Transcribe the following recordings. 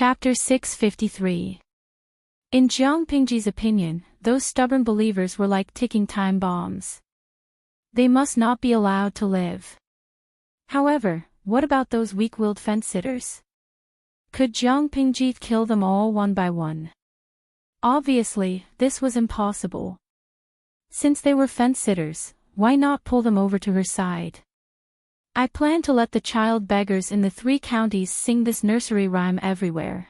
Chapter 653. In Jiang Pingji's opinion, those stubborn believers were like ticking time bombs. They must not be allowed to live. However, what about those weak-willed fence-sitters? Could Jiang Pingji kill them all one by one? Obviously, this was impossible. Since they were fence-sitters, why not pull them over to her side? I plan to let the child beggars in the 3 counties sing this nursery rhyme everywhere.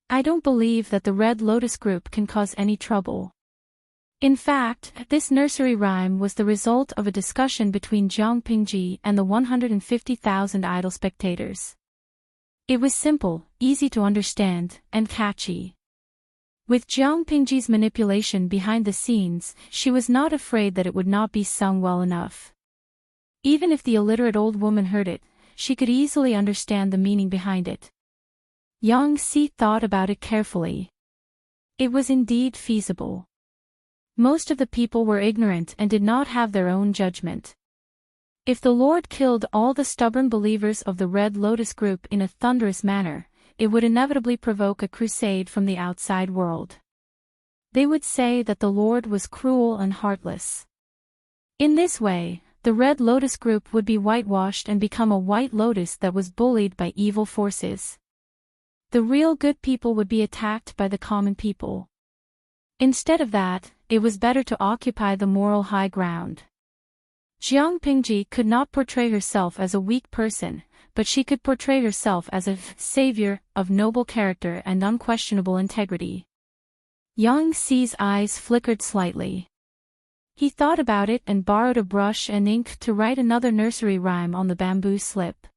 I don't believe that the Red Lotus group can cause any trouble. In fact, this nursery rhyme was the result of a discussion between Jiang Pingji and the 150,000 idle spectators. It was simple, easy to understand, and catchy. With Jiang Pingji's manipulation behind the scenes, she was not afraid that it would not be sung well enough. Even if the illiterate old woman heard it, she could easily understand the meaning behind it. Yang Si thought about it carefully. It was indeed feasible. Most of the people were ignorant and did not have their own judgment. If the Lord killed all the stubborn believers of the Red Lotus group in a thunderous manner, it would inevitably provoke a crusade from the outside world. They would say that the Lord was cruel and heartless. In this way, the Red Lotus group would be whitewashed and become a white lotus that was bullied by evil forces. The real good people would be attacked by the common people. Instead of that, it was better to occupy the moral high ground. Jiang Pingji could not portray herself as a weak person, but she could portray herself as a savior of noble character and unquestionable integrity. Yang Si's eyes flickered slightly. He thought about it and borrowed a brush and ink to write another nursery rhyme on the bamboo slip.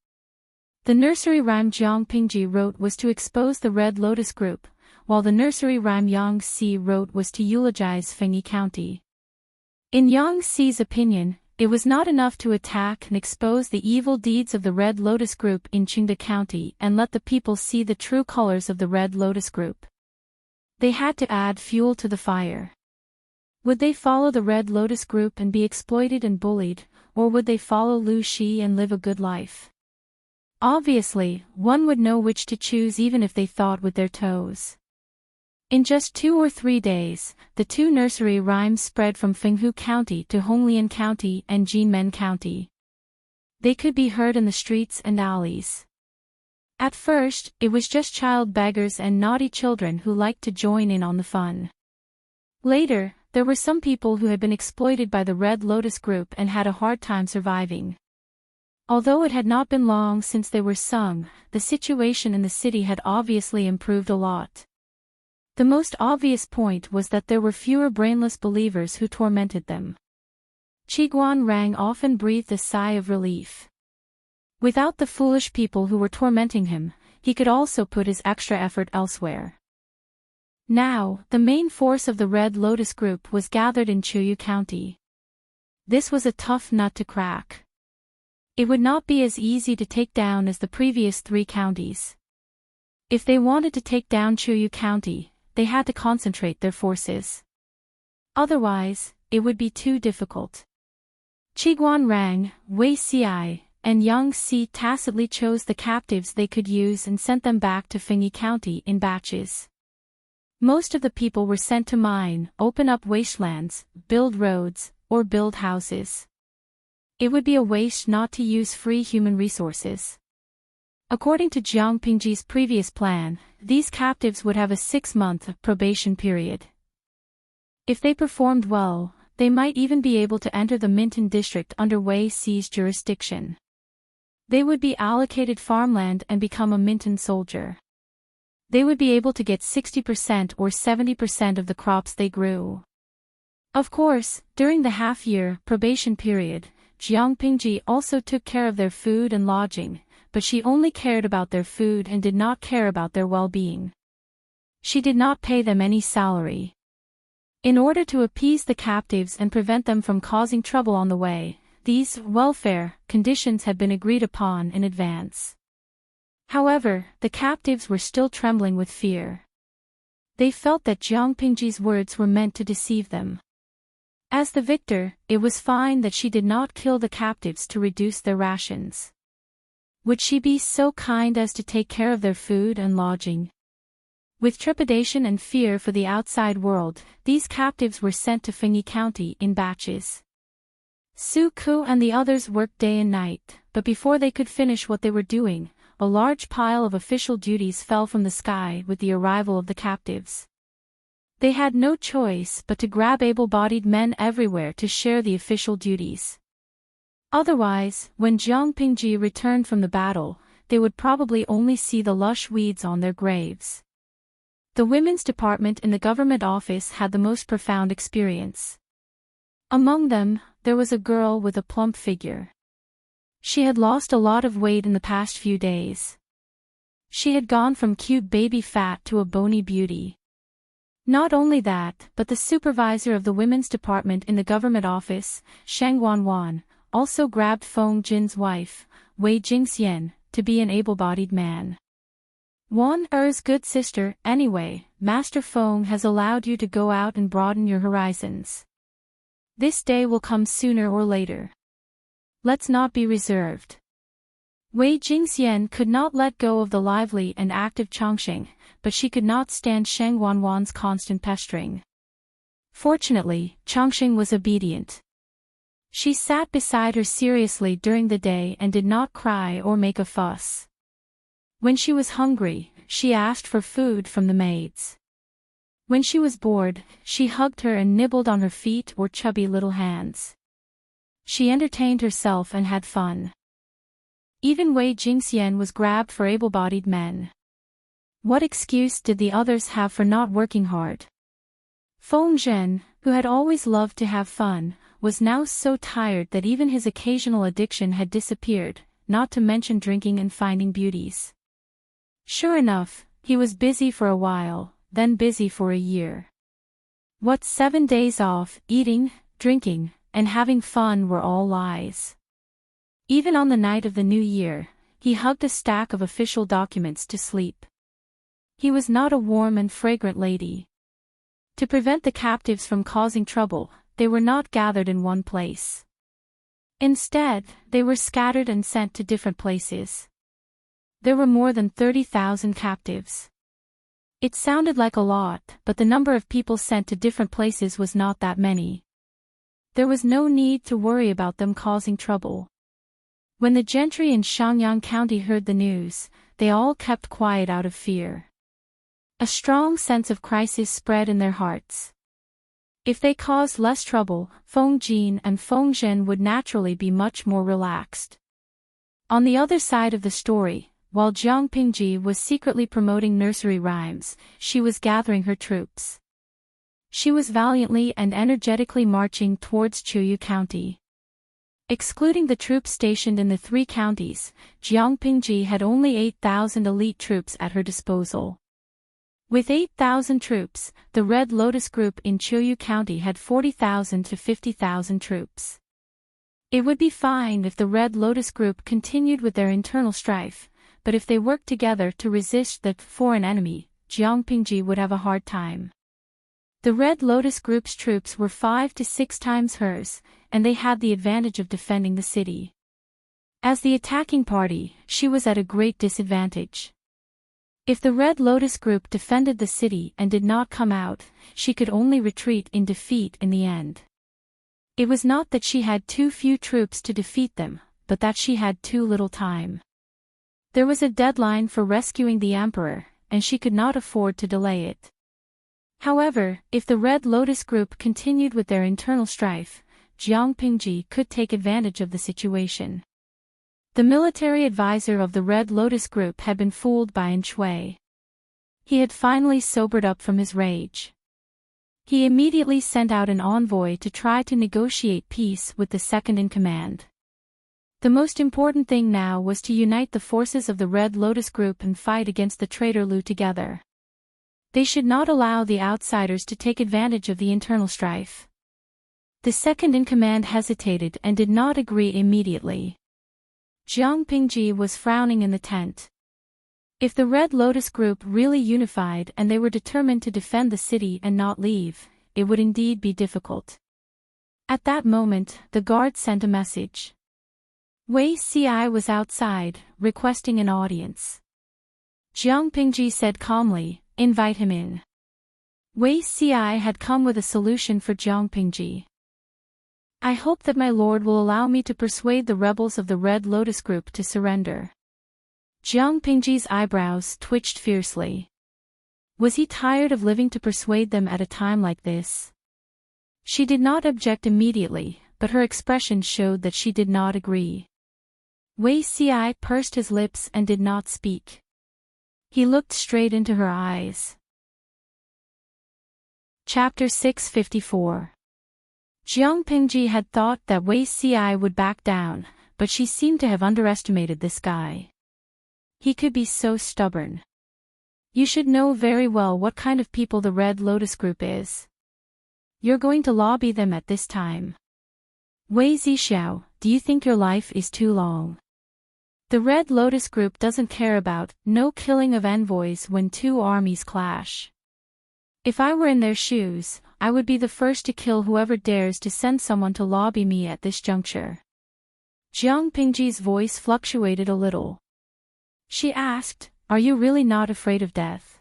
The nursery rhyme Jiang Pingji wrote was to expose the Red Lotus group, while the nursery rhyme Yang Si wrote was to eulogize Fengyi County. In Yang Si's opinion, it was not enough to attack and expose the evil deeds of the Red Lotus group in Qingda County and let the people see the true colors of the Red Lotus group. They had to add fuel to the fire. Would they follow the Red Lotus group and be exploited and bullied, or would they follow Lu Shi and live a good life? Obviously, one would know which to choose even if they thought with their toes. In just 2 or 3 days, the 2 nursery rhymes spread from Fenghu County to Honglian County and Jinmen County. They could be heard in the streets and alleys. At first, it was just child beggars and naughty children who liked to join in on the fun. Later, there were some people who had been exploited by the Red Lotus group and had a hard time surviving. Although it had not been long since they were sung, the situation in the city had obviously improved a lot. The most obvious point was that there were fewer brainless believers who tormented them. Qiguan Rang often breathed a sigh of relief. Without the foolish people who were tormenting him, he could also put his extra effort elsewhere. Now, the main force of the Red Lotus group was gathered in Chuyu County. This was a tough nut to crack. It would not be as easy to take down as the previous 3 counties. If they wanted to take down Chuyu County, they had to concentrate their forces. Otherwise, it would be too difficult. Qiguan Rang, Wei Xiai, and Yang Si tacitly chose the captives they could use and sent them back to Fengyi County in batches. Most of the people were sent to mine, open up wastelands, build roads, or build houses. It would be a waste not to use free human resources. According to Jiang Pingji's previous plan, these captives would have a 6-month probation period. If they performed well, they might even be able to enter the Minton district under Wei Xi's jurisdiction. They would be allocated farmland and become a Minton soldier. They would be able to get 60% or 70% of the crops they grew. Of course, during the half-year probation period, Jiang Pingji also took care of their food and lodging, but she only cared about their food and did not care about their well-being. She did not pay them any salary. In order to appease the captives and prevent them from causing trouble on the way, these welfare conditions had been agreed upon in advance. However, the captives were still trembling with fear. They felt that Jiang Pingji's words were meant to deceive them. As the victor, it was fine that she did not kill the captives to reduce their rations. Would she be so kind as to take care of their food and lodging? With trepidation and fear for the outside world, these captives were sent to Fengyi County in batches. Su Ku and the others worked day and night, but before they could finish what they were doing, a large pile of official duties fell from the sky with the arrival of the captives. They had no choice but to grab able-bodied men everywhere to share the official duties. Otherwise, when Jiang Pingji returned from the battle, they would probably only see the lush weeds on their graves. The women's department in the government office had the most profound experience. Among them, there was a girl with a plump figure. She had lost a lot of weight in the past few days. She had gone from cute baby fat to a bony beauty. Not only that, but the supervisor of the women's department in the government office, Shang Wanwan, also grabbed Feng Jin's wife, Wei Jingxian, to be an able-bodied man. Wan Er's good sister, anyway, Master Feng has allowed you to go out and broaden your horizons. This day will come sooner or later. Let's not be reserved. Wei Jingxian could not let go of the lively and active Changxing, but she could not stand Shang Wanwan's constant pestering. Fortunately, Changxing was obedient. She sat beside her seriously during the day and did not cry or make a fuss. When she was hungry, she asked for food from the maids. When she was bored, she hugged her and nibbled on her feet or chubby little hands. She entertained herself and had fun. Even Wei Jingxian was grabbed for able-bodied men. What excuse did the others have for not working hard? Feng Zhen, who had always loved to have fun, was now so tired that even his occasional addiction had disappeared, not to mention drinking and finding beauties. Sure enough, he was busy for a while, then busy for a year. What 7 days off, eating, drinking, and having fun were all lies. Even on the night of the new year, he hugged a stack of official documents to sleep. He was not a warm and fragrant lady. To prevent the captives from causing trouble, they were not gathered in one place. Instead, they were scattered and sent to different places. There were more than 30,000 captives. It sounded like a lot, but the number of people sent to different places was not that many. There was no need to worry about them causing trouble. When the gentry in Shangyang County heard the news, they all kept quiet out of fear. A strong sense of crisis spread in their hearts. If they caused less trouble, Feng Jin and Feng Zhen would naturally be much more relaxed. On the other side of the story, while Jiang Pingji was secretly promoting nursery rhymes, she was gathering her troops. She was valiantly and energetically marching towards Chuyu County. Excluding the troops stationed in the 3 counties, Jiang Pingji had only 8,000 elite troops at her disposal. With 8,000 troops, the Red Lotus Group in Chuyu County had 40,000 to 50,000 troops. It would be fine if the Red Lotus Group continued with their internal strife, but if they worked together to resist the foreign enemy, Jiang Pingji would have a hard time. The Red Lotus Group's troops were 5 to 6 times hers, and they had the advantage of defending the city. As the attacking party, she was at a great disadvantage. If the Red Lotus Group defended the city and did not come out, she could only retreat in defeat in the end. It was not that she had too few troops to defeat them, but that she had too little time. There was a deadline for rescuing the emperor, and she could not afford to delay it. However, if the Red Lotus Group continued with their internal strife, Jiang Pingji could take advantage of the situation. The military advisor of the Red Lotus Group had been fooled by An Shui. He had finally sobered up from his rage. He immediately sent out an envoy to try to negotiate peace with the second-in-command. The most important thing now was to unite the forces of the Red Lotus Group and fight against the traitor Lu together. They should not allow the outsiders to take advantage of the internal strife. The second-in-command hesitated and did not agree immediately. Jiang Pingji was frowning in the tent. If the Red Lotus Group really unified and they were determined to defend the city and not leave, it would indeed be difficult. At that moment, the guard sent a message. Wei Ci was outside, requesting an audience. Jiang Pingji said calmly, "Invite him in." Wei Ci had come with a solution for Jiang Pingji. "I hope that my lord will allow me to persuade the rebels of the Red Lotus Group to surrender." Jiang Pingji's eyebrows twitched fiercely. Was he tired of living to persuade them at a time like this? She did not object immediately, but her expression showed that she did not agree. Wei Ci pursed his lips and did not speak. He looked straight into her eyes. Chapter 654. Jiang Pingji had thought that Wei Ci would back down, but she seemed to have underestimated this guy. He could be so stubborn. You should know very well what kind of people the Red Lotus Group is. You're going to lobby them at this time. Wei Zixiao, do you think your life is too long? The Red Lotus Group doesn't care about no killing of envoys when two armies clash. If I were in their shoes, I would be the first to kill whoever dares to send someone to lobby me at this juncture. Jiang Pingji's voice fluctuated a little. She asked, "Are you really not afraid of death?"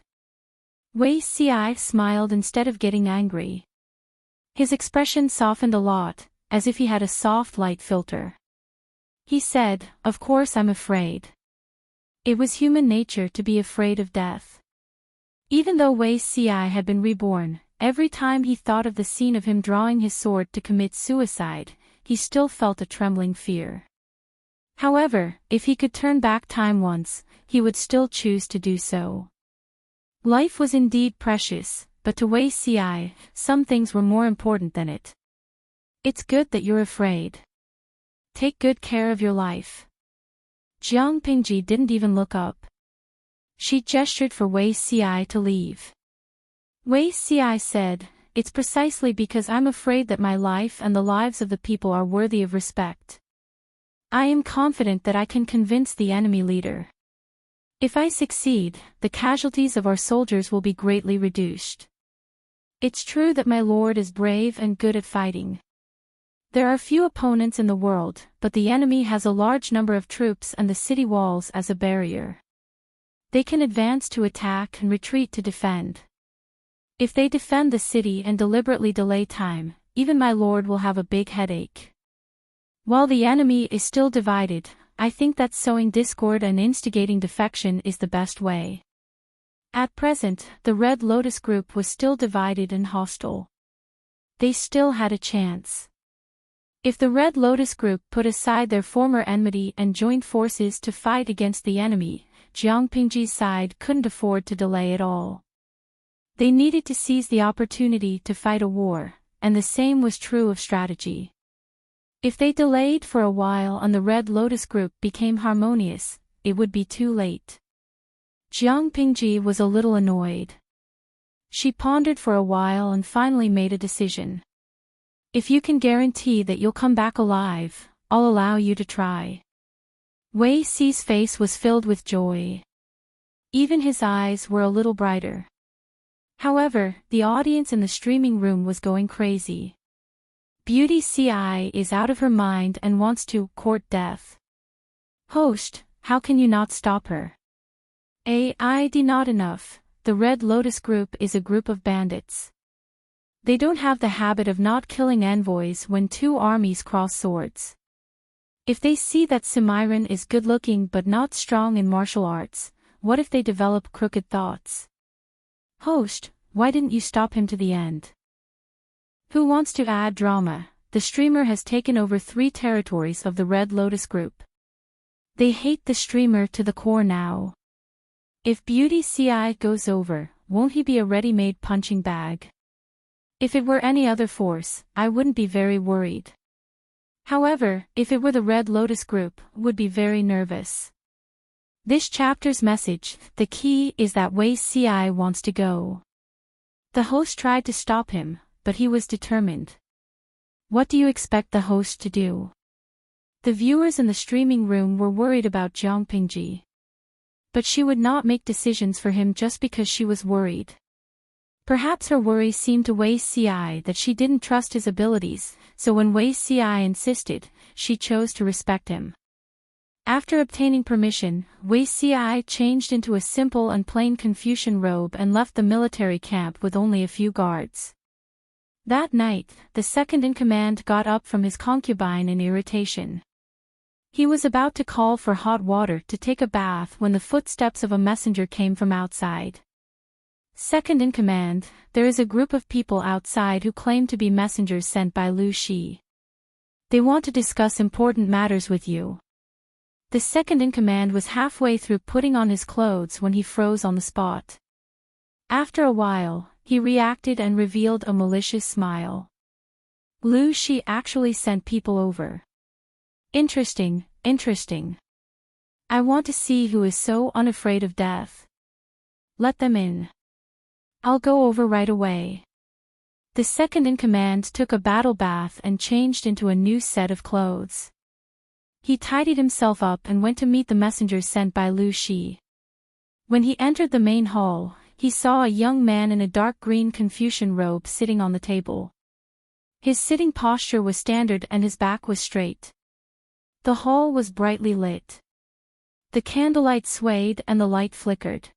Wei Ci smiled instead of getting angry. His expression softened a lot, as if he had a soft light filter. He said, "Of course I'm afraid." It was human nature to be afraid of death. Even though Wei Ci had been reborn, every time he thought of the scene of him drawing his sword to commit suicide, he still felt a trembling fear. However, if he could turn back time once, he would still choose to do so. Life was indeed precious, but to Wei Ci, some things were more important than it. It's good that you're afraid. Take good care of your life. Jiang Pingji didn't even look up. She gestured for Wei Ci to leave. Wei Ci said, "It's precisely because I'm afraid that my life and the lives of the people are worthy of respect. I am confident that I can convince the enemy leader. If I succeed, the casualties of our soldiers will be greatly reduced. It's true that my lord is brave and good at fighting. There are few opponents in the world, but the enemy has a large number of troops and the city walls as a barrier. They can advance to attack and retreat to defend. If they defend the city and deliberately delay time, even my lord will have a big headache. While the enemy is still divided, I think that sowing discord and instigating defection is the best way." At present, the Red Lotus Group was still divided and hostile. They still had a chance. If the Red Lotus Group put aside their former enmity and joined forces to fight against the enemy, Jiang Pingji's side couldn't afford to delay at all. They needed to seize the opportunity to fight a war, and the same was true of strategy. If they delayed for a while and the Red Lotus Group became harmonious, it would be too late. Jiang Pingji was a little annoyed. She pondered for a while and finally made a decision. "If you can guarantee that you'll come back alive, I'll allow you to try." Wei Ci's face was filled with joy. Even his eyes were a little brighter. However, the audience in the streaming room was going crazy. Beauty Ci is out of her mind and wants to court death. Host, how can you not stop her? AID not enough, the Red Lotus Group is a group of bandits. They don't have the habit of not killing envoys when two armies cross swords. If they see that Simiran is good-looking but not strong in martial arts, what if they develop crooked thoughts? Host, why didn't you stop him to the end? Who wants to add drama? The streamer has taken over 3 territories of the Red Lotus Group. They hate the streamer to the core now. If Beauty Ci goes over, won't he be a ready-made punching bag? If it were any other force, I wouldn't be very worried. However, if it were the Red Lotus Group, would be very nervous. This chapter's message, the key is that Wei Ci wants to go. The host tried to stop him, but he was determined. What do you expect the host to do? The viewers in the streaming room were worried about Jiang Pingji. But she would not make decisions for him just because she was worried. Perhaps her worry seemed to Wei Ci that she didn't trust his abilities, so when Wei Ci insisted, she chose to respect him. After obtaining permission, Wei Xi changed into a simple and plain Confucian robe and left the military camp with only a few guards. That night, the second-in-command got up from his concubine in irritation. He was about to call for hot water to take a bath when the footsteps of a messenger came from outside. Second-in-command, there is a group of people outside who claim to be messengers sent by Lu Shi. They want to discuss important matters with you. The second-in-command was halfway through putting on his clothes when he froze on the spot. After a while, he reacted and revealed a malicious smile. Lu Shi actually sent people over. Interesting, interesting. I want to see who is so unafraid of death. Let them in. I'll go over right away. The second-in-command took a battle bath and changed into a new set of clothes. He tidied himself up and went to meet the messengers sent by Lu Shi. When he entered the main hall, he saw a young man in a dark green Confucian robe sitting on the table. His sitting posture was standard and his back was straight. The hall was brightly lit. The candlelight swayed and the light flickered.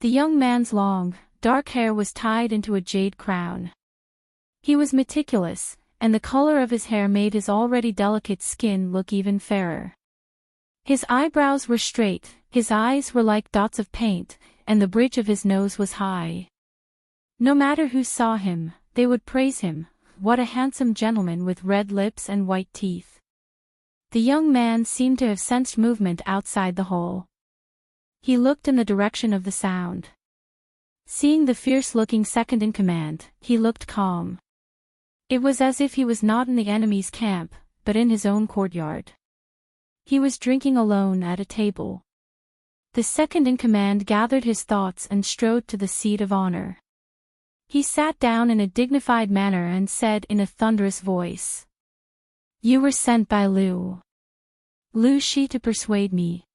The young man's long, dark hair was tied into a jade crown. He was meticulous, and the color of his hair made his already delicate skin look even fairer. His eyebrows were straight, his eyes were like dots of paint, and the bridge of his nose was high. No matter who saw him, they would praise him. What a handsome gentleman with red lips and white teeth. The young man seemed to have sensed movement outside the hall. He looked in the direction of the sound. Seeing the fierce-looking second-in-command, he looked calm. It was as if he was not in the enemy's camp, but in his own courtyard. He was drinking alone at a table. The second-in-command gathered his thoughts and strode to the seat of honor. He sat down in a dignified manner and said in a thunderous voice, "You were sent by Lu Shi to persuade me."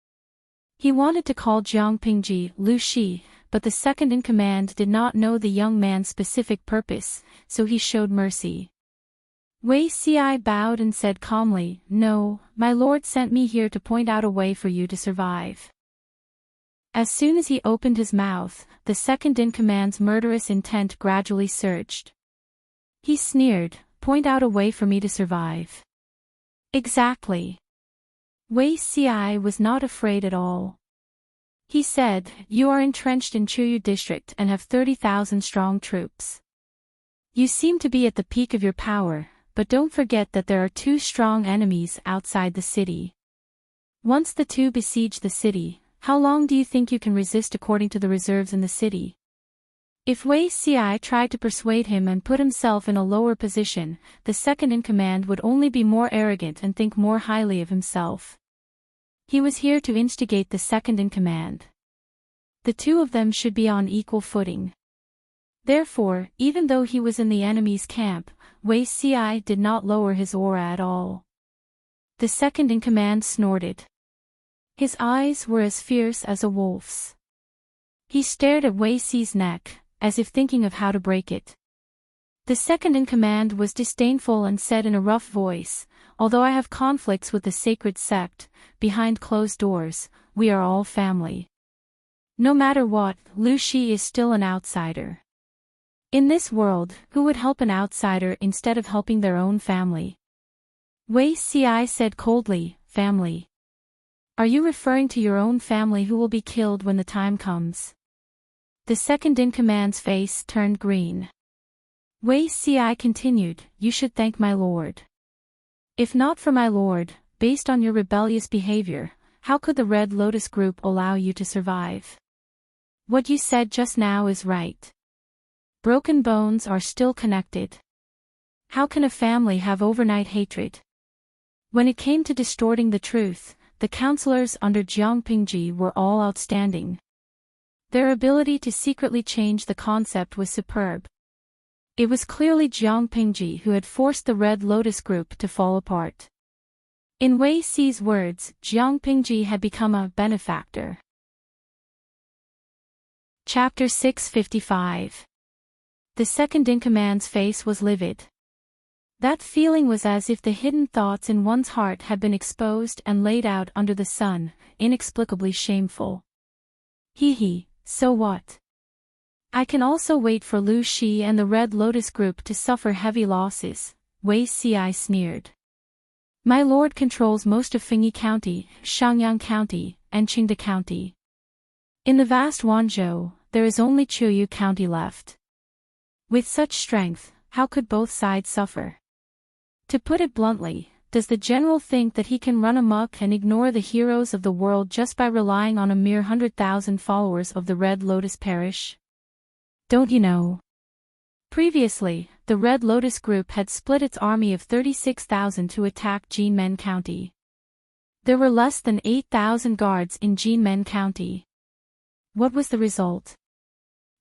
He wanted to call Jiang Pingji Lu Shi, but the second-in-command did not know the young man's specific purpose, so he showed mercy. Wei Xi bowed and said calmly, "No, my lord sent me here to point out a way for you to survive." As soon as he opened his mouth, the second-in-command's murderous intent gradually surged. He sneered, "Point out a way for me to survive." Exactly. Wei Xi was not afraid at all. He said, "You are entrenched in Chuyu district and have 30,000 strong troops. You seem to be at the peak of your power, but don't forget that there are two strong enemies outside the city. Once the two besiege the city, how long do you think you can resist according to the reserves in the city?" If Wei Xi tried to persuade him and put himself in a lower position, the second-in-command would only be more arrogant and think more highly of himself. He was here to instigate the second-in-command. The two of them should be on equal footing. Therefore, even though he was in the enemy's camp, Wei Xi did not lower his aura at all. The second-in-command snorted. His eyes were as fierce as a wolf's. He stared at Wei Xi's neck, as if thinking of how to break it. The second-in-command was disdainful and said in a rough voice, "Although I have conflicts with the sacred sect, behind closed doors, we are all family. No matter what, Lu Shi is still an outsider. In this world, who would help an outsider instead of helping their own family?" Wei Xi said coldly, "Family? Are you referring to your own family who will be killed when the time comes?" The second-in-command's face turned green. Wei Xi continued, "You should thank my lord. If not for my lord, based on your rebellious behavior, how could the Red Lotus Group allow you to survive? What you said just now is right. Broken bones are still connected. How can a family have overnight hatred?" When it came to distorting the truth, the counselors under Jiang Pingji were all outstanding. Their ability to secretly change the concept was superb. It was clearly Jiang Pingji who had forced the Red Lotus Group to fall apart. In Wei Xi's words, Jiang Pingji had become a benefactor. Chapter 655. The second-in-command's face was livid. That feeling was as if the hidden thoughts in one's heart had been exposed and laid out under the sun, inexplicably shameful. So what? I can also wait for Lu Shi and the Red Lotus Group to suffer heavy losses, Wei Ci sneered. My lord controls most of Fengyi County, Shangyang County, and Qingde County. In the vast Wanzhou, there is only Chuyu County left. With such strength, how could both sides suffer? To put it bluntly, does the general think that he can run amok and ignore the heroes of the world just by relying on a mere 100,000 followers of the Red Lotus Parish? Don't you know? Previously, the Red Lotus Group had split its army of 36,000 to attack Jinmen County. There were less than 8,000 guards in Jinmen County. What was the result?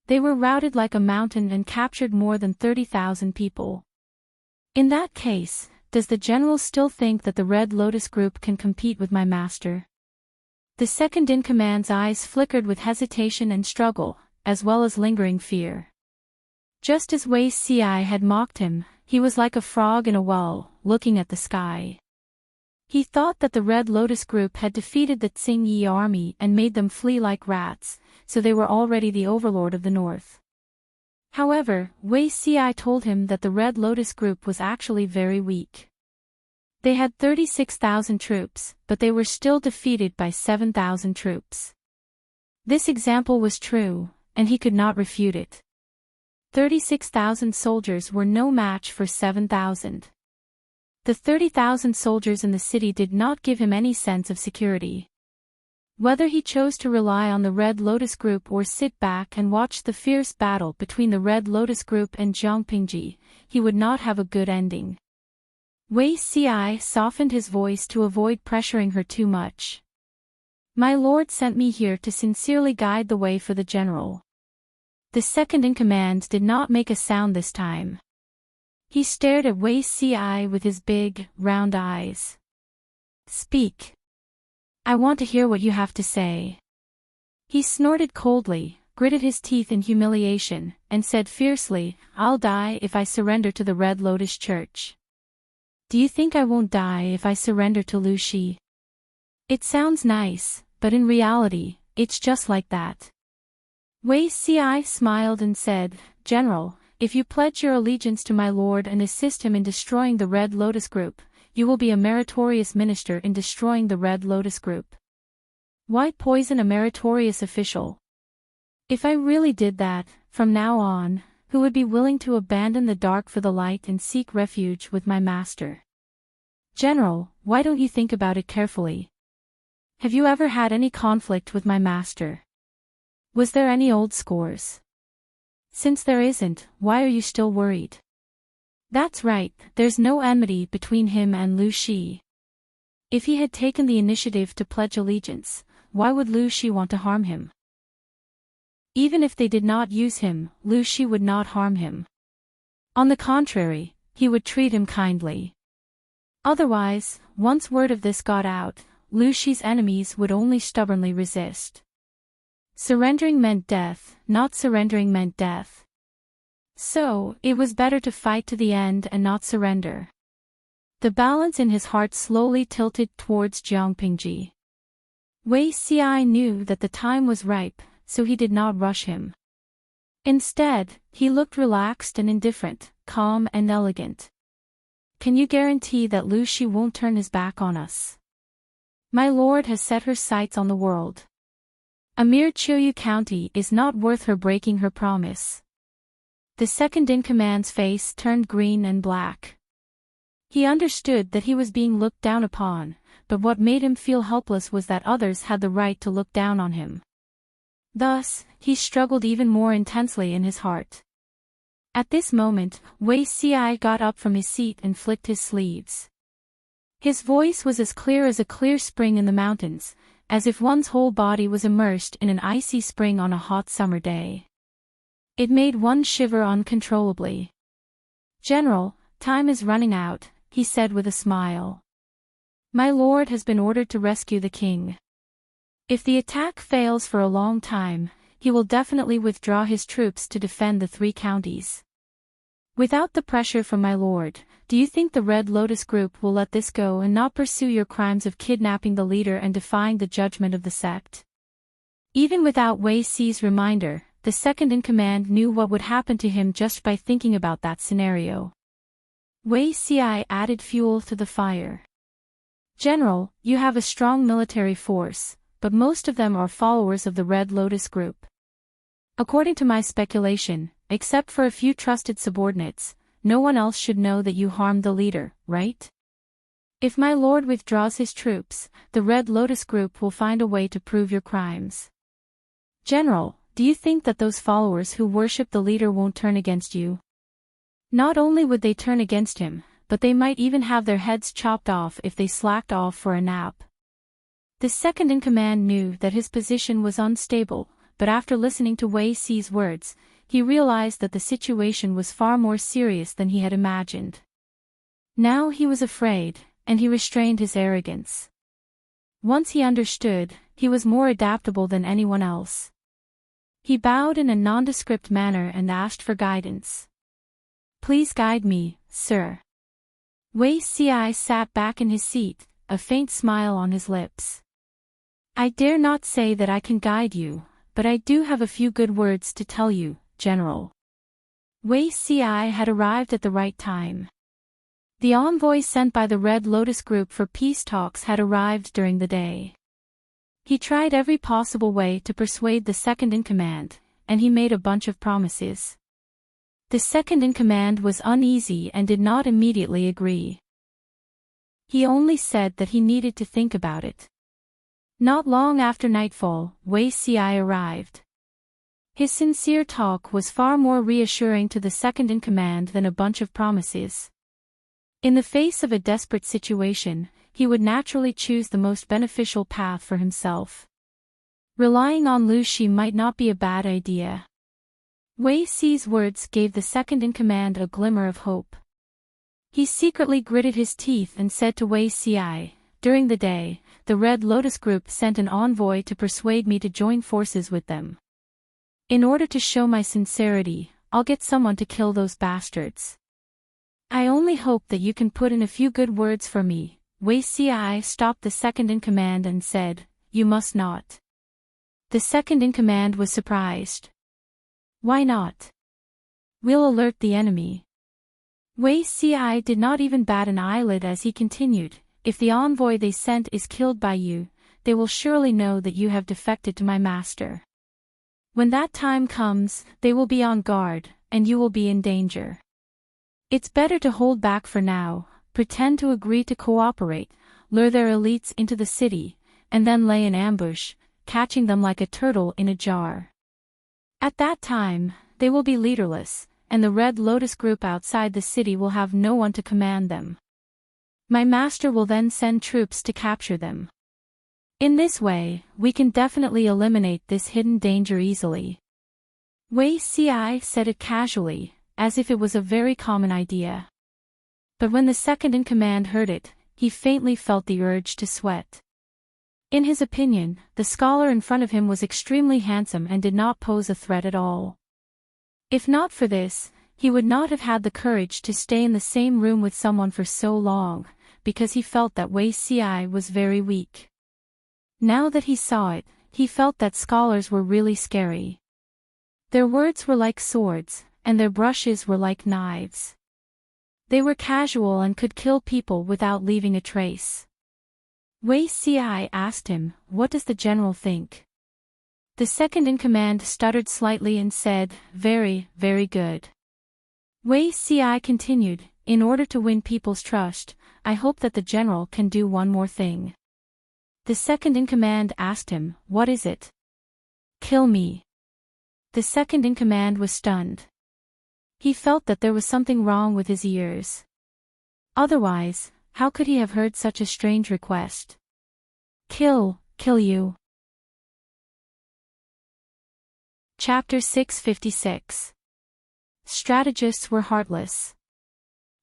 They were routed like a mountain and captured more than 30,000 people. In that case, does the general still think that the Red Lotus Group can compete with my master? The second-in-command's eyes flickered with hesitation and struggle, as well as lingering fear. Just as Wei Ci had mocked him, he was like a frog in a well, looking at the sky. He thought that the Red Lotus Group had defeated the Tsing-Yi army and made them flee like rats, so they were already the overlord of the north. However, Wei Ci told him that the Red Lotus Group was actually very weak. They had 36,000 troops, but they were still defeated by 7,000 troops. This example was true, and he could not refute it. 36,000 soldiers were no match for 7,000. The 30,000 soldiers in the city did not give him any sense of security. Whether he chose to rely on the Red Lotus Group or sit back and watch the fierce battle between the Red Lotus Group and Jiangpingji, he would not have a good ending. Wei Ci softened his voice to avoid pressuring her too much. My lord sent me here to sincerely guide the way for the general. The second-in-command did not make a sound this time. He stared at Wei Ci with his big, round eyes. Speak. I want to hear what you have to say. He snorted coldly, gritted his teeth in humiliation, and said fiercely, I'll die if I surrender to the Red Lotus Church. Do you think I won't die if I surrender to Lu Shi? It sounds nice, but in reality, it's just like that. Wei Ci smiled and said, General, if you pledge your allegiance to my lord and assist him in destroying the Red Lotus Group, you will be a meritorious minister in destroying the Red Lotus Group. Why poison a meritorious official? If I really did that, from now on, who would be willing to abandon the dark for the light and seek refuge with my master? General, why don't you think about it carefully? Have you ever had any conflict with my master? Was there any old scores? Since there isn't, why are you still worried? That's right, there's no enmity between him and Lu Shi. If he had taken the initiative to pledge allegiance, why would Lu Shi want to harm him? Even if they did not use him, Lu Shi would not harm him. On the contrary, he would treat him kindly. Otherwise, once word of this got out, Lu Shi's enemies would only stubbornly resist. Surrendering meant death, not surrendering meant death. So, it was better to fight to the end and not surrender. The balance in his heart slowly tilted towards Jiangpingji. Wei Ci knew that the time was ripe, so he did not rush him. Instead, he looked relaxed and indifferent, calm and elegant. Can you guarantee that Lu Shi won't turn his back on us? My lord has set her sights on the world. A mere Chuyu County is not worth her breaking her promise. The second-in-command's face turned green and black. He understood that he was being looked down upon, but what made him feel helpless was that others had the right to look down on him. Thus, he struggled even more intensely in his heart. At this moment, Wei Ci got up from his seat and flicked his sleeves. His voice was as clear as a clear spring in the mountains, as if one's whole body was immersed in an icy spring on a hot summer day. It made one shiver uncontrollably. General, time is running out, he said with a smile. My lord has been ordered to rescue the king. If the attack fails for a long time, he will definitely withdraw his troops to defend the 3 counties. Without the pressure from my lord, do you think the Red Lotus group will let this go and not pursue your crimes of kidnapping the leader and defying the judgment of the sect? Even without Wei Si's reminder, the second-in-command knew what would happen to him just by thinking about that scenario. Wei Si added fuel to the fire. General, you have a strong military force, but most of them are followers of the Red Lotus group. According to my speculation, except for a few trusted subordinates, no one else should know that you harmed the leader, right? If my lord withdraws his troops, the Red Lotus group will find a way to prove your crimes. General, do you think that those followers who worship the leader won't turn against you? Not only would they turn against him, but they might even have their heads chopped off if they slacked off for a nap. The second-in-command knew that his position was unstable, but after listening to Wei Si's words, he realized that the situation was far more serious than he had imagined. Now he was afraid, and he restrained his arrogance. Once he understood, he was more adaptable than anyone else. He bowed in a nondescript manner and asked for guidance. Please guide me, sir. Wei Si sat back in his seat, a faint smile on his lips. I dare not say that I can guide you, but I do have a few good words to tell you, General. Wei Si had arrived at the right time. The envoy sent by the Red Lotus group for peace talks had arrived during the day. He tried every possible way to persuade the second-in-command, and he made a bunch of promises. The second-in-command was uneasy and did not immediately agree. He only said that he needed to think about it. Not long after nightfall, Wei Si arrived. His sincere talk was far more reassuring to the second-in-command than a bunch of promises. In the face of a desperate situation, he would naturally choose the most beneficial path for himself. Relying on Lu Shi might not be a bad idea. Wei Si's words gave the second-in-command a glimmer of hope. He secretly gritted his teeth and said to Wei Si, during the day, the Red Lotus group sent an envoy to persuade me to join forces with them. In order to show my sincerity, I'll get someone to kill those bastards. I only hope that you can put in a few good words for me. Wei Si stopped the second-in-command and said, You must not. The second-in-command was surprised. Why not? We'll alert the enemy. Wei Si did not even bat an eyelid as he continued, If the envoy they sent is killed by you, they will surely know that you have defected to my master. When that time comes, they will be on guard, and you will be in danger. It's better to hold back for now, pretend to agree to cooperate, lure their elites into the city, and then lay an ambush, catching them like a turtle in a jar. At that time, they will be leaderless, and the Red Lotus group outside the city will have no one to command them. My master will then send troops to capture them. In this way, we can definitely eliminate this hidden danger easily. Wei Si said it casually, as if it was a very common idea. But when the second-in-command heard it, he faintly felt the urge to sweat. In his opinion, the scholar in front of him was extremely handsome and did not pose a threat at all. If not for this, he would not have had the courage to stay in the same room with someone for so long, because he felt that Wei Si was very weak. Now that he saw it, he felt that scholars were really scary. Their words were like swords, and their brushes were like knives. They were casual and could kill people without leaving a trace. Wei Si asked him, What does the general think? The second-in-command stuttered slightly and said, Very, very good. Wei Si continued, In order to win people's trust, I hope that the general can do one more thing. The second-in-command asked him, What is it? Kill me. The second-in-command was stunned. He felt that there was something wrong with his ears. Otherwise, how could he have heard such a strange request? Kill you. Chapter 656. Strategists were heartless.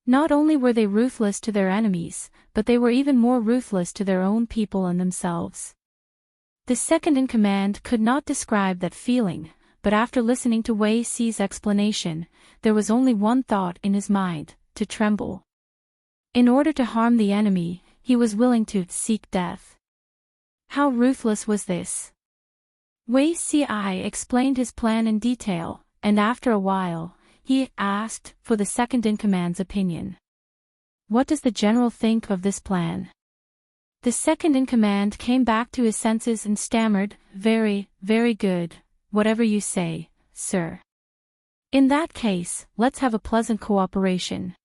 Not only were they ruthless to their enemies, but they were even more ruthless to their own people and themselves. The second-in-command could not describe that feeling, but after listening to Wei Si's explanation, there was only one thought in his mind: to tremble. In order to harm the enemy, he was willing to seek death. How ruthless was this? Wei Si explained his plan in detail, and after a while, he asked for the second-in-command's opinion. What does the general think of this plan? The second-in-command came back to his senses and stammered, very, very good, whatever you say, sir. In that case, let's have a pleasant cooperation.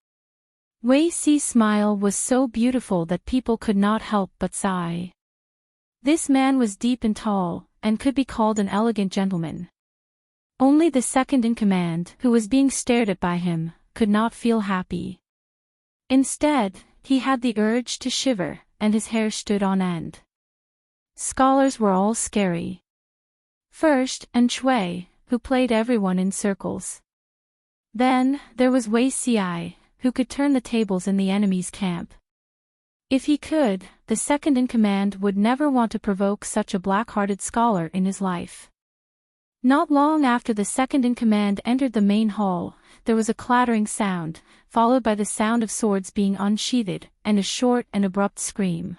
Wei Si's smile was so beautiful that people could not help but sigh. This man was deep and tall, and could be called an elegant gentleman. Only the second-in-command, who was being stared at by him, could not feel happy. Instead, he had the urge to shiver, and his hair stood on end. Scholars were all scary. First, Shui, who played everyone in circles. Then, there was Wei Si, who could turn the tables in the enemy's camp. If he could, the second-in-command would never want to provoke such a black-hearted scholar in his life. Not long after the second-in-command entered the main hall, there was a clattering sound, followed by the sound of swords being unsheathed, and a short and abrupt scream.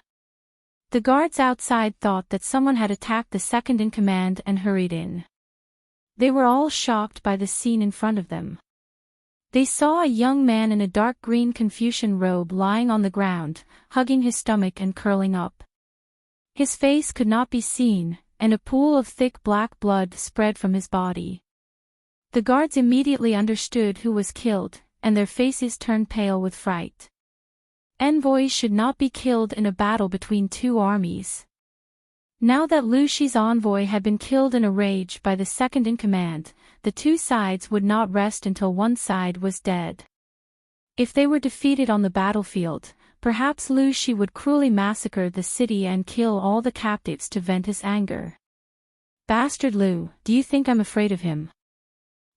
The guards outside thought that someone had attacked the second-in-command and hurried in. They were all shocked by the scene in front of them. They saw a young man in a dark green Confucian robe lying on the ground, hugging his stomach and curling up. His face could not be seen, and a pool of thick black blood spread from his body. The guards immediately understood who was killed, and their faces turned pale with fright. Envoys should not be killed in a battle between two armies. Now that Lu Shi's envoy had been killed in a rage by the second-in-command, the two sides would not rest until one side was dead. If they were defeated on the battlefield, perhaps Lu Shi would cruelly massacre the city and kill all the captives to vent his anger. Bastard Lu, do you think I'm afraid of him?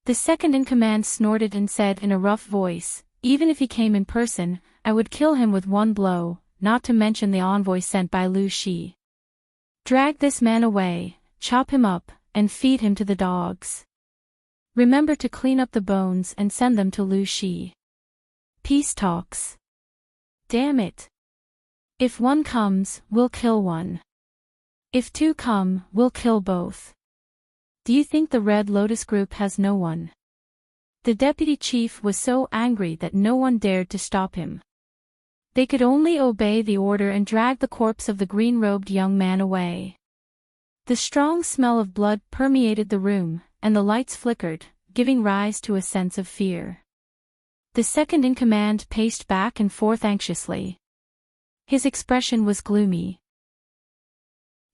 The second-in-command snorted and said in a rough voice, even if he came in person, I would kill him with one blow, not to mention the envoy sent by Lu Shi. Drag this man away, chop him up, and feed him to the dogs. Remember to clean up the bones and send them to Lu Shi. Peace talks. Damn it. If one comes, we'll kill one. If two come, we'll kill both. Do you think the Red Lotus group has no one? The deputy chief was so angry that no one dared to stop him. They could only obey the order and drag the corpse of the green-robed young man away. The strong smell of blood permeated the room, and the lights flickered, giving rise to a sense of fear. The second-in-command paced back and forth anxiously. His expression was gloomy.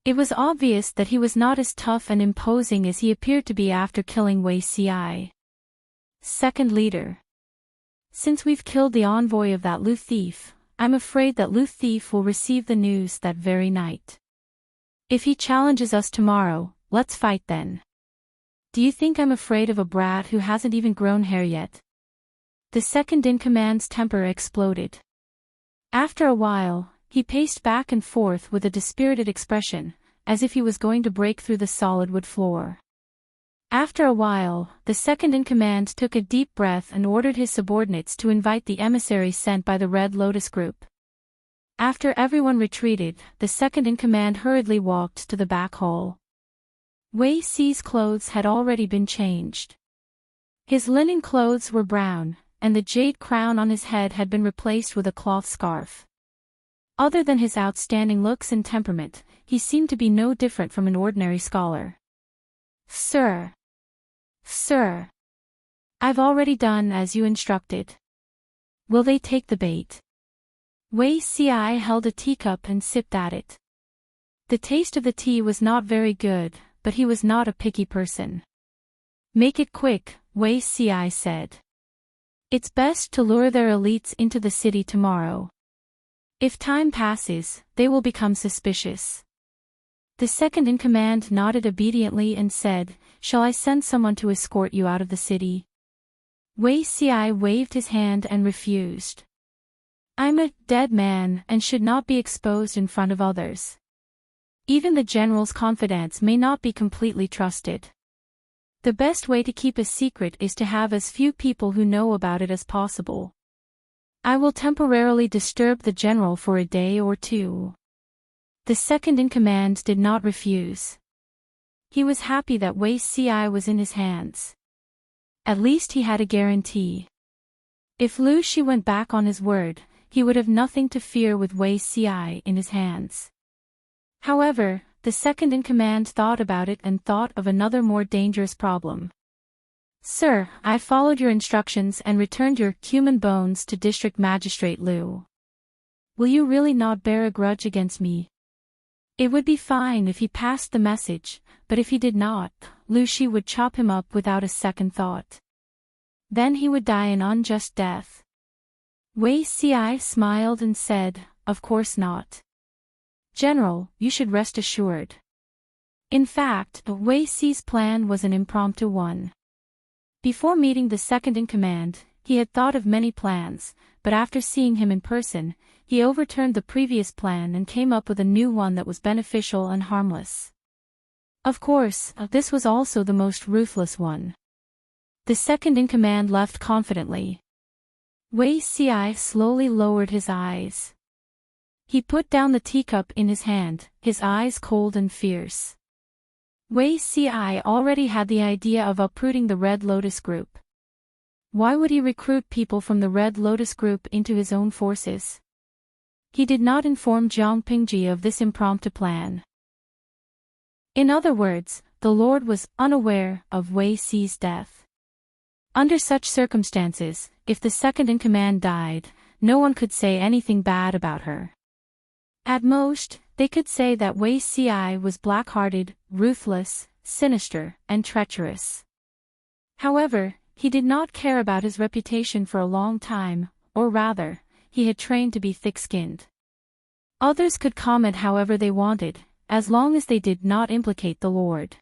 It was obvious that he was not as tough and imposing as he appeared to be after killing Wei Si. Second leader. Since we've killed the envoy of that Lu thief, I'm afraid that Lu thief will receive the news that very night. If he challenges us tomorrow, let's fight then. Do you think I'm afraid of a brat who hasn't even grown hair yet? The second-in-command's temper exploded. After a while, he paced back and forth with a dispirited expression, as if he was going to break through the solid wood floor. After a while, the second-in-command took a deep breath and ordered his subordinates to invite the emissaries sent by the Red Lotus group. After everyone retreated, the second-in-command hurriedly walked to the back hall. Wei Si's clothes had already been changed. His linen clothes were brown, and the jade crown on his head had been replaced with a cloth scarf. Other than his outstanding looks and temperament, he seemed to be no different from an ordinary scholar. Sir. Sir. I've already done as you instructed. Will they take the bait? Wei Si held a teacup and sipped at it. The taste of the tea was not very good, but he was not a picky person. Make it quick, Wei Si said. It's best to lure their elites into the city tomorrow. If time passes, they will become suspicious. The second-in-command nodded obediently and said, Shall I send someone to escort you out of the city? Wei Si waved his hand and refused. I'm a dead man and should not be exposed in front of others. Even the general's confidants may not be completely trusted. The best way to keep a secret is to have as few people who know about it as possible. I will temporarily disturb the general for a day or two. The second-in-command did not refuse. He was happy that Wei Ci was in his hands. At least he had a guarantee. If Lu Shi went back on his word, he would have nothing to fear with Wei Ci in his hands. However, the second-in-command thought about it and thought of another more dangerous problem. Sir, I followed your instructions and returned your human bones to District Magistrate Lu. Will you really not bear a grudge against me? It would be fine if he passed the message, but if he did not, Lu Shi would chop him up without a second thought. Then he would die an unjust death. Wei Ci smiled and said, "Of course not. General, you should rest assured." In fact, Wei Ci's plan was an impromptu one. Before meeting the second-in-command, he had thought of many plans, but after seeing him in person, he overturned the previous plan and came up with a new one that was beneficial and harmless. Of course, this was also the most ruthless one. The second-in-command left confidently. Wei Ci slowly lowered his eyes. He put down the teacup in his hand, his eyes cold and fierce. Wei Ci already had the idea of uprooting the Red Lotus Group. Why would he recruit people from the Red Lotus Group into his own forces? He did not inform Jiang Pingji of this impromptu plan. In other words, the Lord was unaware of Wei Ci's death. Under such circumstances, if the second-in-command died, no one could say anything bad about her. At most, they could say that Wei Ci was black-hearted, ruthless, sinister, and treacherous. However, he did not care about his reputation for a long time, or rather, he had trained to be thick-skinned. Others could comment however they wanted, as long as they did not implicate the Lord.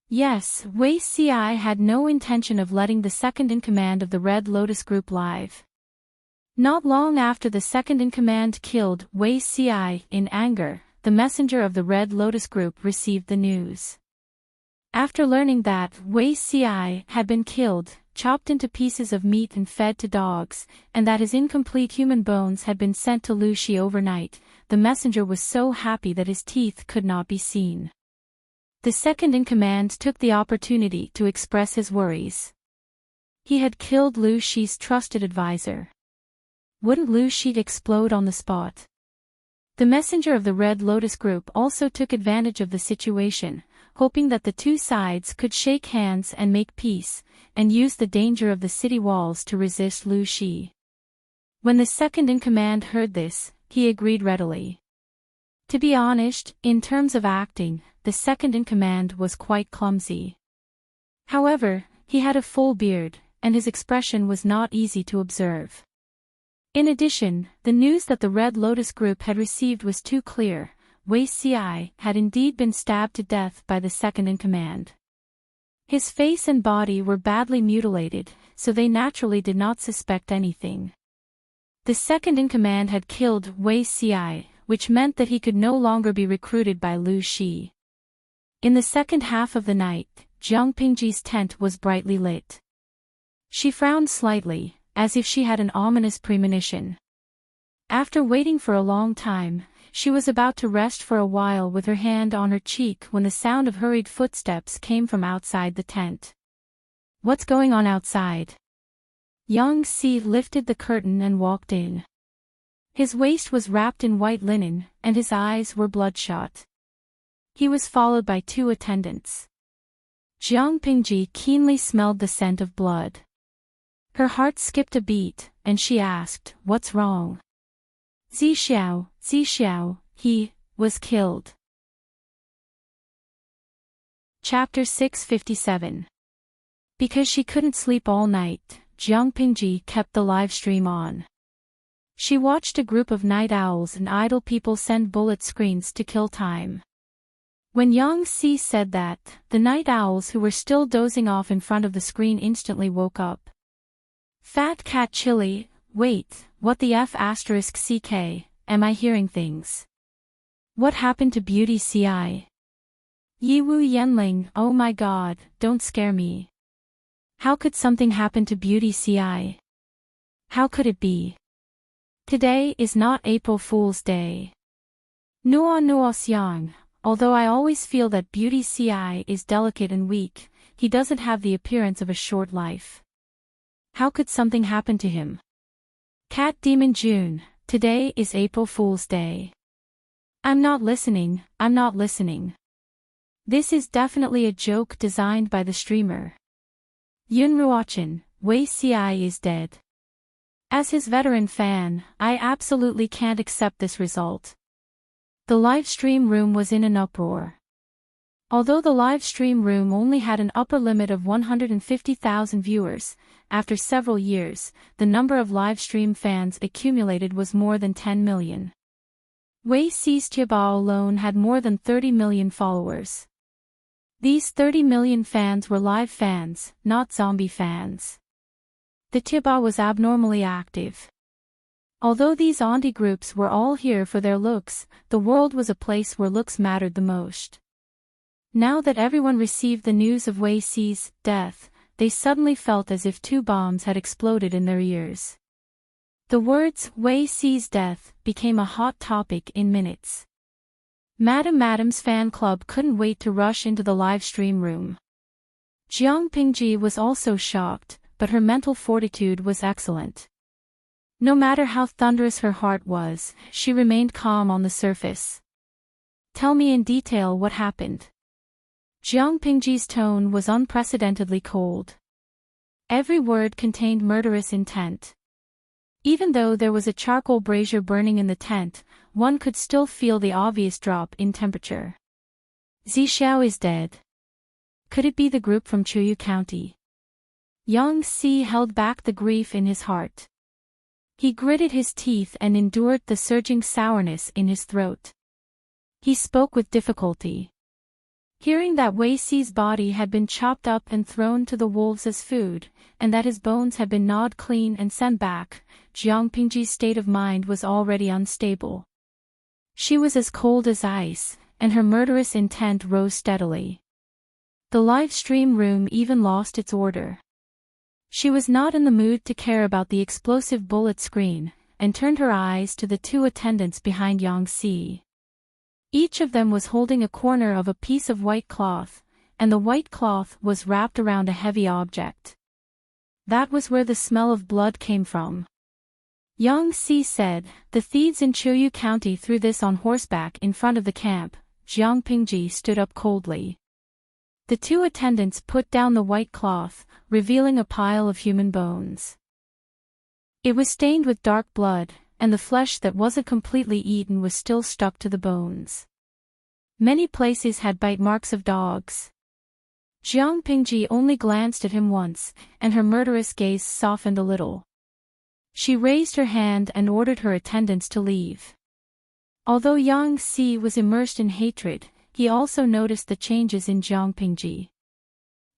Yes, Wei Ci had no intention of letting the second-in-command of the Red Lotus Group live. Not long after the second-in-command killed Wei Ci in anger, the messenger of the Red Lotus Group received the news. After learning that Wei Ci had been killed, chopped into pieces of meat and fed to dogs, and that his incomplete human bones had been sent to Lu Shi overnight, the messenger was so happy that his teeth could not be seen. The second-in-command took the opportunity to express his worries. He had killed Lu Shi's trusted advisor. Wouldn't Lu Shi explode on the spot? The messenger of the Red Lotus Group also took advantage of the situation, hoping that the two sides could shake hands and make peace, and use the danger of the city walls to resist Lu Shi. When the second-in-command heard this, he agreed readily. To be honest, in terms of acting, the second-in-command was quite clumsy. However, he had a full beard, and his expression was not easy to observe. In addition, the news that the Red Lotus Group had received was too clear. Wei Ci had indeed been stabbed to death by the second-in-command. His face and body were badly mutilated, so they naturally did not suspect anything. The second-in-command had killed Wei Ci, which meant that he could no longer be recruited by Lu Shi. In the second half of the night, Jiang Pingji's tent was brightly lit. She frowned slightly, as if she had an ominous premonition. After waiting for a long time, she was about to rest for a while with her hand on her cheek when the sound of hurried footsteps came from outside the tent. "What's going on outside?" Yang Si lifted the curtain and walked in. His waist was wrapped in white linen, and his eyes were bloodshot. He was followed by two attendants. Jiang Pingji keenly smelled the scent of blood. Her heart skipped a beat, and she asked, "What's wrong?" Zixiao, he was killed. Chapter 657. Because she couldn't sleep all night, Jiang Pingji kept the live stream on. She watched a group of night owls and idle people send bullet screens to kill time. When Yang Si said that, the night owls who were still dozing off in front of the screen instantly woke up. Fat Cat Chili, wait, what the F***CK, am I hearing things? What happened to Beauty Ci? Yiwu Yenling, oh my god, don't scare me. How could something happen to Beauty Ci? How could it be? Today is not April Fool's Day. Nuo Nuo Xiang, although I always feel that Beauty Ci is delicate and weak, he doesn't have the appearance of a short life. How could something happen to him? Cat Demon June, today is April Fool's Day. I'm not listening. This is definitely a joke designed by the streamer. Yun Ruochin, Wei Ci is dead. As his veteran fan, I absolutely can't accept this result. The livestream room was in an uproar. Although the livestream room only had an upper limit of 150,000 viewers, after several years, the number of livestream fans accumulated was more than 10 million. Wei Ci's Tiaba alone had more than 30 million followers. These 30 million fans were live fans, not zombie fans. The Tiaba was abnormally active. Although these auntie groups were all here for their looks, the world was a place where looks mattered the most. Now that everyone received the news of Wei Ci's death, they suddenly felt as if two bombs had exploded in their ears. The words, Wei Ci's death, became a hot topic in minutes. Madam's fan club couldn't wait to rush into the live stream room. Jiang Pingji was also shocked, but her mental fortitude was excellent. No matter how thunderous her heart was, she remained calm on the surface. Tell me in detail what happened. Jiang Pingji's tone was unprecedentedly cold. Every word contained murderous intent. Even though there was a charcoal brazier burning in the tent, one could still feel the obvious drop in temperature. Zixiao is dead. Could it be the group from Chuyu County? Yang Si held back the grief in his heart. He gritted his teeth and endured the surging sourness in his throat. He spoke with difficulty. Hearing that Wei Ci's body had been chopped up and thrown to the wolves as food, and that his bones had been gnawed clean and sent back, Jiang Pingji's state of mind was already unstable. She was as cold as ice, and her murderous intent rose steadily. The live stream room even lost its order. She was not in the mood to care about the explosive bullet screen, and turned her eyes to the two attendants behind Yang Si. Each of them was holding a corner of a piece of white cloth, and the white cloth was wrapped around a heavy object. That was where the smell of blood came from. Yang Si said, "The thieves in Chuyu County threw this on horseback in front of the camp." Jiang Pingji stood up coldly. The two attendants put down the white cloth, revealing a pile of human bones. It was stained with dark blood, and the flesh that wasn't completely eaten was still stuck to the bones. Many places had bite marks of dogs. Jiang Pingji only glanced at him once, and her murderous gaze softened a little. She raised her hand and ordered her attendants to leave. Although Yang Si was immersed in hatred, he also noticed the changes in Jiang Pingji.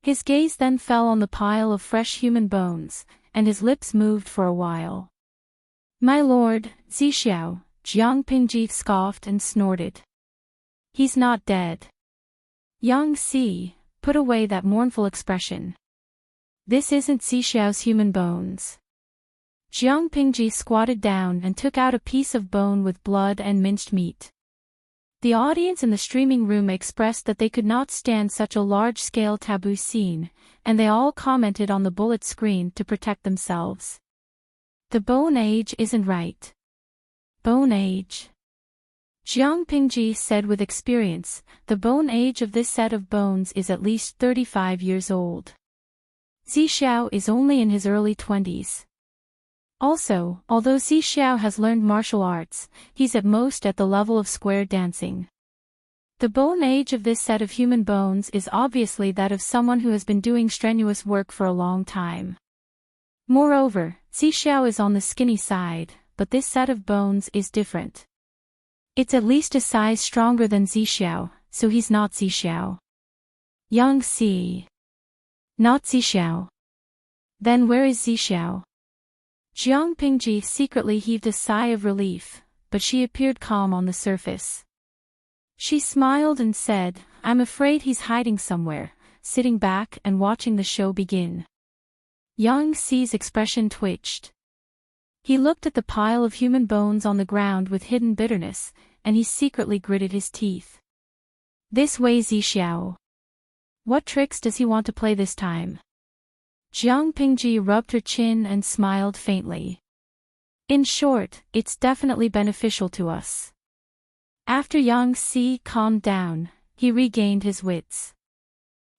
His gaze then fell on the pile of fresh human bones, and his lips moved for a while. "My lord, Zixiao," Jiang Pingji scoffed and snorted. "He's not dead." Yang Si, put away that mournful expression. "This isn't Zixiao's human bones." Jiang Pingji squatted down and took out a piece of bone with blood and minced meat. The audience in the streaming room expressed that they could not stand such a large-scale taboo scene, and they all commented on the bullet screen to protect themselves. "The bone age isn't right." "Bone age?" Jiang Pingji said with experience, "The bone age of this set of bones is at least 35 years old. Zixiao is only in his early 20s. Also, although Zixiao has learned martial arts, he's at most at the level of square dancing. The bone age of this set of human bones is obviously that of someone who has been doing strenuous work for a long time. Moreover, Zixiao is on the skinny side, but this set of bones is different. It's at least a size stronger than Zixiao, so he's not Zixiao." Yang Si. "Not Zixiao. Then where is Zixiao?" Jiang Pingji secretly heaved a sigh of relief, but she appeared calm on the surface. She smiled and said, "I'm afraid he's hiding somewhere," sitting back and watching the show begin. Yang Xi's expression twitched. He looked at the pile of human bones on the ground with hidden bitterness, and he secretly gritted his teeth. This Wei Zixiao. What tricks does he want to play this time? Jiang Pingji rubbed her chin and smiled faintly. In short, it's definitely beneficial to us. After Yang Xi calmed down, he regained his wits.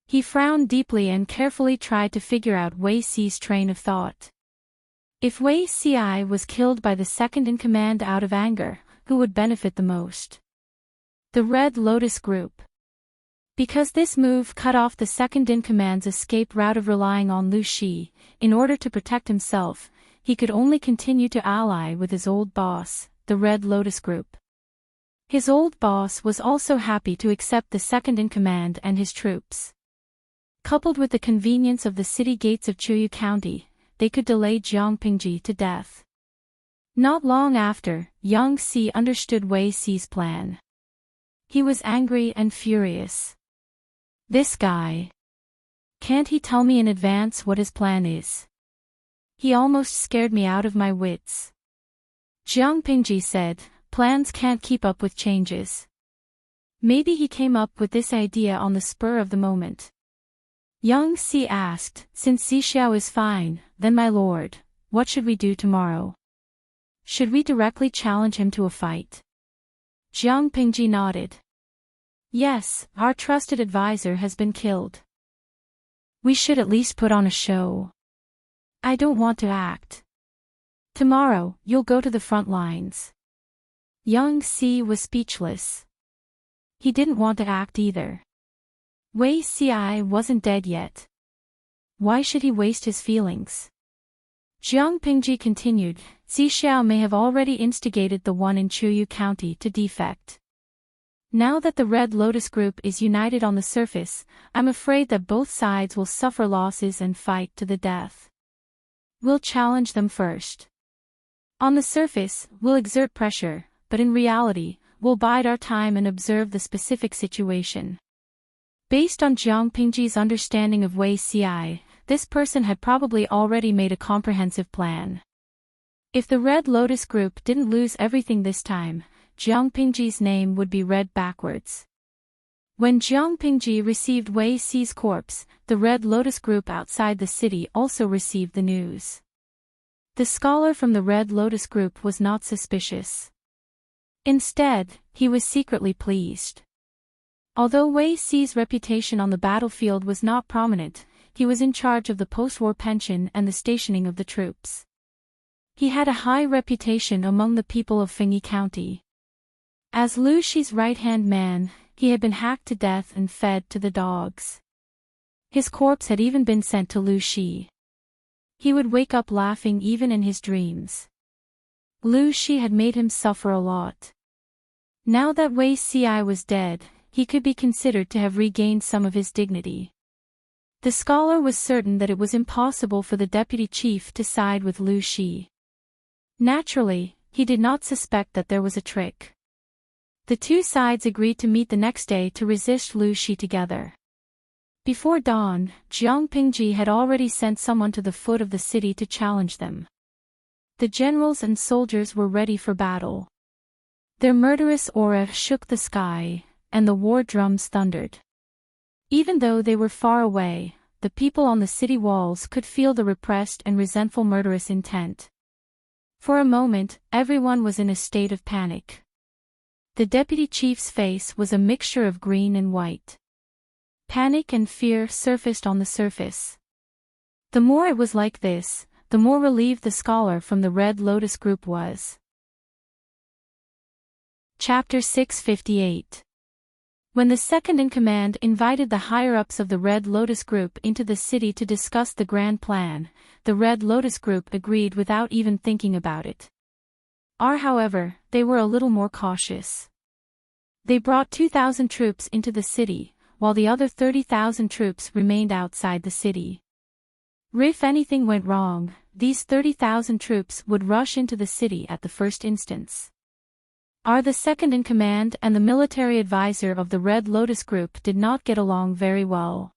He frowned deeply and carefully tried to figure out Wei Xi's train of thought. If Wei Xi was killed by the second-in-command out of anger, who would benefit the most? The Red Lotus Group. Because this move cut off the second-in-command's escape route of relying on Lu Shi, in order to protect himself, he could only continue to ally with his old boss, the Red Lotus Group. His old boss was also happy to accept the second-in-command and his troops. Coupled with the convenience of the city gates of Chuyu County, they could delay Jiang Pingji to death. Not long after, Yang Xi understood Wei Xi's plan. He was angry and furious. This guy. Can't he tell me in advance what his plan is? He almost scared me out of my wits. Jiang Pingji said, plans can't keep up with changes. Maybe he came up with this idea on the spur of the moment. Yang Xi asked, since Zixiao is fine, then my lord, what should we do tomorrow? Should we directly challenge him to a fight? Jiang Pingji nodded. Yes, our trusted advisor has been killed. We should at least put on a show. I don't want to act. Tomorrow, you'll go to the front lines. Yang Xi was speechless. He didn't want to act either. Wei Xi wasn't dead yet. Why should he waste his feelings? Jiang Pingji continued, Zixiao may have already instigated the one in Chuyu County to defect. Now that the Red Lotus Group is united on the surface, I'm afraid that both sides will suffer losses and fight to the death. We'll challenge them first. On the surface, we'll exert pressure, but in reality, we'll bide our time and observe the specific situation. Based on Jiang Pingji's understanding of Wei Xi, this person had probably already made a comprehensive plan. If the Red Lotus Group didn't lose everything this time, Jiang Pingji's name would be read backwards. When Jiang Pingji received Wei Xi's corpse, the Red Lotus Group outside the city also received the news. The scholar from the Red Lotus Group was not suspicious. Instead, he was secretly pleased. Although Wei Xi's reputation on the battlefield was not prominent, he was in charge of the post-war pension and the stationing of the troops. He had a high reputation among the people of Fengyi County. As Lu Shi's right-hand man, he had been hacked to death and fed to the dogs. His corpse had even been sent to Lu Shi. He would wake up laughing even in his dreams. Lu Shi had made him suffer a lot. Now that Wei Xi was dead, he could be considered to have regained some of his dignity. The scholar was certain that it was impossible for the deputy chief to side with Lu Shi. Naturally, he did not suspect that there was a trick. The two sides agreed to meet the next day to resist Lu Shi together. Before dawn, Jiang Pingji had already sent someone to the foot of the city to challenge them. The generals and soldiers were ready for battle. Their murderous aura shook the sky, and the war drums thundered. Even though they were far away, the people on the city walls could feel the repressed and resentful murderous intent. For a moment, everyone was in a state of panic. The deputy chief's face was a mixture of green and white. Panic and fear surfaced on the surface. The more it was like this, the more relieved the scholar from the Red Lotus Group was. Chapter 658. When the second-in-command invited the higher-ups of the Red Lotus Group into the city to discuss the grand plan, the Red Lotus Group agreed without even thinking about it. However, they were a little more cautious. They brought 2,000 troops into the city, while the other 30,000 troops remained outside the city. If anything went wrong, these 30,000 troops would rush into the city at the first instance. R, the second-in-command and the military advisor of the Red Lotus group, did not get along very well.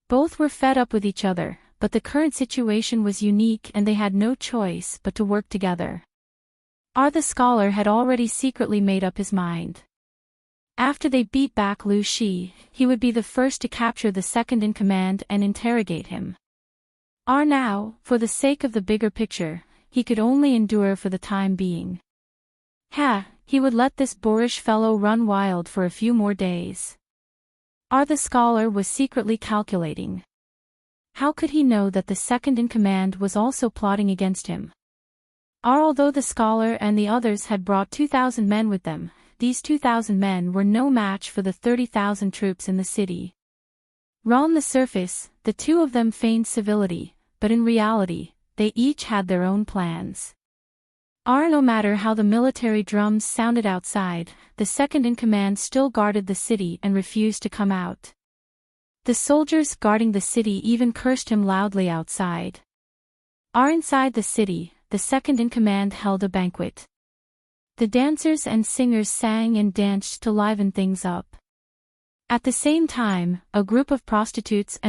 Both were fed up with each other, but the current situation was unique and they had no choice but to work together. R, the scholar, had already secretly made up his mind. After they beat back Lu Shi, he would be the first to capture the second-in-command and interrogate him. R, now, for the sake of the bigger picture, he could only endure for the time being. He would let this boorish fellow run wild for a few more days. R, the scholar, was secretly calculating. How could he know that the second-in-command was also plotting against him? R, although the scholar and the others had brought 2,000 men with them, these 2,000 men were no match for the 30,000 troops in the city. On the surface, the two of them feigned civility, but in reality, they each had their own plans. No matter how the military drums sounded outside, the second-in-command still guarded the city and refused to come out. The soldiers guarding the city even cursed him loudly outside. Inside the city, the second-in-command held a banquet. The dancers and singers sang and danced to liven things up. At the same time, a group of prostitutes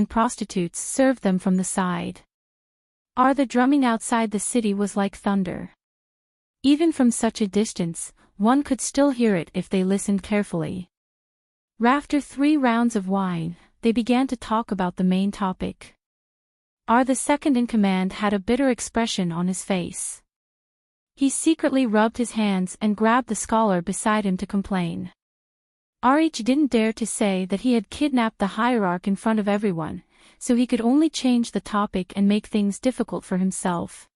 served them from the side. The drumming outside the city was like thunder. Even from such a distance, one could still hear it if they listened carefully. After 3 rounds of wine, they began to talk about the main topic. The second-in-command had a bitter expression on his face. He secretly rubbed his hands and grabbed the scholar beside him to complain. Each didn't dare to say that he had kidnapped the hierarch in front of everyone, so he could only change the topic and make things difficult for himself.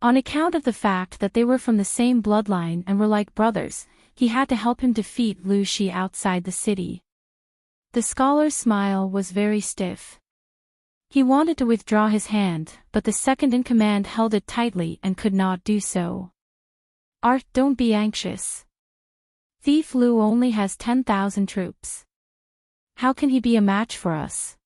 On account of the fact that they were from the same bloodline and were like brothers, he had to help him defeat Lu Shi outside the city. The scholar's smile was very stiff. He wanted to withdraw his hand, but the second-in-command held it tightly and could not do so. Don't be anxious. Thief Lu only has 10,000 troops. How can he be a match for us?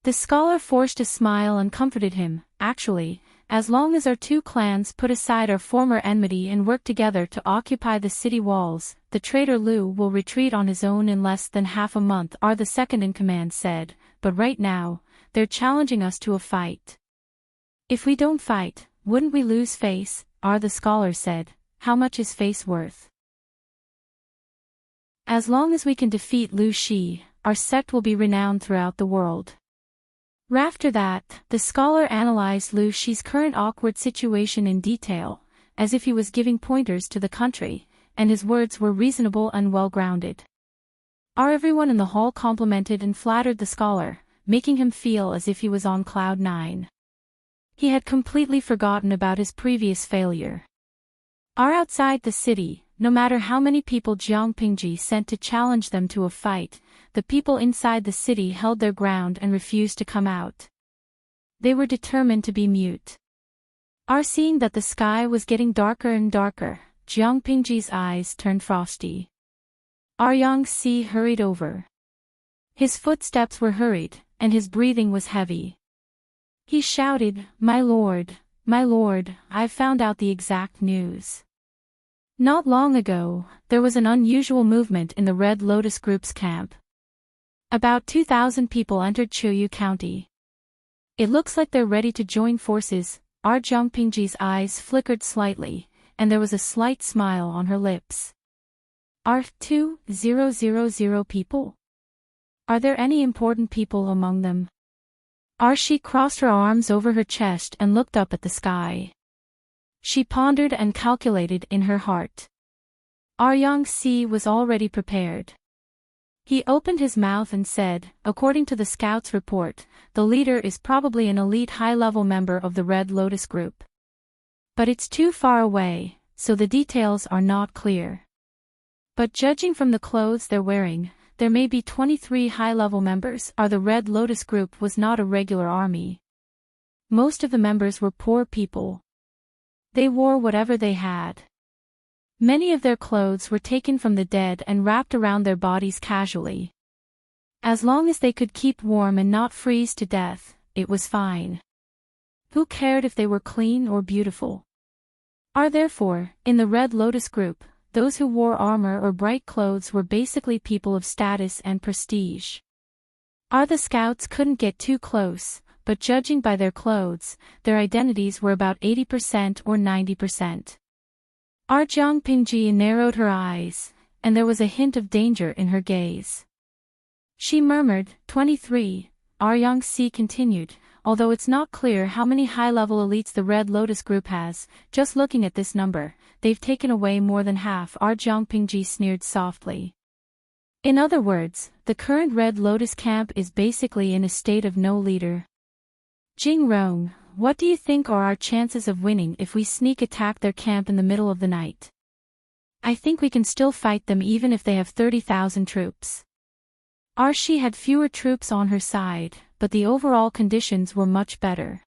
The scholar forced a smile and comforted him. Actually, as long as our two clans put aside our former enmity and work together to occupy the city walls, the traitor Lu will retreat on his own in less than half a month, the second-in-command said, but right now, they're challenging us to a fight. If we don't fight, wouldn't we lose face? The scholar said. How much is face worth? As long as we can defeat Lu Shi, our sect will be renowned throughout the world. After that, the scholar analyzed Lu Shi's current awkward situation in detail, as if he was giving pointers to the country, and his words were reasonable and well-grounded. Everyone in the hall complimented and flattered the scholar, making him feel as if he was on cloud 9. He had completely forgotten about his previous failure. Outside the city, no matter how many people Jiang Pingji sent to challenge them to a fight, the people inside the city held their ground and refused to come out. They were determined to be mute. Seeing that the sky was getting darker and darker, Jiang Pingji's eyes turned frosty. Yang Si hurried over. His footsteps were hurried, and his breathing was heavy. He shouted, my lord, I've found out the exact news. Not long ago, there was an unusual movement in the Red Lotus Group's camp. About 2,000 people entered Chuyu County. It looks like they're ready to join forces. Jiang Pingji's eyes flickered slightly, and there was a slight smile on her lips. 2,000 people? Are there any important people among them? She crossed her arms over her chest and looked up at the sky. She pondered and calculated in her heart. Yang Si was already prepared. He opened his mouth and said, according to the scout's report, the leader is probably an elite high-level member of the Red Lotus Group. But it's too far away, so the details are not clear. But judging from the clothes they're wearing, there may be 23 high-level members. The Red Lotus Group was not a regular army. Most of the members were poor people. They wore whatever they had. Many of their clothes were taken from the dead and wrapped around their bodies casually. As long as they could keep warm and not freeze to death, it was fine. Who cared if they were clean or beautiful? Therefore, in the Red Lotus Group, those who wore armor or bright clothes were basically people of status and prestige. The scouts couldn't get too close, but judging by their clothes, their identities were about 80% or 90%. Jiang Pingji narrowed her eyes, and there was a hint of danger in her gaze. She murmured, 23, Yang Si continued, although it's not clear how many high-level elites the Red Lotus group has, just looking at this number, they've taken away more than half. Jiang Pingji sneered softly. In other words, the current Red Lotus camp is basically in a state of no leader. Jing Rong, what do you think are our chances of winning if we sneak attack their camp in the middle of the night? I think we can still fight them even if they have 30,000 troops. She had fewer troops on her side, but the overall conditions were much better.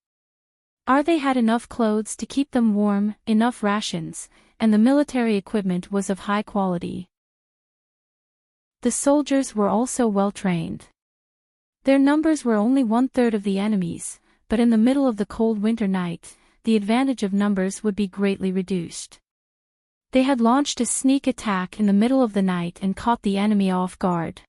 They had enough clothes to keep them warm, enough rations, and the military equipment was of high quality. The soldiers were also well trained. Their numbers were only 1/3 of the enemy's, but in the middle of the cold winter night, the advantage of numbers would be greatly reduced. They had launched a sneak attack in the middle of the night and caught the enemy off guard.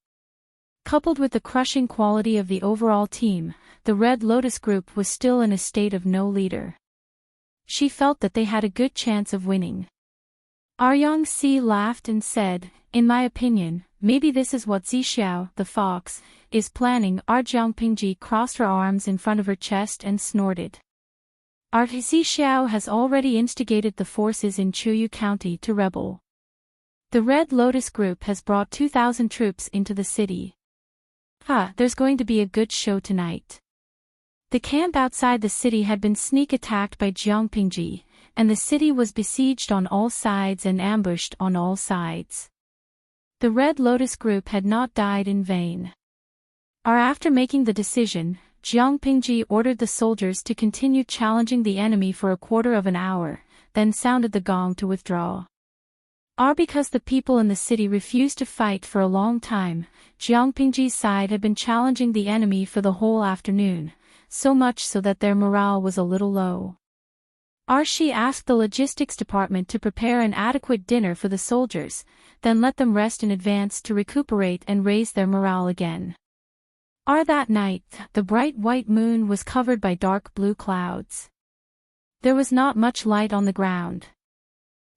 Coupled with the crushing quality of the overall team, the Red Lotus group was still in a state of no leader. She felt that they had a good chance of winning. Yang Si laughed and said, in my opinion, maybe this is what Zixiao, the fox, is planning. Jiang Pingji crossed her arms in front of her chest and snorted. Zixiao has already instigated the forces in Chuyu County to rebel. The Red Lotus group has brought 2,000 troops into the city. There's going to be a good show tonight. The camp outside the city had been sneak attacked by Jiang Pingji, and the city was besieged on all sides and ambushed on all sides. The Red Lotus group had not died in vain. After making the decision, Jiang Pingji ordered the soldiers to continue challenging the enemy for a quarter of an hour, then sounded the gong to withdraw. Because the people in the city refused to fight for a long time, Jiang Pingji's side had been challenging the enemy for the whole afternoon, so much so that their morale was a little low. She asked the logistics department to prepare an adequate dinner for the soldiers, then let them rest in advance to recuperate and raise their morale again. That night, the bright white moon was covered by dark blue clouds. There was not much light on the ground.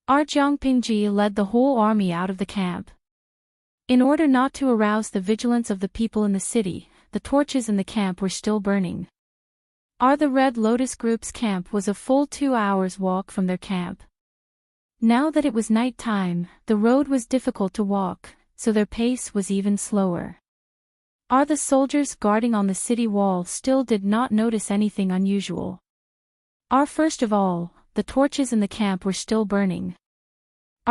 Jiang Pingji led the whole army out of the camp. In order not to arouse the vigilance of the people in the city, the torches in the camp were still burning. The Red Lotus group's camp was a full 2 hours' walk from their camp. Now that it was night time, the road was difficult to walk, so their pace was even slower. The soldiers guarding on the city wall still did not notice anything unusual. First of all, the torches in the camp were still burning.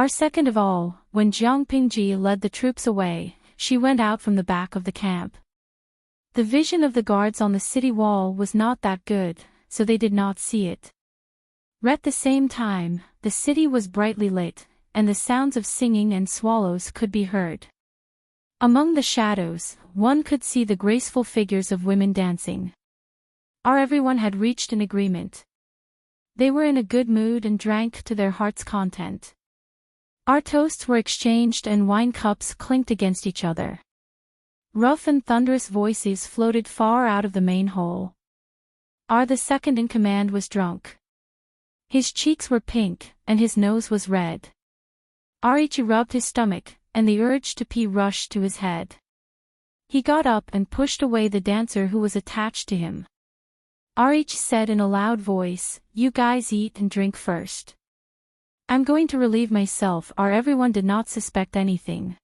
Second of all, when Jiang Pingji led the troops away, she went out from the back of the camp. The vision of the guards on the city wall was not that good, so they did not see it. At the same time, the city was brightly lit, and the sounds of singing and swallows could be heard. Among the shadows, one could see the graceful figures of women dancing. Everyone had reached an agreement. They were in a good mood and drank to their heart's content. Toasts were exchanged and wine cups clinked against each other. Rough and thunderous voices floated far out of the main hall. The second in command was drunk. His cheeks were pink, and his nose was red. Ichi rubbed his stomach, and the urge to pee rushed to his head. He got up and pushed away the dancer who was attached to him. Ichi said in a loud voice, "You guys eat and drink first. I'm going to relieve myself." Everyone did not suspect anything.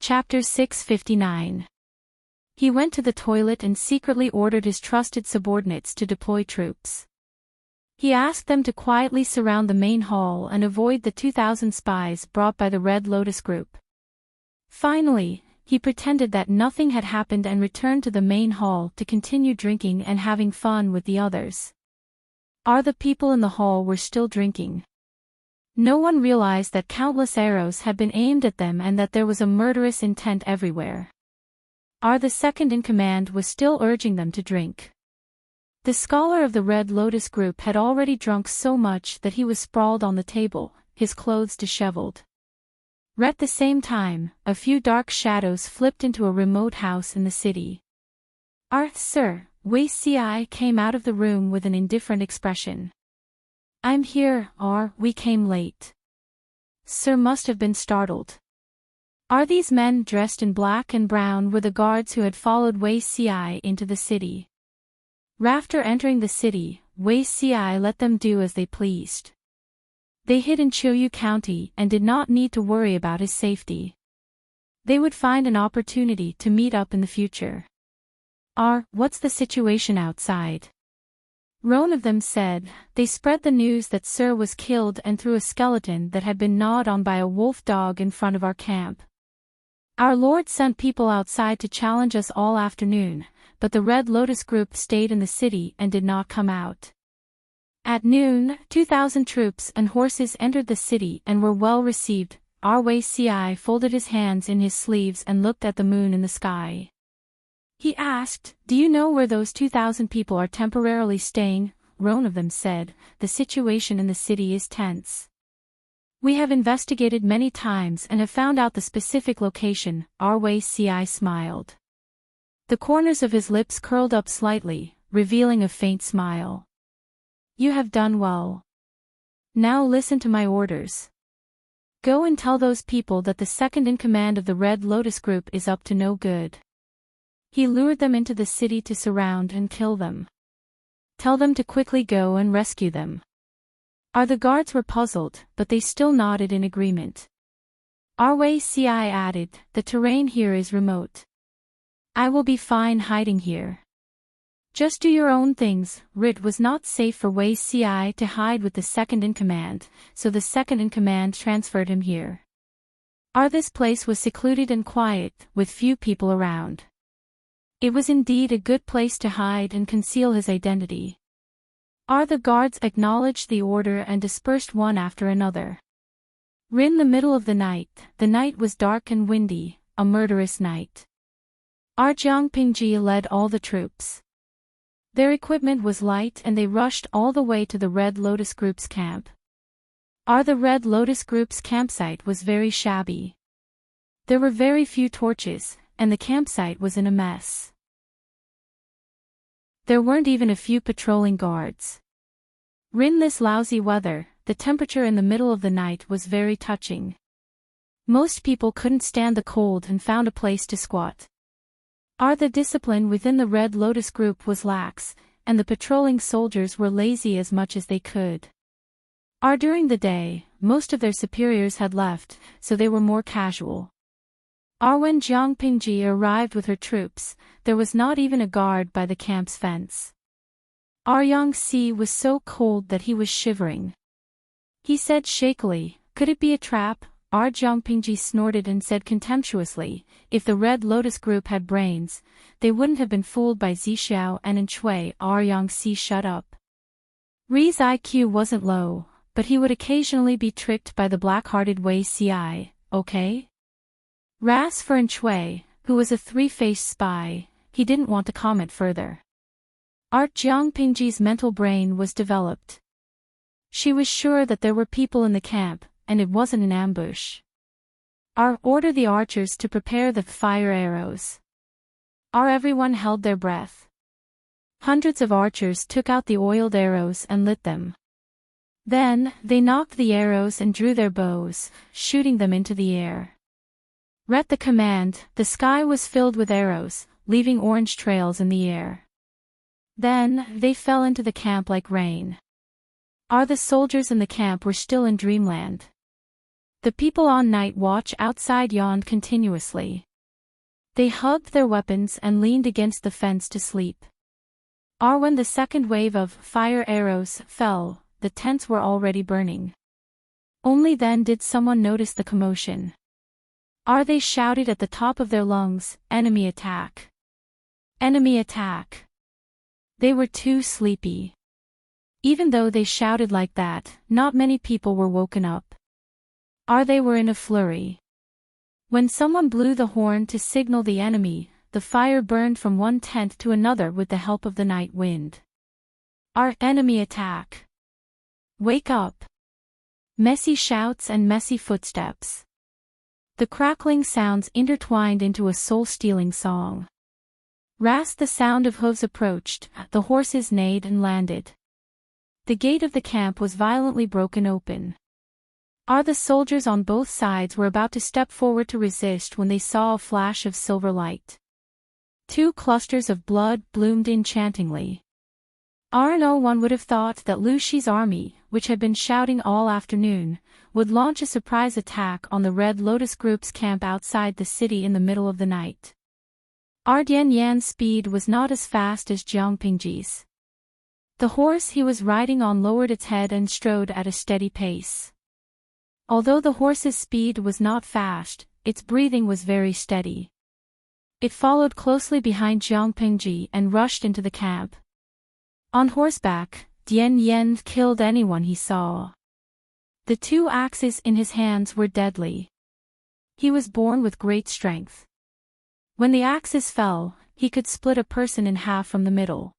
Chapter 659. He went to the toilet and secretly ordered his trusted subordinates to deploy troops. He asked them to quietly surround the main hall and avoid the 2,000 spies brought by the Red Lotus group. Finally, he pretended that nothing had happened and returned to the main hall to continue drinking and having fun with the others. The people in the hall were still drinking. No one realized that countless arrows had been aimed at them and that there was a murderous intent everywhere. The second in command was still urging them to drink. The scholar of the Red Lotus group had already drunk so much that he was sprawled on the table, his clothes disheveled. At the same time, a few dark shadows flipped into a remote house in the city. Sir, Wei Ci came out of the room with an indifferent expression. I'm here, we came late. Sir must have been startled. These men dressed in black and brown were the guards who had followed Wei Ci into the city. After entering the city, Wei Ci let them do as they pleased. They hid in Qiuyu County and did not need to worry about his safety. They would find an opportunity to meet up in the future. What's the situation outside? One of them said. They spread the news that Sir was killed and threw a skeleton that had been gnawed on by a wolf dog in front of our camp. Our Lord sent people outside to challenge us all afternoon, but the Red Lotus group stayed in the city and did not come out. At noon, 2,000 troops and horses entered the city and were well received. Wei Ci folded his hands in his sleeves and looked at the moon in the sky. He asked, "Do you know where those 2,000 people are temporarily staying?" One of them said, "The situation in the city is tense. We have investigated many times and have found out the specific location." Wei Ci smiled. The corners of his lips curled up slightly, revealing a faint smile. "You have done well. Now listen to my orders. Go and tell those people that the second in command of the Red Lotus group is up to no good. He lured them into the city to surround and kill them. Tell them to quickly go and rescue them." The guards were puzzled, but they still nodded in agreement. Wei Ci added, "The terrain here is remote. I will be fine hiding here. Just do your own things." It was not safe for Wei Ci to hide with the second in command, so the second in command transferred him here. This place was secluded and quiet, with few people around. It was indeed a good place to hide and conceal his identity. The guards acknowledged the order and dispersed one after another. In the middle of the night was dark and windy, a murderous night. Jiang Pingji led all the troops. Their equipment was light and they rushed all the way to the Red Lotus Group's camp. The Red Lotus Group's campsite was very shabby. There were very few torches, and the campsite was in a mess. There weren't even a few patrolling guards. In this lousy weather, the temperature in the middle of the night was very touching. Most people couldn't stand the cold and found a place to squat. The discipline within the Red Lotus group was lax, and the patrolling soldiers were lazy as much as they could. During the day, most of their superiors had left, so they were more casual. When Jiang Pingji arrived with her troops, there was not even a guard by the camp's fence. Yangxi was so cold that he was shivering. He said shakily, "Could it be a trap?" Jiang Pingji snorted and said contemptuously, "If the Red Lotus group had brains, they wouldn't have been fooled by Zixiao and Enchui." Yangxi shut up. Ri's IQ wasn't low, but he would occasionally be tricked by the black-hearted Wei Ci, okay? As for Enchui, who was a three-faced spy, he didn't want to comment further. Jiang Pingji's mental brain was developed. She was sure that there were people in the camp, and it wasn't an ambush. Order the archers to prepare the fire arrows. Everyone held their breath. Hundreds of archers took out the oiled arrows and lit them. Then, they knocked the arrows and drew their bows, shooting them into the air. At the command, the sky was filled with arrows, leaving orange trails in the air. Then, they fell into the camp like rain. The soldiers in the camp were still in dreamland. The people on night watch outside yawned continuously. They hugged their weapons and leaned against the fence to sleep. When the second wave of fire arrows fell, the tents were already burning. Only then did someone notice the commotion. They shouted at the top of their lungs, "Enemy attack! Enemy attack!" They were too sleepy. Even though they shouted like that, not many people were woken up. They were in a flurry. When someone blew the horn to signal the enemy, the fire burned from one tent to another with the help of the night wind. Our enemy attack. Wake up. Messy shouts and messy footsteps. The crackling sounds intertwined into a soul-stealing song. Ras, the sound of hooves approached, the horses neighed and landed. The gate of the camp was violently broken open. The soldiers on both sides were about to step forward to resist when they saw a flash of silver light. 2 clusters of blood bloomed enchantingly. No one would have thought that Lu Shi's army, which had been shouting all afternoon, would launch a surprise attack on the Red Lotus Group's camp outside the city in the middle of the night. Dian Yan's speed was not as fast as Jiang Pingji's. The horse he was riding on lowered its head and strode at a steady pace. Although the horse's speed was not fast, its breathing was very steady. It followed closely behind Jiang Pingji and rushed into the camp. On horseback, Dian Yan killed anyone he saw. The 2 axes in his hands were deadly. He was born with great strength. When the axes fell, he could split a person in half from the middle.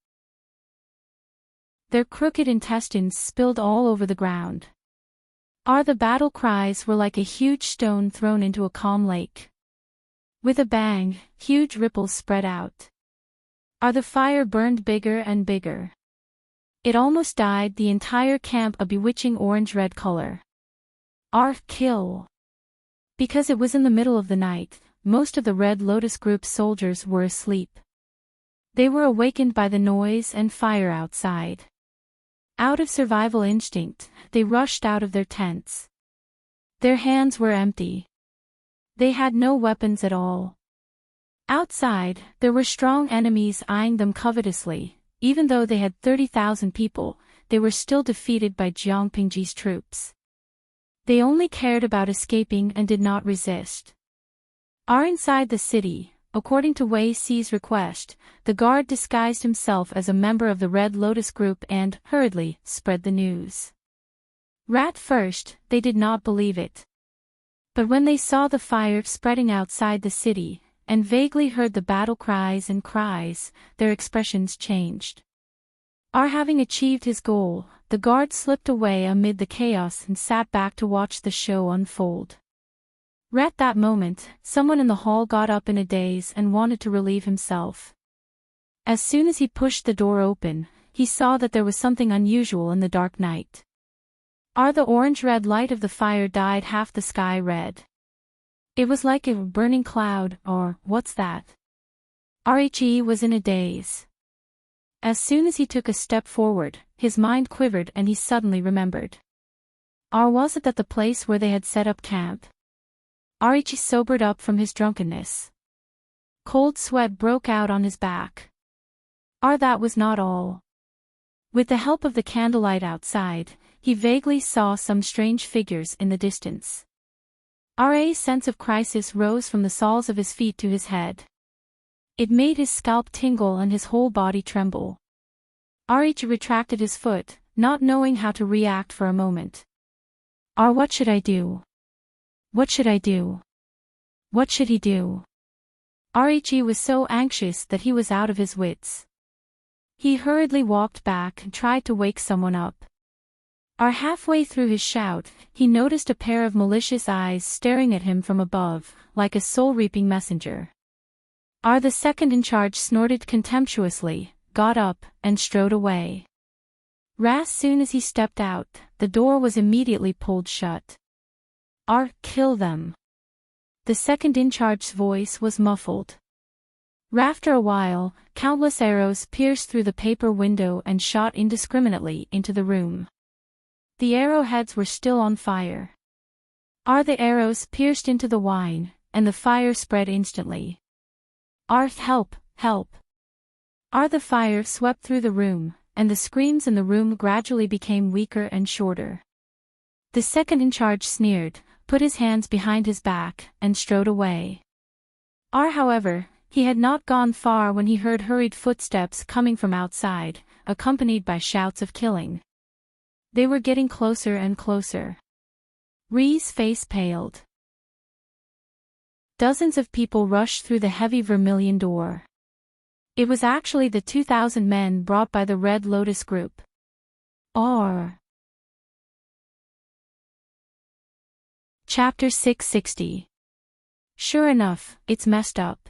Their crooked intestines spilled all over the ground. The battle cries were like a huge stone thrown into a calm lake. With a bang, huge ripples spread out. The fire burned bigger and bigger. It almost dyed the entire camp a bewitching orange-red color. Kill. Because it was in the middle of the night, most of the Red Lotus Group's soldiers were asleep. They were awakened by the noise and fire outside. Out of survival instinct, they rushed out of their tents. Their hands were empty. They had no weapons at all. Outside, there were strong enemies eyeing them covetously. Even though they had 30,000 people, they were still defeated by Jiang Pingji's troops. They only cared about escaping and did not resist. Inside the city, according to Wei Si's request, the guard disguised himself as a member of the Red Lotus Group and, hurriedly, spread the news. At first, they did not believe it. But when they saw the fire spreading outside the city, and vaguely heard the battle cries and cries, their expressions changed. Having achieved his goal, the guard slipped away amid the chaos and sat back to watch the show unfold. At that moment, someone in the hall got up in a daze and wanted to relieve himself. As soon as he pushed the door open, he saw that there was something unusual in the dark night. The orange-red light of the fire dyed half the sky red. It was like a burning cloud, or, what's that? He was in a daze. As soon as he took a step forward, his mind quivered and he suddenly remembered. Was it that the place where they had set up camp? He sobered up from his drunkenness. Cold sweat broke out on his back. That was not all. With the help of the candlelight outside, he vaguely saw some strange figures in the distance. A sense of crisis rose from the soles of his feet to his head. It made his scalp tingle and his whole body tremble. Retracted his foot, not knowing how to react for a moment. What should I do? What should I do? What should he do? He was so anxious that he was out of his wits. He hurriedly walked back and tried to wake someone up. Halfway through his shout, he noticed a pair of malicious eyes staring at him from above, like a soul-reaping messenger. The second in charge snorted contemptuously, got up, and strode away. As soon as he stepped out, the door was immediately pulled shut. Kill them. The second in charge's voice was muffled. After a while, countless arrows pierced through the paper window and shot indiscriminately into the room. The arrowheads were still on fire. The arrows pierced into the wine, and the fire spread instantly. Help, help. The fire swept through the room, and the screams in the room gradually became weaker and shorter. The second in charge sneered, put his hands behind his back, and strode away. However, he had not gone far when he heard hurried footsteps coming from outside, accompanied by shouts of killing. They were getting closer and closer. Ri's face paled. Dozens of people rushed through the heavy vermilion door. It was actually the 2,000 men brought by the Red Lotus group. Chapter 660. Sure enough, it's messed up.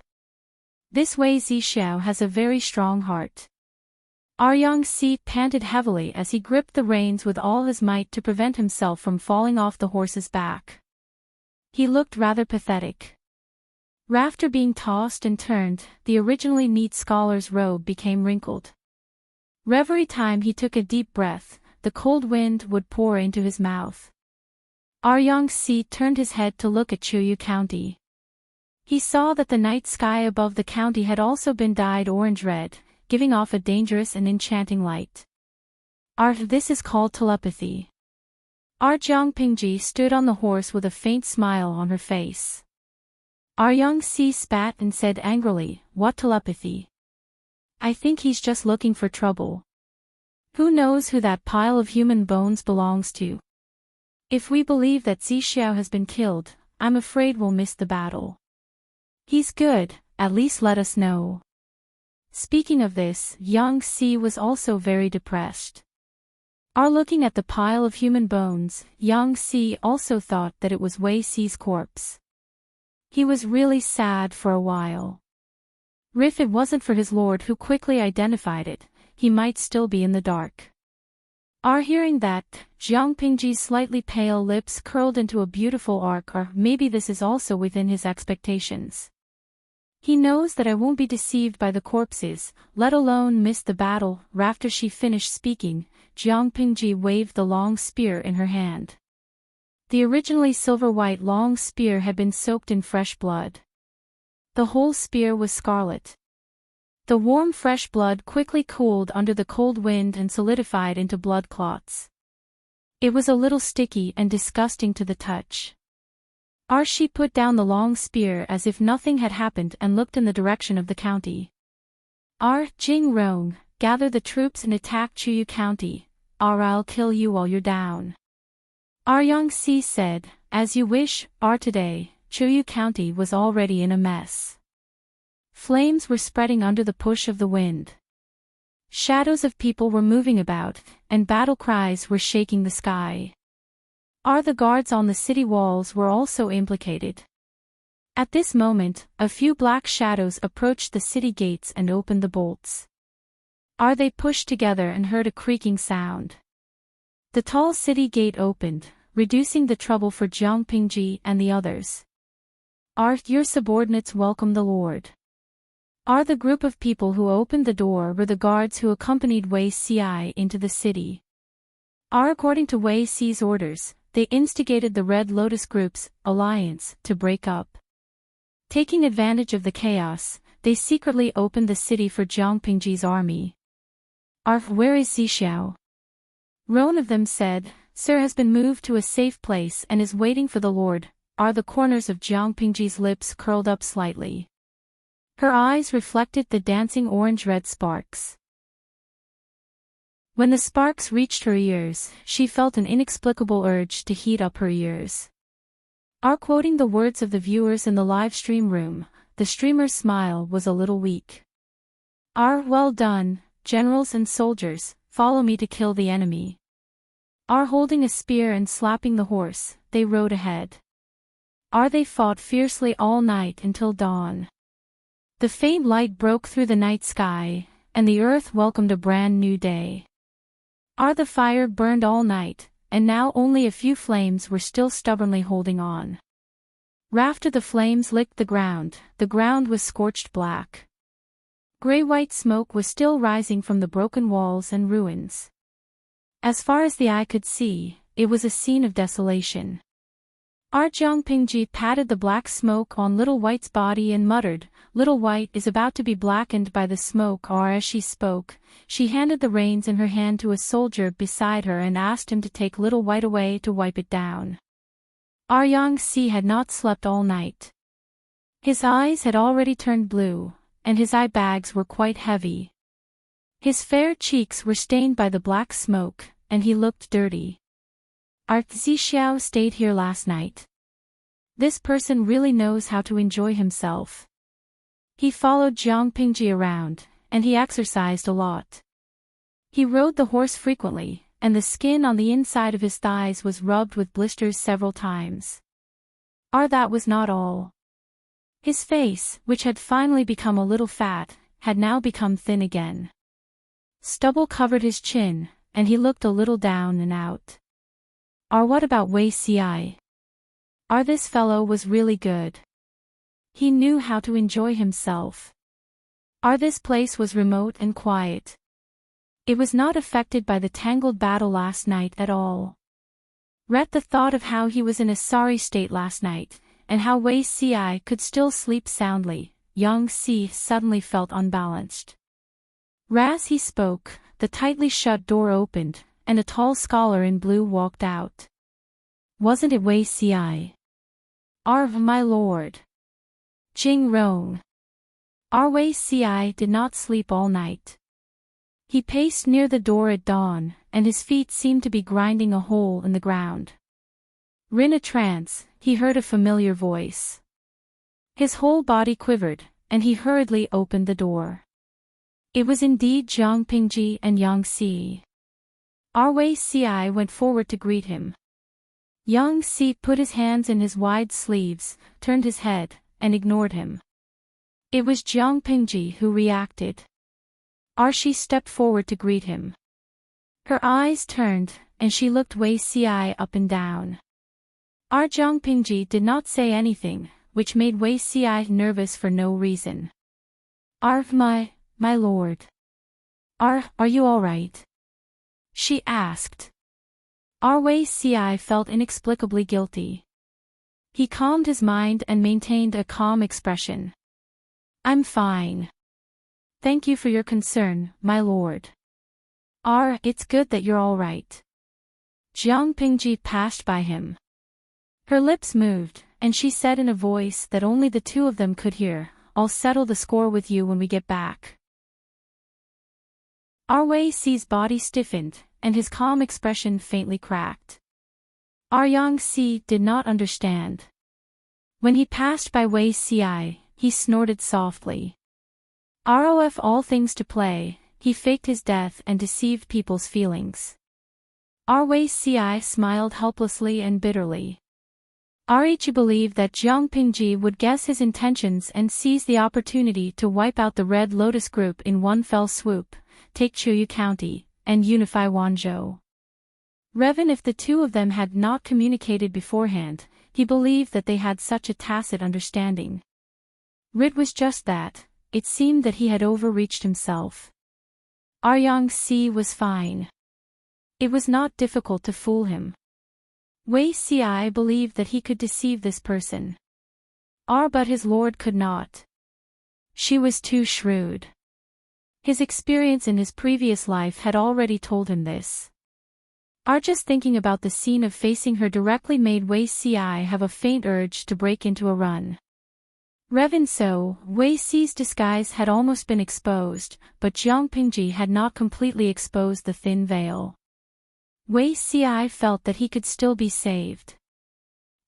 This Wei Zixiao has a very strong heart. Yang panted heavily as he gripped the reins with all his might to prevent himself from falling off the horse's back. He looked rather pathetic. After being tossed and turned, the originally neat scholar's robe became wrinkled. Every time he took a deep breath, the cold wind would pour into his mouth. Yang turned his head to look at Chuyu County. He saw that the night sky above the county had also been dyed orange-red, giving off a dangerous and enchanting light. This is called telepathy. Jiangpingji stood on the horse with a faint smile on her face. Yang spat and said angrily, "What telepathy? I think he's just looking for trouble. Who knows who that pile of human bones belongs to? If we believe that Zixiao has been killed, I'm afraid we'll miss the battle. He's good, at least let us know." Speaking of this, Yang was also very depressed. Looking at the pile of human bones, Yang also thought that it was Wei Xi's corpse. He was really sad for a while. If it wasn't for his lord who quickly identified it, he might still be in the dark. Hearing that, Jiangpingji's slightly pale lips curled into a beautiful arc, or maybe this is also within his expectations. He knows that I won't be deceived by the corpses, let alone miss the battle. After she finished speaking, Jiangpingji waved the long spear in her hand. The originally silver-white long spear had been soaked in fresh blood. The whole spear was scarlet. The warm fresh blood quickly cooled under the cold wind and solidified into blood clots. It was a little sticky and disgusting to the touch. She put down the long spear as if nothing had happened and looked in the direction of the county. Jing Rong, gather the troops and attack Chuyu County, or I'll kill you while you're down. Yang said, as you wish. Today, Chuyu County was already in a mess. Flames were spreading under the push of the wind. Shadows of people were moving about, and battle cries were shaking the sky. The guards on the city walls were also implicated. At this moment, a few black shadows approached the city gates and opened the bolts. They pushed together and heard a creaking sound. The tall city gate opened, reducing the trouble for Jiangpingji and the others. Your subordinates welcome the Lord. The group of people who opened the door were the guards who accompanied Wei Xi into the city. According to Wei Xi's orders, they instigated the Red Lotus Group's alliance to break up. Taking advantage of the chaos, they secretly opened the city for Jiangpingji's army. Where is Zixiao? One of them said, Sir has been moved to a safe place and is waiting for the Lord. The corners of Jiangpingji's lips curled up slightly. Her eyes reflected the dancing orange-red sparks. When the sparks reached her ears, she felt an inexplicable urge to heat up her ears. Quoting the words of the viewers in the live stream room, the streamer's smile was a little weak. Well done, generals and soldiers, follow me to kill the enemy. Holding a spear and slapping the horse, they rode ahead. They fought fiercely all night until dawn. The faint light broke through the night sky, and the earth welcomed a brand new day. The fire burned all night, and now only a few flames were still stubbornly holding on. After the flames licked the ground was scorched black. Gray-white smoke was still rising from the broken walls and ruins. As far as the eye could see, it was a scene of desolation. Jiangpingji patted the black smoke on Little White's body and muttered, Little White is about to be blackened by the smoke. As she spoke, she handed the reins in her hand to a soldier beside her and asked him to take Little White away to wipe it down. Yang had not slept all night. His eyes had already turned blue, and his eye bags were quite heavy. His fair cheeks were stained by the black smoke, and he looked dirty. Zixiao stayed here last night. This person really knows how to enjoy himself. He followed Jiangpingji around, and he exercised a lot. He rode the horse frequently, and the skin on the inside of his thighs was rubbed with blisters several times. That was not all. His face, which had finally become a little fat, had now become thin again. Stubble covered his chin, and he looked a little down and out. What about Wei Ci? This fellow was really good. He knew how to enjoy himself. This place was remote and quiet. It was not affected by the tangled battle last night at all. The thought of how he was in a sorry state last night, and how Wei Ci could still sleep soundly, Yang Si suddenly felt unbalanced. As he spoke, the tightly shut door opened, and a tall scholar in blue walked out. Wasn't it Wei Ci? My lord. Jing Rong. Wei Ci did not sleep all night. He paced near the door at dawn, and his feet seemed to be grinding a hole in the ground. In a trance, he heard a familiar voice. His whole body quivered, and he hurriedly opened the door. It was indeed Jiang Pingji and Yang Si. Wei Ci went forward to greet him. Yang Si put his hands in his wide sleeves, turned his head, and ignored him. It was Jiang Pingji who reacted. She stepped forward to greet him. Her eyes turned, and she looked Wei Ci up and down. Jiang Pingji did not say anything, which made Wei Ci nervous for no reason. My lord. Are you all right? She asked. Wei Ci felt inexplicably guilty. He calmed his mind and maintained a calm expression. I'm fine. Thank you for your concern, my lord. It's good that you're all right. Jiang Pingji passed by him. Her lips moved, and she said in a voice that only the two of them could hear, I'll settle the score with you when we get back. Wei Ci's body stiffened, and his calm expression faintly cracked. Yang Si did not understand. When he passed by Wei Ci, he snorted softly. Of all things to play, he faked his death and deceived people's feelings. Wei Ci smiled helplessly and bitterly. He believed that Jiang Pingji would guess his intentions and seize the opportunity to wipe out the Red Lotus group in one fell swoop, take Chuyu County, and unify Wanzhou. Even if the two of them had not communicated beforehand, he believed that they had such a tacit understanding. It was just that, it seemed that he had overreached himself. Yang Si was fine. It was not difficult to fool him. Wei Ci believed that he could deceive this person. But his lord could not. She was too shrewd. His experience in his previous life had already told him this. Just thinking about the scene of facing her directly made Wei Ci have a faint urge to break into a run. Even so, Wei Ci's disguise had almost been exposed, but Jiang Pingji had not completely exposed the thin veil. Wei Ci felt that he could still be saved.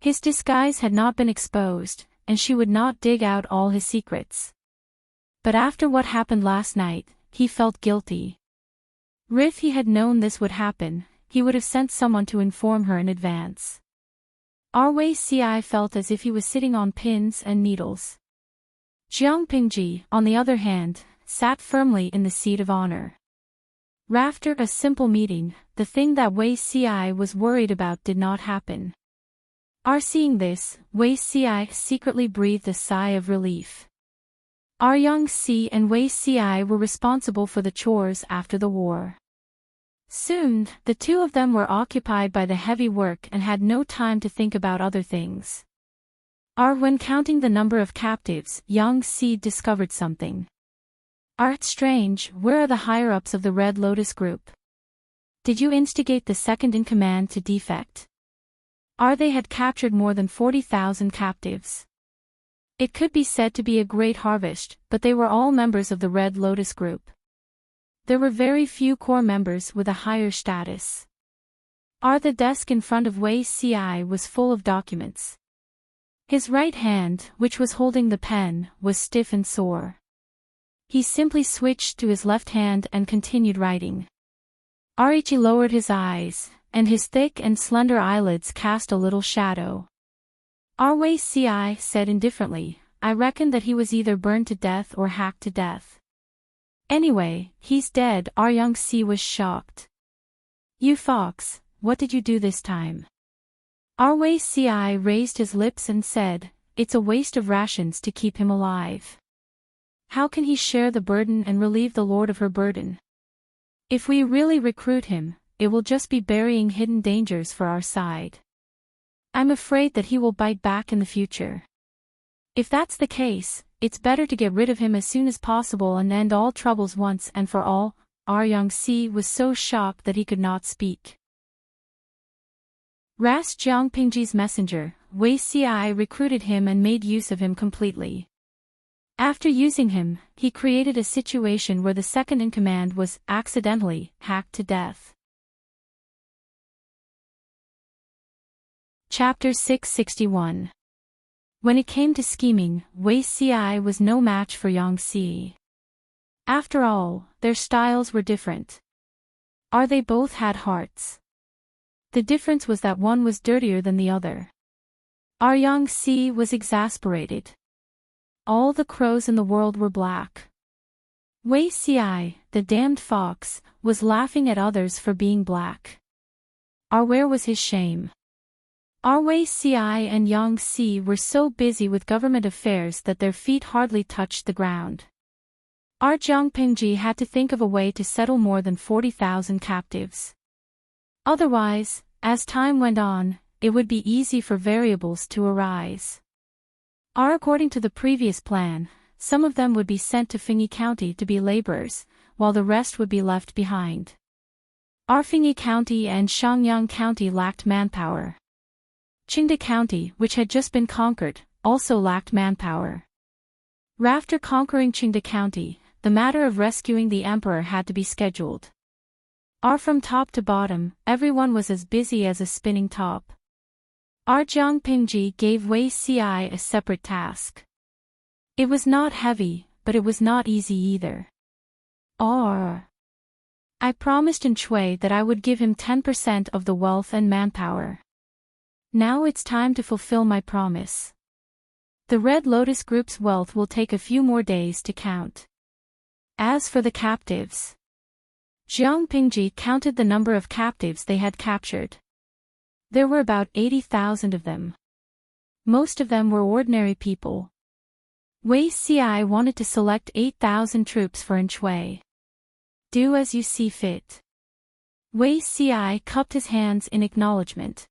His disguise had not been exposed, and she would not dig out all his secrets. But after what happened last night, he felt guilty. If he had known this would happen, he would have sent someone to inform her in advance. Wei Ci felt as if he was sitting on pins and needles. Jiang Pingji, on the other hand, sat firmly in the seat of honor. After a simple meeting, the thing that Wei Ci was worried about did not happen. Seeing this, Wei Ci secretly breathed a sigh of relief. Yang Si and Wei Ci were responsible for the chores after the war. Soon, the two of them were occupied by the heavy work and had no time to think about other things. When counting the number of captives, Yang Si discovered something. It's strange, where are the higher-ups of the Red Lotus group? Did you instigate the second-in-command to defect? They had captured more than 40,000 captives. It could be said to be a great harvest, but they were all members of the Red Lotus group. There were very few core members with a higher status. The desk in front of Wei Ci was full of documents. His right hand, which was holding the pen, was stiff and sore. He simply switched to his left hand and continued writing. Rh lowered his eyes, and his thick and slender eyelids cast a little shadow. Rwci said indifferently, I reckon that he was either burned to death or hacked to death. Anyway, he's dead. Young-si was shocked. You fox, what did you do this time? Rwci raised his lips and said, it's a waste of rations to keep him alive. How can he share the burden and relieve the lord of her burden? If we really recruit him, it will just be burying hidden dangers for our side. I'm afraid that he will bite back in the future. If that's the case, it's better to get rid of him as soon as possible and end all troubles once and for all. Young-si was so shocked that he could not speak. Ras Jiangpingji's messenger, Wei Ci recruited him and made use of him completely. After using him, he created a situation where the second in command was, accidentally, hacked to death. Chapter 661. When it came to scheming, Wei Ci was no match for Young-si. After all, their styles were different. They both had hearts. The difference was that one was dirtier than the other. Young-si was exasperated. All the crows in the world were black. Wei Ci, the damned fox, was laughing at others for being black. Where was his shame? Wei Ci and Young-si were so busy with government affairs that their feet hardly touched the ground. Jiangpingji had to think of a way to settle more than 40,000 captives. Otherwise, as time went on, it would be easy for variables to arise. According to the previous plan, some of them would be sent to Fengyi County to be laborers, while the rest would be left behind. Fengyi County and Shangyang County lacked manpower. Qingda County, which had just been conquered, also lacked manpower. After conquering Qingda County, the matter of rescuing the emperor had to be scheduled. From top to bottom, everyone was as busy as a spinning top. Jiangpingji gave Wei Ci a separate task. It was not heavy, but it was not easy either. I promised Enchui that I would give him 10% of the wealth and manpower. Now it's time to fulfill my promise. The Red Lotus Group's wealth will take a few more days to count. As for the captives, Jiangpingji counted the number of captives they had captured. There were about 80,000 of them. Most of them were ordinary people. Wei Ci wanted to select 8,000 troops for Enchui. Do as you see fit. Wei Ci cupped his hands in acknowledgement.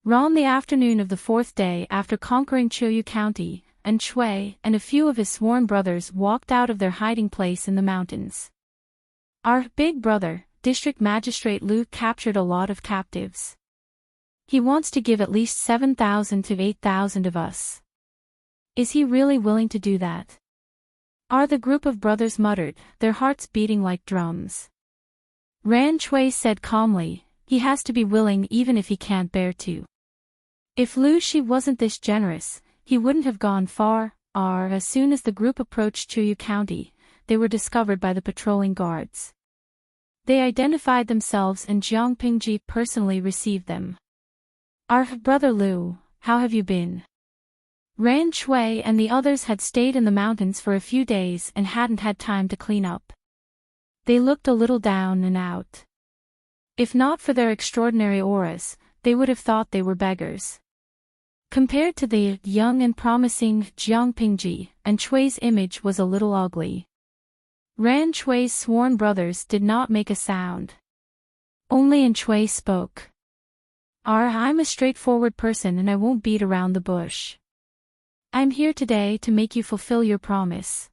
On the afternoon of the fourth day after conquering Qiuyu County, Enchui and a few of his sworn brothers walked out of their hiding place in the mountains. Our big brother, District Magistrate Lu, captured a lot of captives. He wants to give at least 7,000 to 8,000 of us. Is he really willing to do that? The group of brothers muttered, their hearts beating like drums. Ran Chui said calmly, he has to be willing even if he can't bear to. If Lu Shi wasn't this generous, he wouldn't have gone far. As soon as the group approached Qiuyu County, they were discovered by the patrolling guards. They identified themselves and Jiangpingji personally received them. Our brother Lu, how have you been? Ran Chui and the others had stayed in the mountains for a few days and hadn't had time to clean up. They looked a little down and out. If not for their extraordinary auras, they would have thought they were beggars. Compared to the young and promising Jiangpingji, Enchui's image was a little ugly. Ran Chui's sworn brothers did not make a sound. Only Enchui spoke. I'm a straightforward person and I won't beat around the bush. I'm here today to make you fulfill your promise.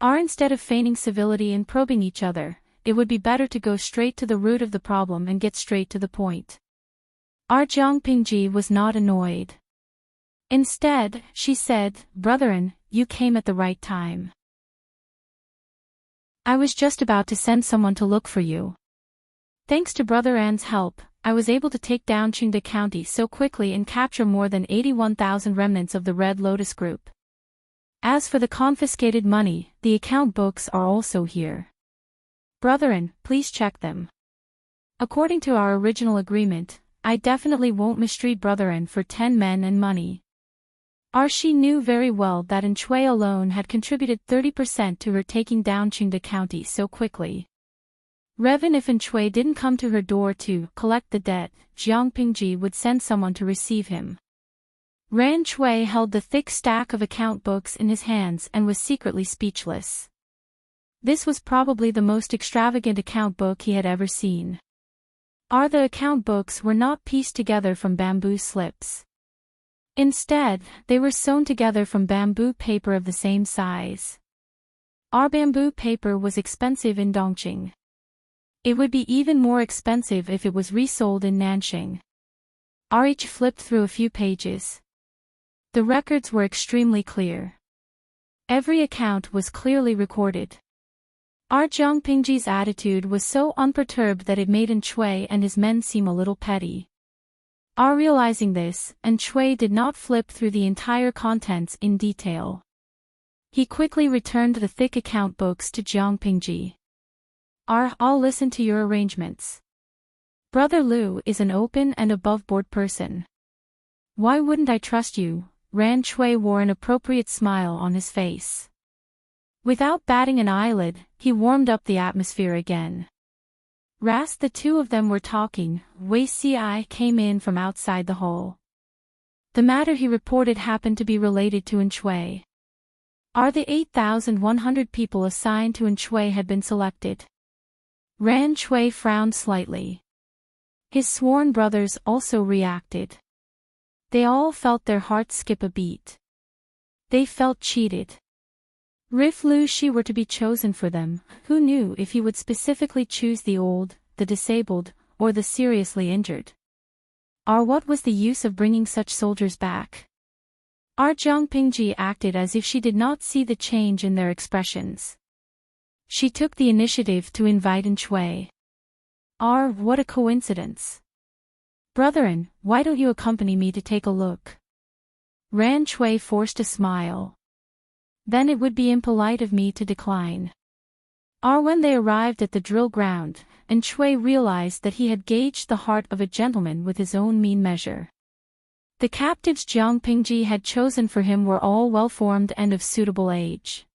Instead of feigning civility and probing each other, it would be better to go straight to the root of the problem and get straight to the point. Jiangpingji was not annoyed. Instead, she said, Brethren, you came at the right time. I was just about to send someone to look for you. Thanks to Brother An's help, I was able to take down Qingda County so quickly and capture more than 81,000 remnants of the Red Lotus Group. As for the confiscated money, the account books are also here. Brethren, please check them. According to our original agreement, I definitely won't mistreat brethren for 10 men and money. She knew very well that Enchui alone had contributed 30% to her taking down Qingde County so quickly. Even if Enchui didn't come to her door to collect the debt, Jiang Pingji would send someone to receive him. Ran Chui held the thick stack of account books in his hands and was secretly speechless. This was probably the most extravagant account book he had ever seen. The account books were not pieced together from bamboo slips. Instead, they were sewn together from bamboo paper of the same size. Our bamboo paper was expensive in Dongqing. It would be even more expensive if it was resold in Nanxing. Each flipped through a few pages. The records were extremely clear. Every account was clearly recorded. Jiang Pingji's attitude was so unperturbed that it made Enchui and his men seem a little petty. Realizing this, Enchui did not flip through the entire contents in detail. He quickly returned the thick account books to Jiang Pingji. I'll listen to your arrangements. Brother Liu is an open and above-board person. Why wouldn't I trust you? Ran Chui wore an appropriate smile on his face. Without batting an eyelid, he warmed up the atmosphere again. The two of them were talking. Wei Ci came in from outside the hall. The matter he reported happened to be related to Enchui. The 8,100 people assigned to Enchui had been selected. Ran Chui frowned slightly. His sworn brothers also reacted. They all felt their hearts skip a beat. They felt cheated. If Lu Shi were to be chosen for them, who knew if he would specifically choose the old, the disabled, or the seriously injured? What was the use of bringing such soldiers back? Jiang Pingji acted as if she did not see the change in their expressions. She took the initiative to invite Enchui. What a coincidence. Brethren, why don't you accompany me to take a look? Ran Chui forced a smile. Then it would be impolite of me to decline. When they arrived at the drill ground, Enchui realized that he had gauged the heart of a gentleman with his own mean measure. The captives Jiang Pingji had chosen for him were all well-formed and of suitable age.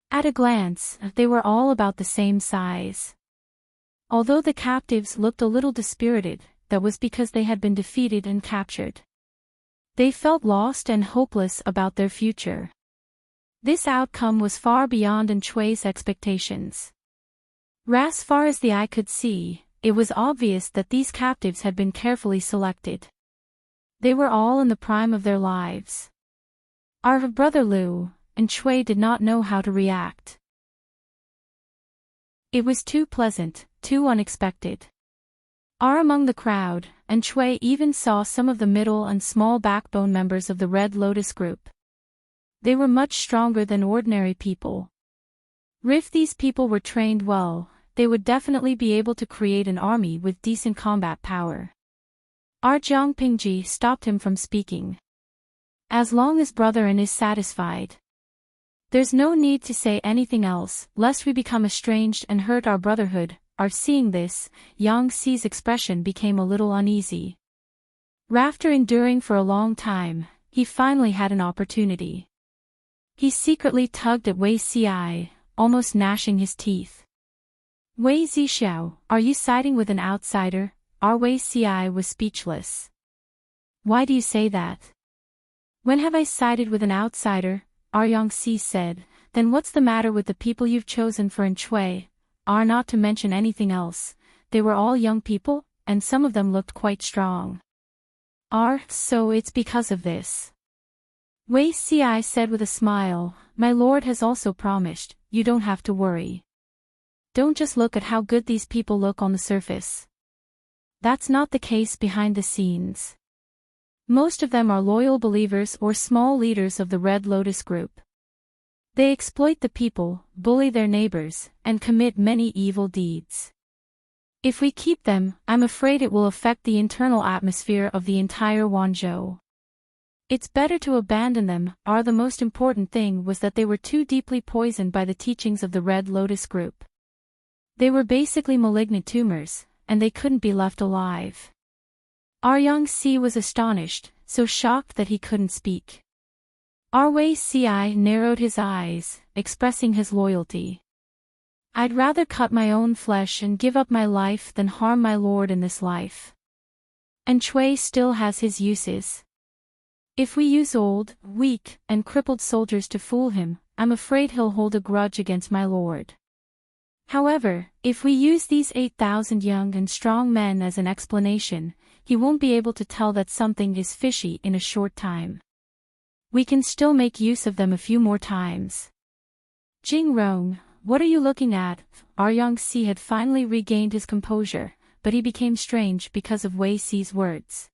At a glance, they were all about the same size. Although the captives looked a little dispirited, that was because they had been defeated and captured. They felt lost and hopeless about their future. This outcome was far beyond Enchui's expectations. As far as the eye could see, it was obvious that these captives had been carefully selected. They were all in the prime of their lives. Our brother Liu, Enchui did not know how to react. It was too pleasant, too unexpected. Among the crowd, Enchui even saw some of the middle and small backbone members of the Red Lotus group. They were much stronger than ordinary people. If these people were trained well, they would definitely be able to create an army with decent combat power. Jiang Pingji stopped him from speaking. As long as brethren is satisfied. There's no need to say anything else, lest we become estranged and hurt our brotherhood. Seeing this, Yang Xi's expression became a little uneasy. After enduring for a long time, he finally had an opportunity. He secretly tugged at Wei Ci, almost gnashing his teeth. Wei Zixiao, are you siding with an outsider? Wei Ci was speechless. Why do you say that? When have I sided with an outsider? Yang Xi said. Then what's the matter with the people you've chosen for Enchui? Not to mention anything else, they were all young people, and some of them looked quite strong. So it's because of this. Wei Ci said with a smile, my lord has also promised, you don't have to worry. Don't just look at how good these people look on the surface. That's not the case behind the scenes. Most of them are loyal believers or small leaders of the Red Lotus group. They exploit the people, bully their neighbors, and commit many evil deeds. If we keep them, I'm afraid it will affect the internal atmosphere of the entire Wanzhou. It's better to abandon them, or the most important thing was that they were too deeply poisoned by the teachings of the Red Lotus group. They were basically malignant tumors, and they couldn't be left alive. Yang-si was astonished, so shocked that he couldn't speak. Wei-ci narrowed his eyes, expressing his loyalty. I'd rather cut my own flesh and give up my life than harm my lord in this life. And Chui still has his uses. If we use old, weak, and crippled soldiers to fool him, I'm afraid he'll hold a grudge against my lord. However, if we use these 8,000 young and strong men as an explanation, he won't be able to tell that something is fishy in a short time. We can still make use of them a few more times. Jing Rong, what are you looking at? Yang-si had finally regained his composure, but he became strange because of Wei-ci's words.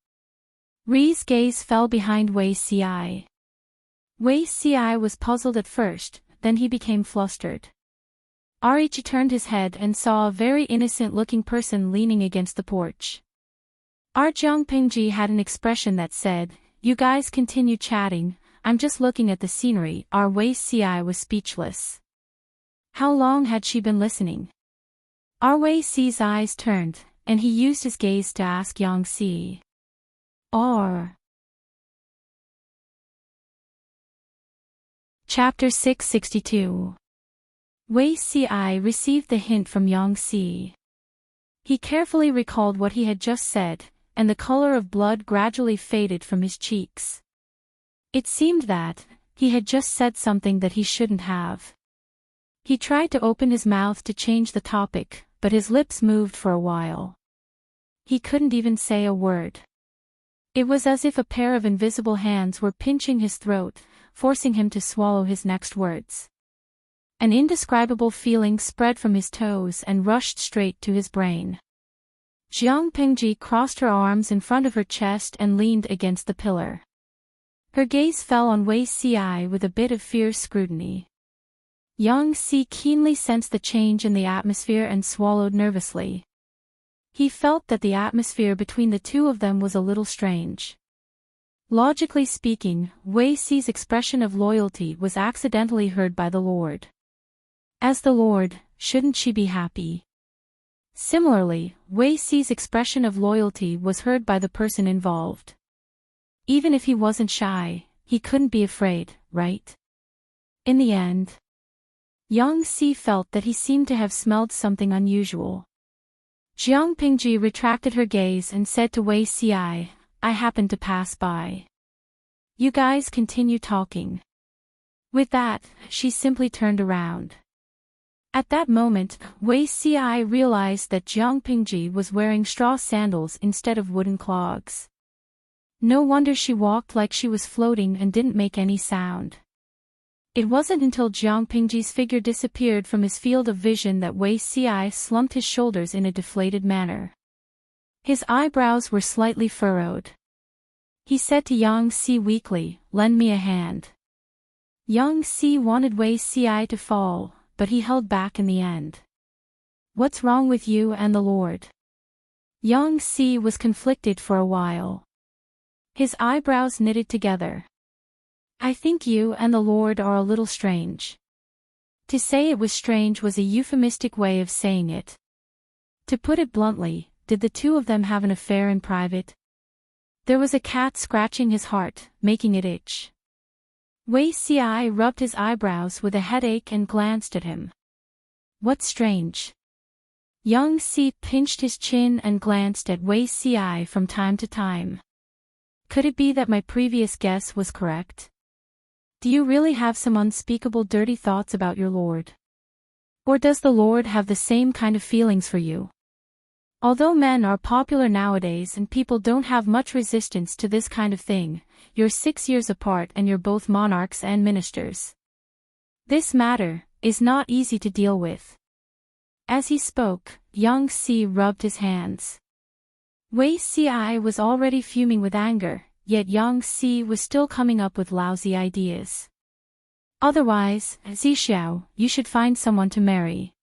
Ri's gaze fell behind Wei-ci. Wei-ci was puzzled at first, then he became flustered. Arichi turned his head and saw a very innocent-looking person leaning against the porch. Jiangpingji had an expression that said, "You guys continue chatting, I'm just looking at the scenery." Wei-ci was speechless. How long had she been listening? Wei-ci's eyes turned, and he used his gaze to ask Yang-si. Chapter 662. Wei-ci received the hint from Yang-si. He carefully recalled what he had just said, and the color of blood gradually faded from his cheeks. It seemed that he had just said something that he shouldn't have. He tried to open his mouth to change the topic, but his lips moved for a while. He couldn't even say a word. It was as if a pair of invisible hands were pinching his throat, forcing him to swallow his next words. An indescribable feeling spread from his toes and rushed straight to his brain. Jiang Pingji crossed her arms in front of her chest and leaned against the pillar. Her gaze fell on Wei-ci with a bit of fierce scrutiny. Yang-si keenly sensed the change in the atmosphere and swallowed nervously. He felt that the atmosphere between the two of them was a little strange. Logically speaking, Wei-ci's expression of loyalty was accidentally heard by the Lord. As the Lord, shouldn't she be happy? Similarly, Wei-ci's expression of loyalty was heard by the person involved. Even if he wasn't shy, he couldn't be afraid, right? In the end, Yang-si felt that he seemed to have smelled something unusual. Jiang Pingji retracted her gaze and said to Wei-ci, "I happened to pass by. You guys continue talking." With that, she simply turned around. At that moment, Wei-ci realized that Jiang Pingji was wearing straw sandals instead of wooden clogs. No wonder she walked like she was floating and didn't make any sound. It wasn't until Jiang Pingji's figure disappeared from his field of vision that Wei-ci slumped his shoulders in a deflated manner. His eyebrows were slightly furrowed. He said to Yang-si weakly, "Lend me a hand." Yang-si wanted Wei-ci to fall, but he held back in the end. "What's wrong with you and the Lord?" Yang-si was conflicted for a while. His eyebrows knitted together. "I think you and the Lord are a little strange." To say it was strange was a euphemistic way of saying it. To put it bluntly, did the two of them have an affair in private? There was a cat scratching his heart, making it itch. Wei-ci rubbed his eyebrows with a headache and glanced at him. "What's strange?" Yang-si pinched his chin and glanced at Wei-ci from time to time. "Could it be that my previous guess was correct? Do you really have some unspeakable dirty thoughts about your Lord? Or does the Lord have the same kind of feelings for you?" Although men are popular nowadays and people don't have much resistance to this kind of thing, you're 6 years apart and you're both monarchs and ministers. This matter is not easy to deal with. As he spoke, Yang-si rubbed his hands. Wei-ci was already fuming with anger, yet Yang-si was still coming up with lousy ideas. Otherwise, Zixiao, you should find someone to marry.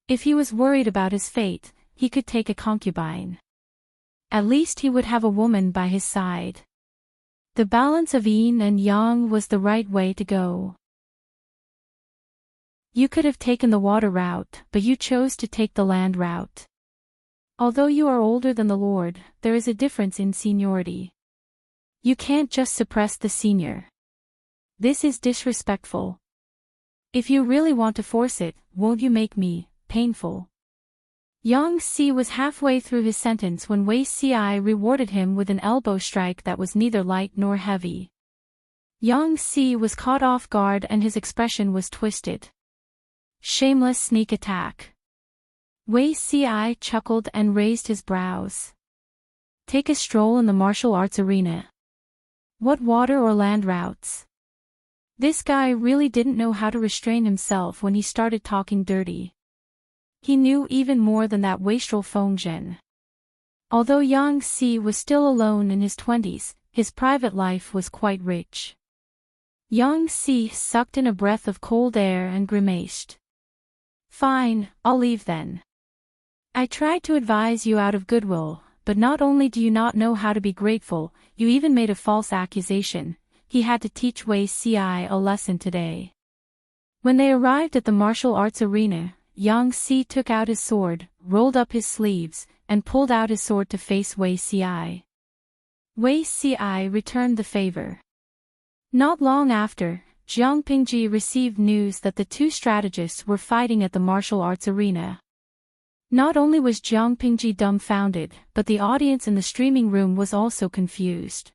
If he was worried about his fate, he could take a concubine. At least he would have a woman by his side. The balance of yin and yang was the right way to go. You could have taken the water route, but you chose to take the land route. Although you are older than the Lord, there is a difference in seniority. You can't just suppress the senior. This is disrespectful. If you really want to force it, won't you make me painful? Yang Si was halfway through his sentence when Wei Si rewarded him with an elbow strike that was neither light nor heavy. Yang Si was caught off guard and his expression was twisted. Shameless sneak attack. Wei Si chuckled and raised his brows. Take a stroll in the martial arts arena. What water or land routes? This guy really didn't know how to restrain himself when he started talking dirty. He knew even more than that wastrel Fengzhen. Although Yang Si was still alone in his 20s, his private life was quite rich. Yang Si sucked in a breath of cold air and grimaced. Fine, I'll leave then. I tried to advise you out of goodwill, but not only do you not know how to be grateful, you even made a false accusation. He had to teach Wei Si a lesson today. When they arrived at the martial arts arena, Yang Si took out his sword, rolled up his sleeves, and pulled out his sword to face Wei Si. Wei Si returned the favor. Not long after, Jiang Pingji received news that the two strategists were fighting at the martial arts arena. Not only was Jiang Pingji dumbfounded, but the audience in the streaming room was also confused.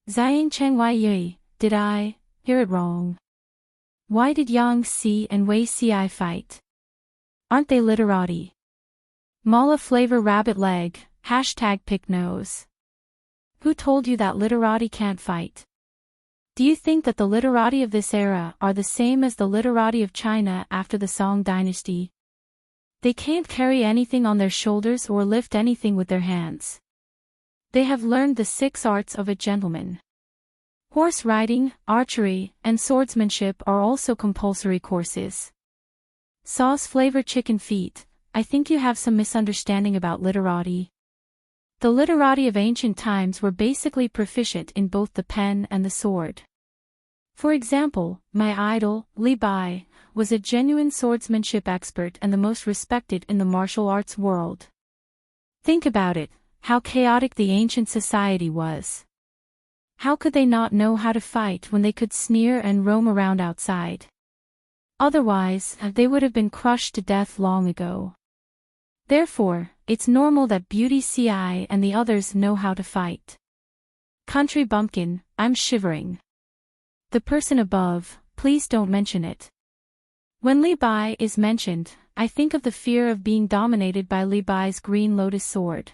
Zhang Chengwei, did I hear it wrong? Why did Yang Si and Wei Si fight? Aren't they literati? Mala flavor rabbit leg, #pick nose. Who told you that literati can't fight? Do you think that the literati of this era are the same as the literati of China after the Song dynasty? They can't carry anything on their shoulders or lift anything with their hands. They have learned the 6 arts of a gentleman. Horse riding, archery, and swordsmanship are also compulsory courses. Sauce-flavored chicken feet, I think you have some misunderstanding about literati. The literati of ancient times were basically proficient in both the pen and the sword. For example, my idol, Li Bai, was a genuine swordsmanship expert and the most respected in the martial arts world. Think about it, how chaotic the ancient society was. How could they not know how to fight when they could sneer and roam around outside? Otherwise, they would have been crushed to death long ago. Therefore, it's normal that Beauty Ci and the others know how to fight. Country bumpkin, I'm shivering. The person above, please don't mention it. When Li Bai is mentioned, I think of the fear of being dominated by Li Bai's green lotus sword.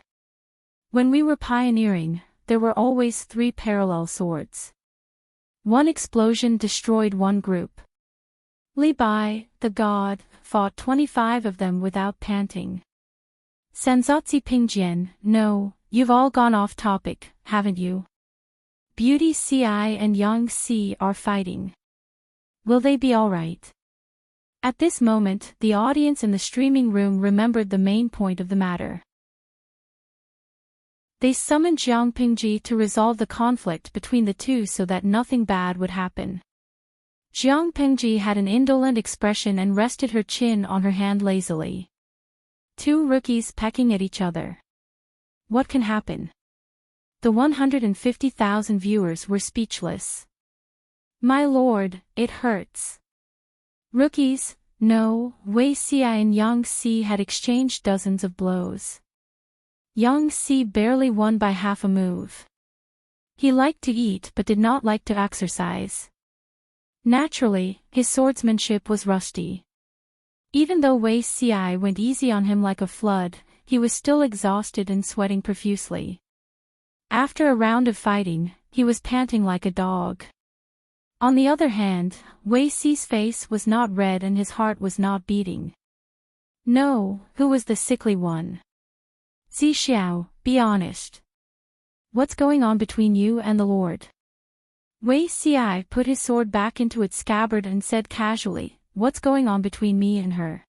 When we were pioneering, there were always 3 parallel swords. One explosion destroyed one group. Li Bai, the god, fought 25 of them without panting. Sanzatsi Pingjian, no, you've all gone off topic, haven't you? Beauty Ci and Yang Si are fighting. Will they be alright? At this moment, the audience in the streaming room remembered the main point of the matter. They summoned Jiang Pingji to resolve the conflict between the two so that nothing bad would happen. Jiang Pingji had an indolent expression and rested her chin on her hand lazily. 2 rookies pecking at each other. What can happen? The 150,000 viewers were speechless. My lord, it hurts. Rookies, no, Wei Si and Yang Si had exchanged dozens of blows. Yang Si barely won by half a move. He liked to eat but did not like to exercise. Naturally, his swordsmanship was rusty. Even though Wei Si went easy on him like a flood, he was still exhausted and sweating profusely. After a round of fighting, he was panting like a dog. On the other hand, Wei Si's face was not red and his heart was not beating. No, who was the sickly one? Zi Xiao, be honest. What's going on between you and the Lord? Wei Si put his sword back into its scabbard and said casually, what's going on between me and her?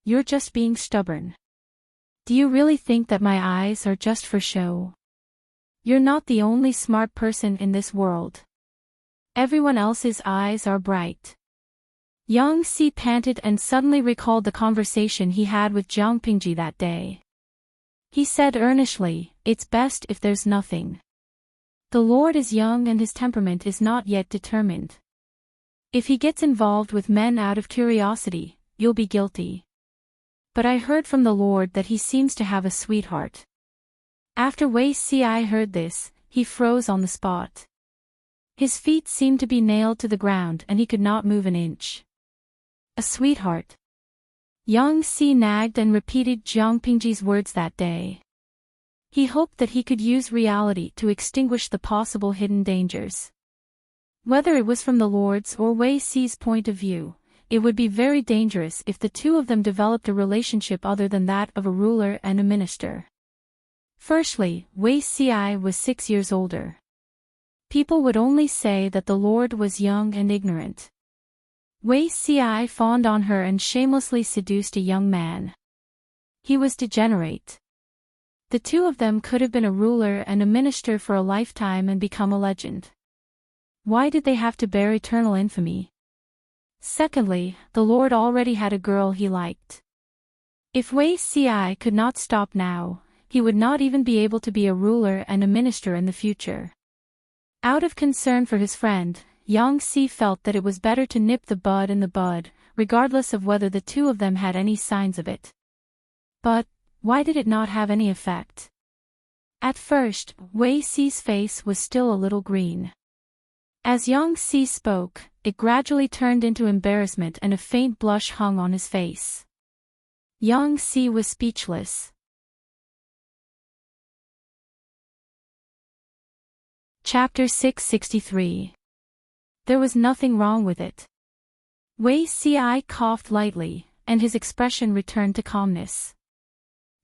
You're just being stubborn. Do you really think that my eyes are just for show? You're not the only smart person in this world. Everyone else's eyes are bright. Yang Si panted and suddenly recalled the conversation he had with Jiang Pingji that day. He said earnestly, "It's best if there's nothing. The Lord is young and his temperament is not yet determined. If he gets involved with men out of curiosity, you'll be guilty. But I heard from the Lord that he seems to have a sweetheart." After Wei Si heard this, he froze on the spot. His feet seemed to be nailed to the ground and he could not move an inch. A sweetheart. Yang Si nagged and repeated Jiang Pingji's words that day. He hoped that he could use reality to extinguish the possible hidden dangers. Whether it was from the Lord's or Wei Si's point of view, it would be very dangerous if the two of them developed a relationship other than that of a ruler and a minister. Firstly, Wei Si was 6 years older. People would only say that the Lord was young and ignorant. Wei Si fawned on her and shamelessly seduced a young man. He was degenerate. The two of them could have been a ruler and a minister for a lifetime and become a legend. Why did they have to bear eternal infamy? Secondly, the Lord already had a girl he liked. If Wei Si could not stop now, he would not even be able to be a ruler and a minister in the future. Out of concern for his friend, Yang Si felt that it was better to nip the bud in the bud, regardless of whether the two of them had any signs of it. But, why did it not have any effect? At first, Wei Si's face was still a little green. As Yang Si spoke, it gradually turned into embarrassment and a faint blush hung on his face. Yang Si was speechless. Chapter 663. There was nothing wrong with it. Wei Si coughed lightly, and his expression returned to calmness.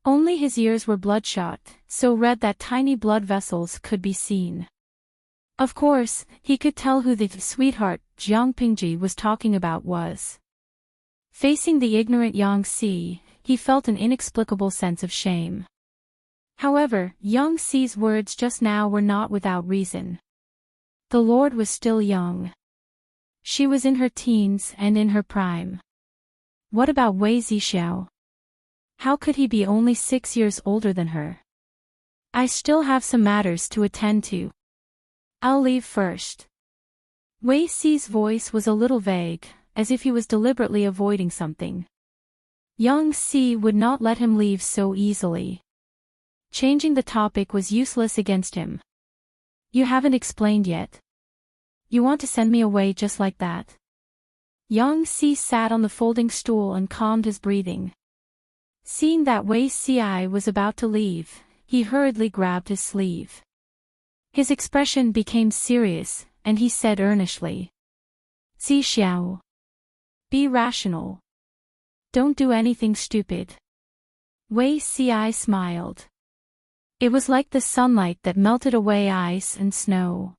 Only his ears were bloodshot, so red that tiny blood vessels could be seen. Of course, he could tell who the sweetheart Jiang Pingji was talking about was. Facing the ignorant Yang Si, he felt an inexplicable sense of shame. However, Yang Si's words just now were not without reason. The Lord was still young. She was in her teens and in her prime. What about Wei Zixiao? How could he be only 6 years older than her? I still have some matters to attend to. I'll leave first. Wei Si's voice was a little vague, as if he was deliberately avoiding something. Yang Si would not let him leave so easily. Changing the topic was useless against him. You haven't explained yet. You want to send me away just like that? Yang Si sat on the folding stool and calmed his breathing. Seeing that Wei Si was about to leave, he hurriedly grabbed his sleeve. His expression became serious, and he said earnestly, "Zixiao. Be rational. Don't do anything stupid." Wei Si smiled. It was like the sunlight that melted away ice and snow.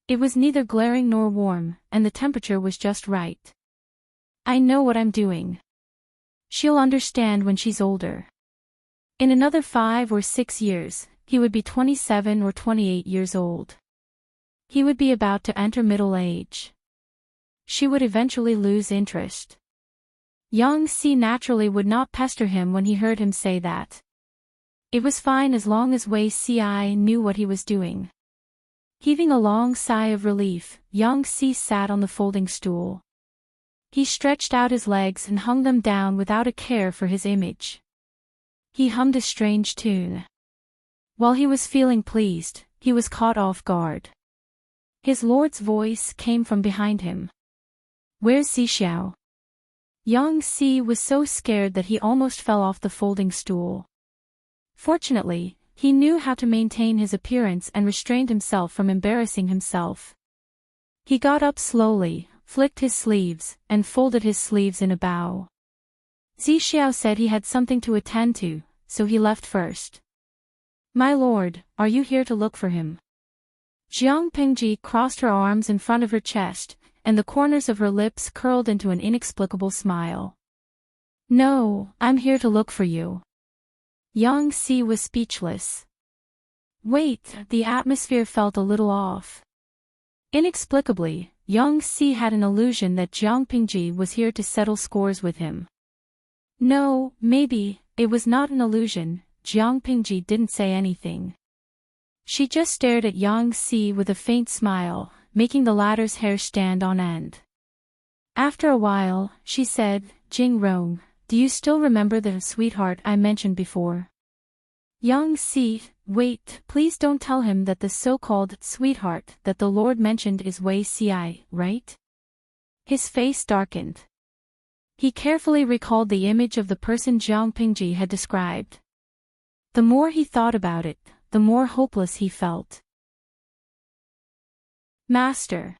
It was neither glaring nor warm, and the temperature was just right. I know what I'm doing. She'll understand when she's older. In another 5 or 6 years, he would be 27 or 28 years old. He would be about to enter middle age. She would eventually lose interest. Yang Si naturally would not pester him when he heard him say that. It was fine as long as Wei Si knew what he was doing. Heaving a long sigh of relief, Yang Si sat on the folding stool. He stretched out his legs and hung them down without a care for his image. He hummed a strange tune. While he was feeling pleased, he was caught off guard. His lord's voice came from behind him. "Where's Zixiao?" Yang Si was so scared that he almost fell off the folding stool. Fortunately, he knew how to maintain his appearance and restrained himself from embarrassing himself. He got up slowly, flicked his sleeves, and folded his sleeves in a bow. Zixiao said he had something to attend to, so he left first. "My lord, are you here to look for him?" Jiang Pingji crossed her arms in front of her chest, and the corners of her lips curled into an inexplicable smile. "No, I'm here to look for you." Yang Si was speechless. Wait, the atmosphere felt a little off. Inexplicably, Yang Si had an illusion that Jiang Pingji was here to settle scores with him. No, maybe, it was not an illusion. Jiang Pingji didn't say anything. She just stared at Yang Si with a faint smile, making the latter's hair stand on end. After a while, she said, Jing Rong, do you still remember the sweetheart I mentioned before? Yang Si, wait, please don't tell him that the so-called sweetheart that the Lord mentioned is Wei Ci, right? His face darkened. He carefully recalled the image of the person Jiang Pingji had described. The more he thought about it, the more hopeless he felt. Master.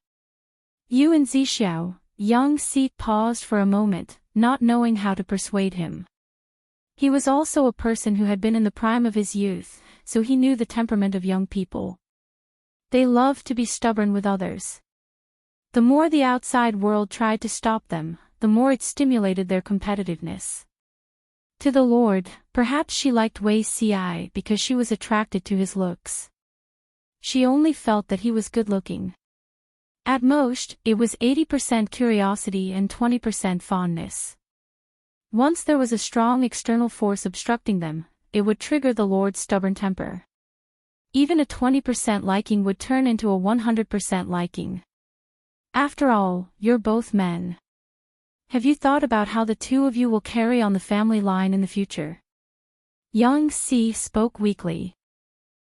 You and Zixiao. Yang Si paused for a moment, not knowing how to persuade him. He was also a person who had been in the prime of his youth, so he knew the temperament of young people. They loved to be stubborn with others. The more the outside world tried to stop them, the more it stimulated their competitiveness. To the Lord, perhaps she liked Wei Ci because she was attracted to his looks. She only felt that he was good-looking. At most, it was 80% curiosity and 20% fondness. Once there was a strong external force obstructing them, it would trigger the Lord's stubborn temper. Even a 20% liking would turn into a 100% liking. After all, you're both men. Have you thought about how the two of you will carry on the family line in the future? Yang Si spoke weakly.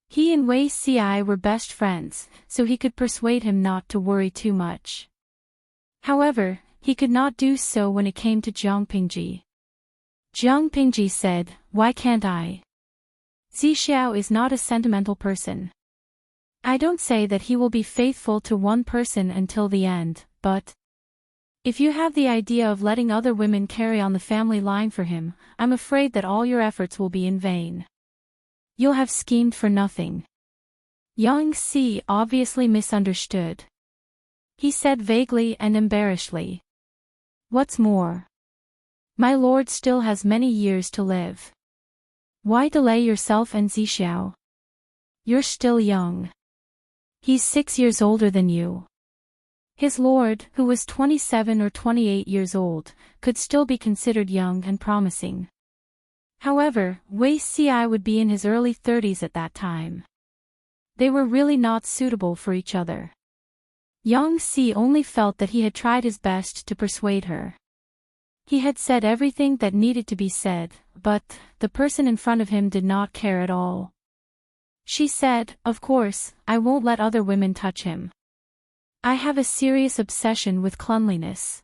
He and Wei Ci were best friends, so he could persuade him not to worry too much. However, he could not do so when it came to Jiang Pingji. Jiang Pingji said, why can't I? Zixiao is not a sentimental person. I don't say that he will be faithful to one person until the end, but if you have the idea of letting other women carry on the family line for him, I'm afraid that all your efforts will be in vain. You'll have schemed for nothing. Yang Si obviously misunderstood. He said vaguely and embarrassedly. What's more? My lord still has many years to live. Why delay yourself and Zixiao? You're still young. He's 6 years older than you. His lord, who was 27 or 28 years old, could still be considered young and promising. However, Wei Ci would be in his early 30s at that time. They were really not suitable for each other. Yang Si only felt that he had tried his best to persuade her. He had said everything that needed to be said, but the person in front of him did not care at all. She said, of course, I won't let other women touch him. I have a serious obsession with cleanliness.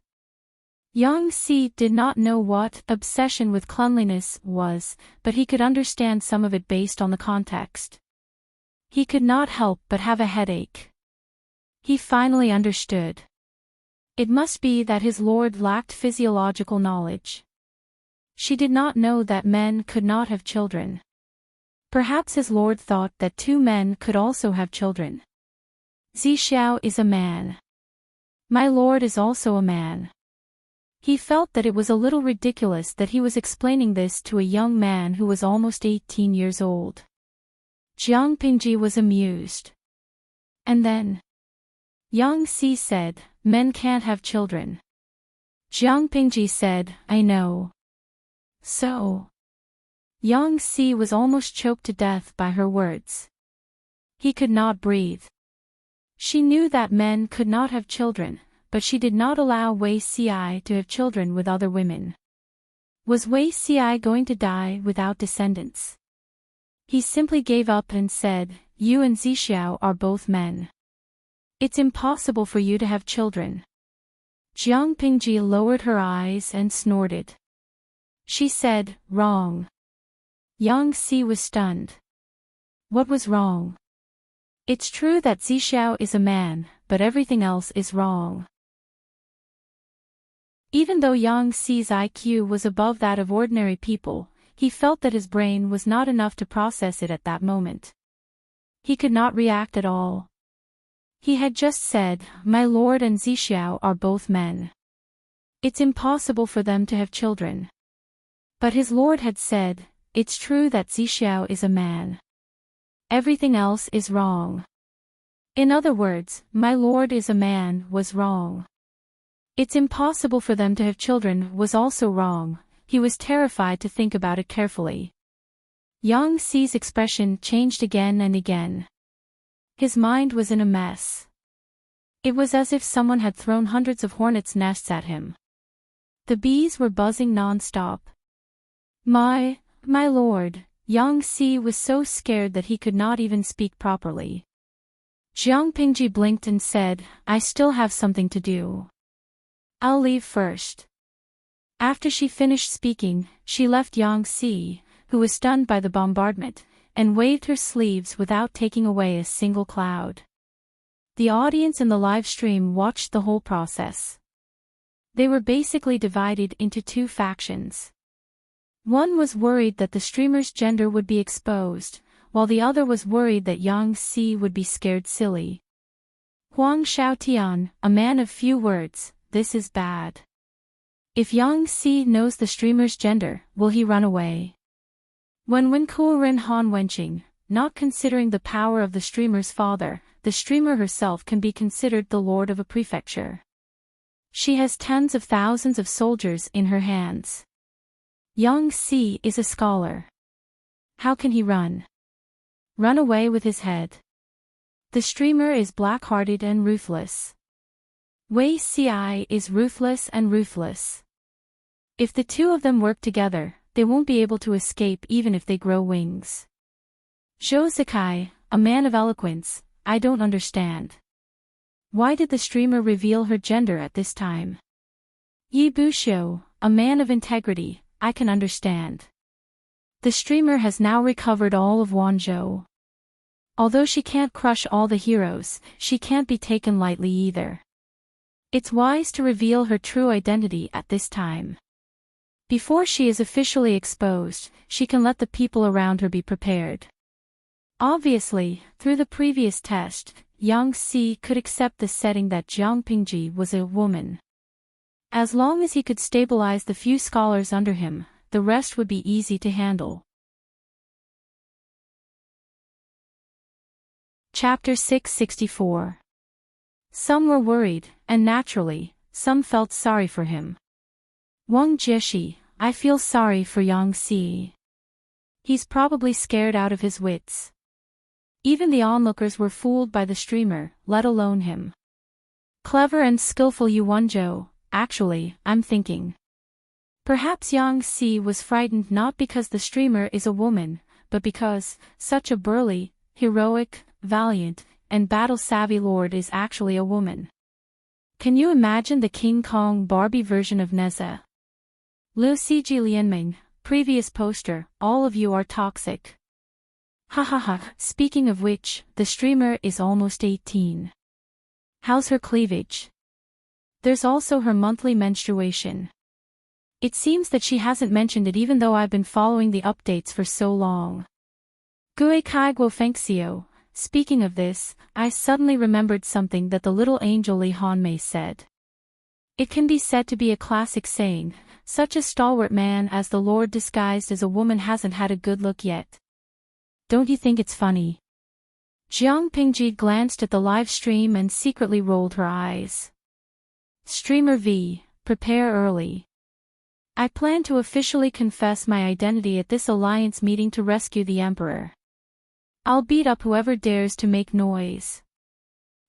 Yang Si did not know what obsession with cleanliness was, but he could understand some of it based on the context. He could not help but have a headache. He finally understood. It must be that his lord lacked physiological knowledge. She did not know that men could not have children. Perhaps his lord thought that two men could also have children. Zixiao is a man. My lord is also a man. He felt that it was a little ridiculous that he was explaining this to a young man who was almost 18 years old. Jiang Pingji was amused. And then Yang Si said, men can't have children. Jiang Pingji said, I know. So. Yang Si was almost choked to death by her words. He could not breathe. She knew that men could not have children, but she did not allow Wei Ci to have children with other women. Was Wei Ci going to die without descendants? He simply gave up and said, you and Zixiao are both men. It's impossible for you to have children. Jiang Pingji lowered her eyes and snorted. She said, wrong. Yang Si was stunned. What was wrong? It's true that Zixiao is a man, but everything else is wrong. Even though Yang Si's IQ was above that of ordinary people, he felt that his brain was not enough to process it at that moment. He could not react at all. He had just said, my lord and Zixiao are both men. It's impossible for them to have children. But his lord had said, it's true that Zixiao is a man. Everything else is wrong. In other words, my lord is a man was wrong. It's impossible for them to have children was also wrong. He was terrified to think about it carefully. Yang Xi's expression changed again and again. His mind was in a mess. It was as if someone had thrown hundreds of hornets' nests at him. The bees were buzzing non-stop. My lord, Yang Xi was so scared that he could not even speak properly. Jiang Pingji blinked and said, I still have something to do. I'll leave first. After she finished speaking, she left Yang Xi, who was stunned by the bombardment, and waved her sleeves without taking away a single cloud. The audience in the live stream watched the whole process. They were basically divided into two factions. One was worried that the streamer's gender would be exposed, while the other was worried that Yang Xi would be scared silly. Huang Xiaotian, a man of few words, this is bad. If Yang Xi knows the streamer's gender, will he run away? When Wenkuoren Han Wenqing, not considering the power of the streamer's father, the streamer herself can be considered the lord of a prefecture. She has tens of thousands of soldiers in her hands. Yang Xi is a scholar. How can he run? Run away with his head. The streamer is black-hearted and ruthless. Wei Ci is ruthless and ruthless. If the two of them work together, they won't be able to escape even if they grow wings. Zhou Zikai, a man of eloquence, I don't understand. Why did the streamer reveal her gender at this time? Yi Buxiu, a man of integrity, I can understand. The streamer has now recovered all of Wanzhou. Although she can't crush all the heroes, she can't be taken lightly either. It's wise to reveal her true identity at this time. Before she is officially exposed, she can let the people around her be prepared. Obviously, through the previous test, Yang Xi could accept the setting that Jiang Pingji was a woman. As long as he could stabilize the few scholars under him, the rest would be easy to handle. Chapter 664. Some were worried, and naturally, some felt sorry for him. Wang Jieshi, I feel sorry for Yang Xi. He's probably scared out of his wits. Even the onlookers were fooled by the streamer, let alone him. Clever and skillful Yu Wenzhou, actually, I'm thinking. Perhaps Yang Xi was frightened not because the streamer is a woman, but because, such a burly, heroic, valiant, and battle-savvy lord is actually a woman. Can you imagine the King Kong Barbie version of Neza? Liu Ciji Lianming, previous poster, all of you are toxic. Hahaha, speaking of which, the streamer is almost 18. How's her cleavage? There's also her monthly menstruation. It seems that she hasn't mentioned it even though I've been following the updates for so long. Gue Kai Guo Fengxiu, speaking of this, I suddenly remembered something that the little angel Li Hanmei said. It can be said to be a classic saying, such a stalwart man as the Lord disguised as a woman hasn't had a good look yet. Don't you think it's funny? Jiang Pingji glanced at the live stream and secretly rolled her eyes. Streamer V, prepare early. I plan to officially confess my identity at this alliance meeting to rescue the Emperor. I'll beat up whoever dares to make noise.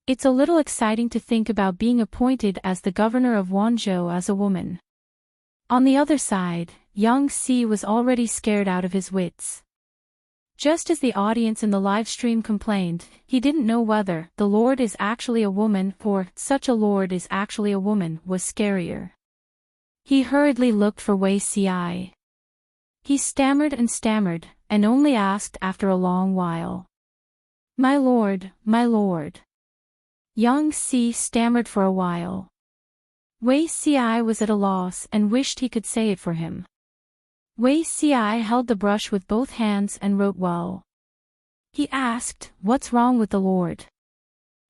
It's a little exciting to think about being appointed as the governor of Wanzhou as a woman. On the other side, Yang Xi was already scared out of his wits. Just as the audience in the live stream complained, he didn't know whether the Lord is actually a woman or such a Lord is actually a woman was scarier. He hurriedly looked for Wei Ci. He stammered and only asked after a long while. My lord, my lord. Yang Xi stammered for a while. Wei Ci was at a loss and wished he could say it for him. Wei Ci held the brush with both hands and wrote well. He asked, what's wrong with the Lord?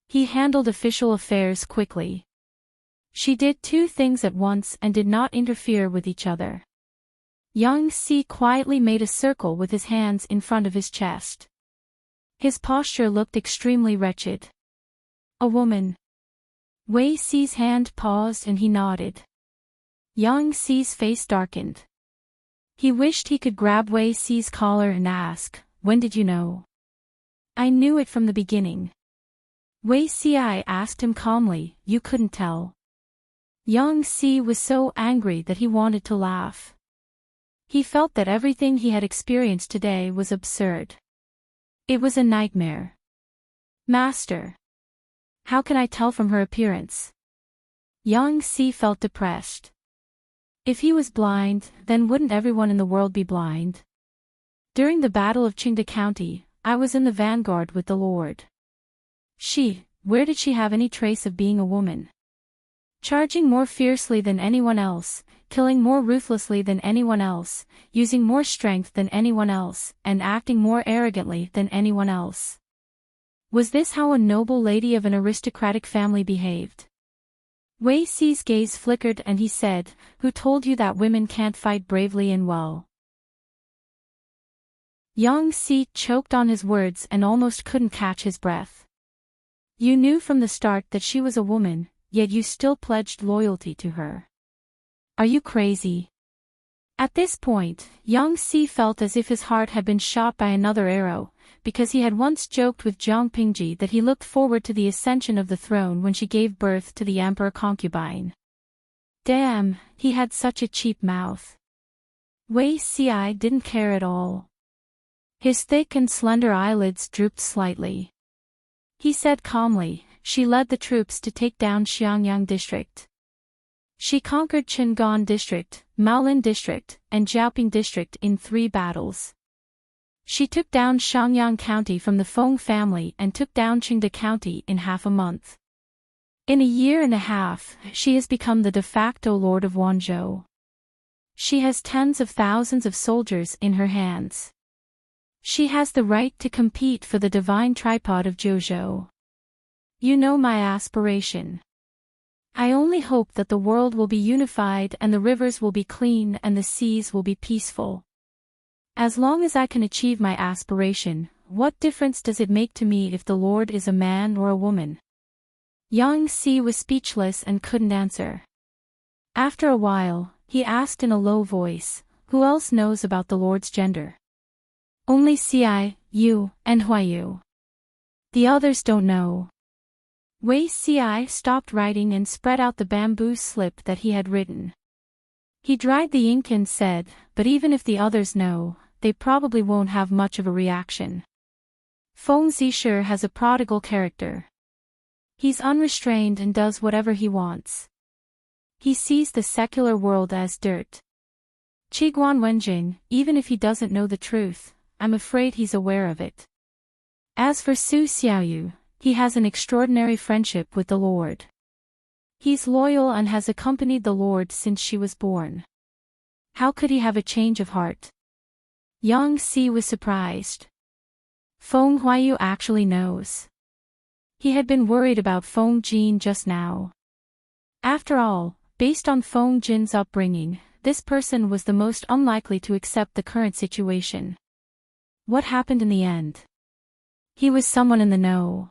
He handled official affairs quickly. She did two things at once and did not interfere with each other. Yang Xi quietly made a circle with his hands in front of his chest. His posture looked extremely wretched. A woman. Wei Si's hand paused and he nodded. Yang Si's face darkened. He wished he could grab Wei Si's collar and ask, "When did you know?" "I knew it from the beginning." Wei Si asked him calmly, "You couldn't tell?" Yang Si was so angry that he wanted to laugh. He felt that everything he had experienced today was absurd. It was a nightmare. "Master. How can I tell from her appearance?" Yang Si felt depressed. If he was blind, then wouldn't everyone in the world be blind? During the Battle of Qingda County, I was in the vanguard with the Lord. Where did she have any trace of being a woman? Charging more fiercely than anyone else, killing more ruthlessly than anyone else, using more strength than anyone else, and acting more arrogantly than anyone else. Was this how a noble lady of an aristocratic family behaved? Wei Si's gaze flickered and he said, "Who told you that women can't fight bravely and well?" Yang Si choked on his words and almost couldn't catch his breath. "You knew from the start that she was a woman, yet you still pledged loyalty to her. Are you crazy?" At this point, Yang Si felt as if his heart had been shot by another arrow, because he had once joked with Jiang Pingji that he looked forward to the ascension of the throne when she gave birth to the emperor concubine. Damn, he had such a cheap mouth. Wei Si didn't care at all. His thick and slender eyelids drooped slightly. He said calmly, "She led the troops to take down Xiangyang district. She conquered Qingan district, Maolin district, and Jiaoping district in 3 battles. She took down Xiangyang County from the Feng family and took down Qingda County in half a month. In a year and a half, she has become the de facto lord of Wanzhou. She has tens of thousands of soldiers in her hands. She has the right to compete for the divine tripod of Zhuzhou. You know my aspiration. I only hope that the world will be unified and the rivers will be clean and the seas will be peaceful. As long as I can achieve my aspiration, what difference does it make to me if the Lord is a man or a woman?" Yang Si was speechless and couldn't answer. After a while, he asked in a low voice, "Who else knows about the Lord's gender?" "Only Ci, you, and Huayu. The others don't know." Wei Si stopped writing and spread out the bamboo slip that he had written. He dried the ink and said, "But even if the others know, they probably won't have much of a reaction. Feng Zisher has a prodigal character. He's unrestrained and does whatever he wants. He sees the secular world as dirt. Qiguan Wenjing, even if he doesn't know the truth, I'm afraid he's aware of it. As for Su Xiaoyu, he has an extraordinary friendship with the Lord. He's loyal and has accompanied the Lord since she was born. How could he have a change of heart?" Yang Si was surprised. Feng Huayu actually knows. He had been worried about Feng Jin just now. After all, based on Feng Jin's upbringing, this person was the most unlikely to accept the current situation. What happened in the end? He was someone in the know.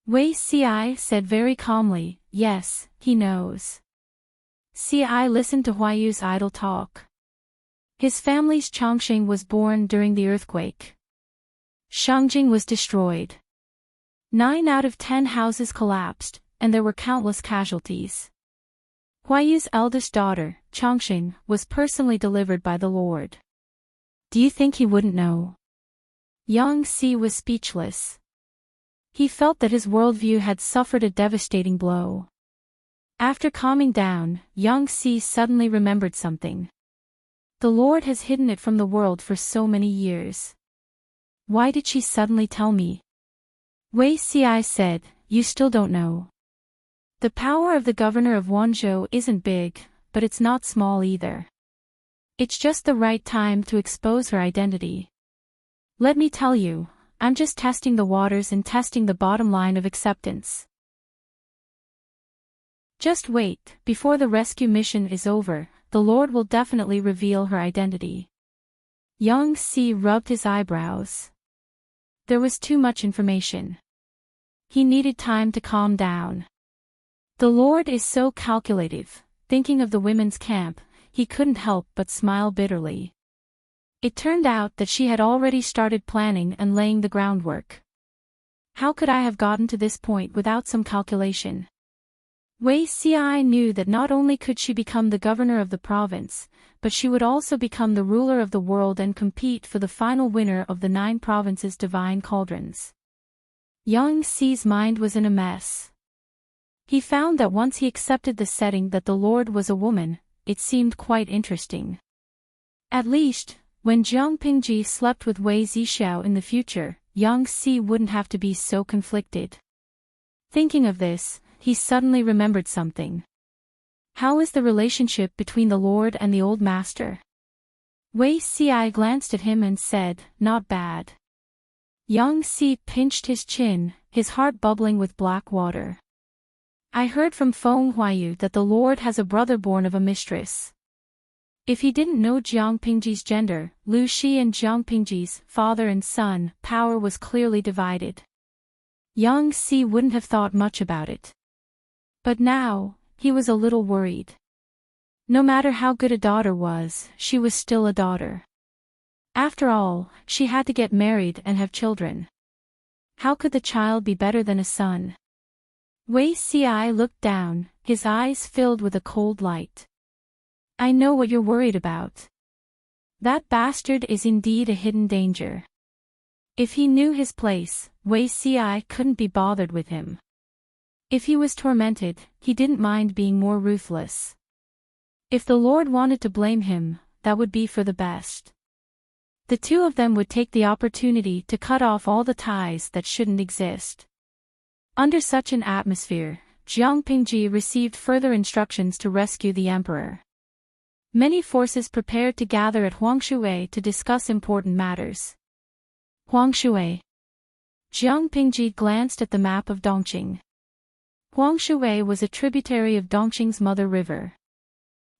Wei Si said very calmly, "Yes, he knows." Si listened to Huayu's idle talk. His family's Chongqing was born during the earthquake. Shangjing was destroyed. 9 out of 10 houses collapsed, and there were countless casualties. Huayu's eldest daughter, Chongqing, was personally delivered by the Lord. Do you think he wouldn't know? Yang Si was speechless. He felt that his worldview had suffered a devastating blow. After calming down, Yang Si suddenly remembered something. The Lord has hidden it from the world for so many years. Why did she suddenly tell me? Wei Si said, "You still don't know. The power of the governor of Wanzhou isn't big, but it's not small either. It's just the right time to expose her identity. Let me tell you, I'm just testing the waters and testing the bottom line of acceptance. Just wait, before the rescue mission is over, the Lord will definitely reveal her identity." Yang Si rubbed his eyebrows. There was too much information. He needed time to calm down. The Lord is so calculative. Thinking of the women's camp, he couldn't help but smile bitterly. It turned out that she had already started planning and laying the groundwork. How could I have gotten to this point without some calculation? Wei Xiai knew that not only could she become the governor of the province, but she would also become the ruler of the world and compete for the final winner of the 9 provinces' divine cauldrons. Yang Xi's mind was in a mess. He found that once he accepted the setting that the Lord was a woman, it seemed quite interesting. At least, when Jiang Pingji slept with Wei Zixiao in the future, Yang Xi wouldn't have to be so conflicted. Thinking of this, he suddenly remembered something. How is the relationship between the Lord and the old master? Wei Xiai glanced at him and said, "Not bad." Yang Xi pinched his chin, his heart bubbling with black water. I heard from Feng Huayu that the Lord has a brother born of a mistress. If he didn't know Jiang Pingji's gender, Lu Shi and Jiang Pingji's father and son power was clearly divided. Yang Xi wouldn't have thought much about it. But now, he was a little worried. No matter how good a daughter was, she was still a daughter. After all, she had to get married and have children. How could the child be better than a son? Wei Xiai looked down, his eyes filled with a cold light. I know what you're worried about. That bastard is indeed a hidden danger. If he knew his place, Wei Xiai couldn't be bothered with him. If he was tormented, he didn't mind being more ruthless. If the Lord wanted to blame him, that would be for the best. The two of them would take the opportunity to cut off all the ties that shouldn't exist. Under such an atmosphere, Jiang Pingji received further instructions to rescue the emperor. Many forces prepared to gather at Huangshui to discuss important matters. Huangshui. Jiang Pingji glanced at the map of Dongqing. Huangshui was a tributary of Dongqing's mother river.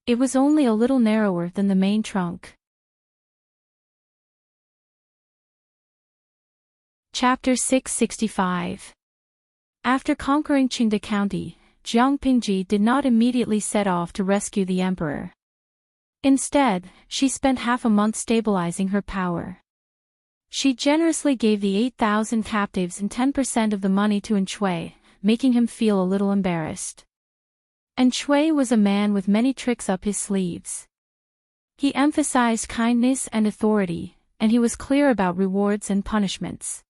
It was only a little narrower than the main trunk. Chapter 665. After conquering Qingde County, Jiang Pingji did not immediately set off to rescue the emperor. Instead, she spent half a month stabilizing her power. She generously gave the 8,000 captives and 10% of the money to Enchui, making him feel a little embarrassed. Enchui was a man with many tricks up his sleeves. He emphasized kindness and authority, and he was clear about rewards and punishments.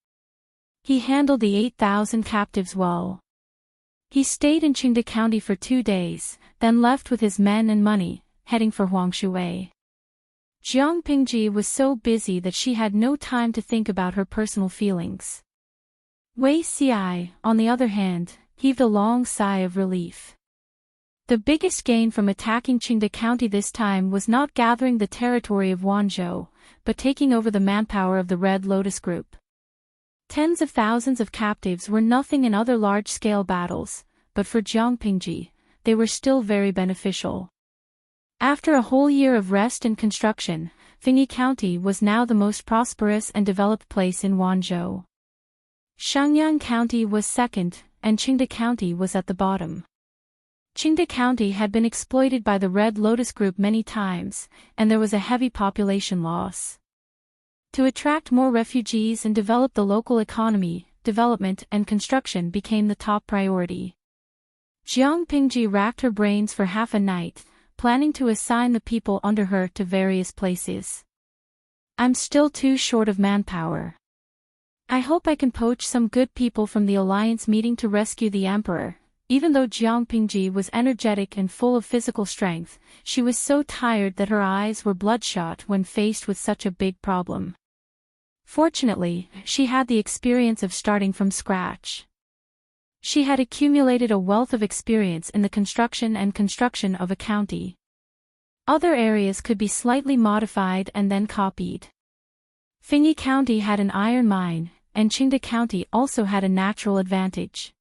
He handled the 8,000 captives well. He stayed in Qingde County for 2 days, then left with his men and money, heading for Huangshui. Jiang Pingji was so busy that she had no time to think about her personal feelings. Wei Xiai, on the other hand, heaved a long sigh of relief. The biggest gain from attacking Qingde County this time was not gathering the territory of Wanzhou, but taking over the manpower of the Red Lotus Group. Tens of thousands of captives were nothing in other large-scale battles, but for Jiang Pingji, they were still very beneficial. After a whole year of rest and construction, Fengyi County was now the most prosperous and developed place in Wanzhou. Shangyang County was second, and Qingde County was at the bottom. Qingde County had been exploited by the Red Lotus Group many times, and there was a heavy population loss. To attract more refugees and develop the local economy, development and construction became the top priority. Jiang Pingji racked her brains for half a night, planning to assign the people under her to various places. I'm still too short of manpower. I hope I can poach some good people from the alliance meeting to rescue the emperor. Even though Jiang Pingji was energetic and full of physical strength, she was so tired that her eyes were bloodshot when faced with such a big problem. Fortunately, she had the experience of starting from scratch. She had accumulated a wealth of experience in the construction of a county. Other areas could be slightly modified and then copied. Fengyi County had an iron mine, and Qingde County also had a natural advantage.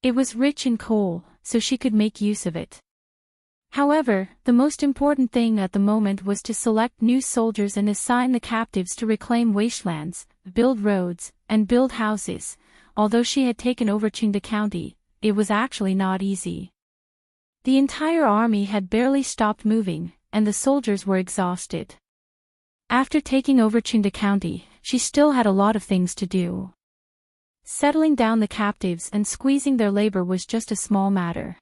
It was rich in coal, so she could make use of it. However, the most important thing at the moment was to select new soldiers and assign the captives to reclaim wastelands, build roads, and build houses. Although she had taken over Qingda County, it was actually not easy. The entire army had barely stopped moving, and the soldiers were exhausted. After taking over Qingda County, she still had a lot of things to do. Settling down the captives and squeezing their labor was just a small matter.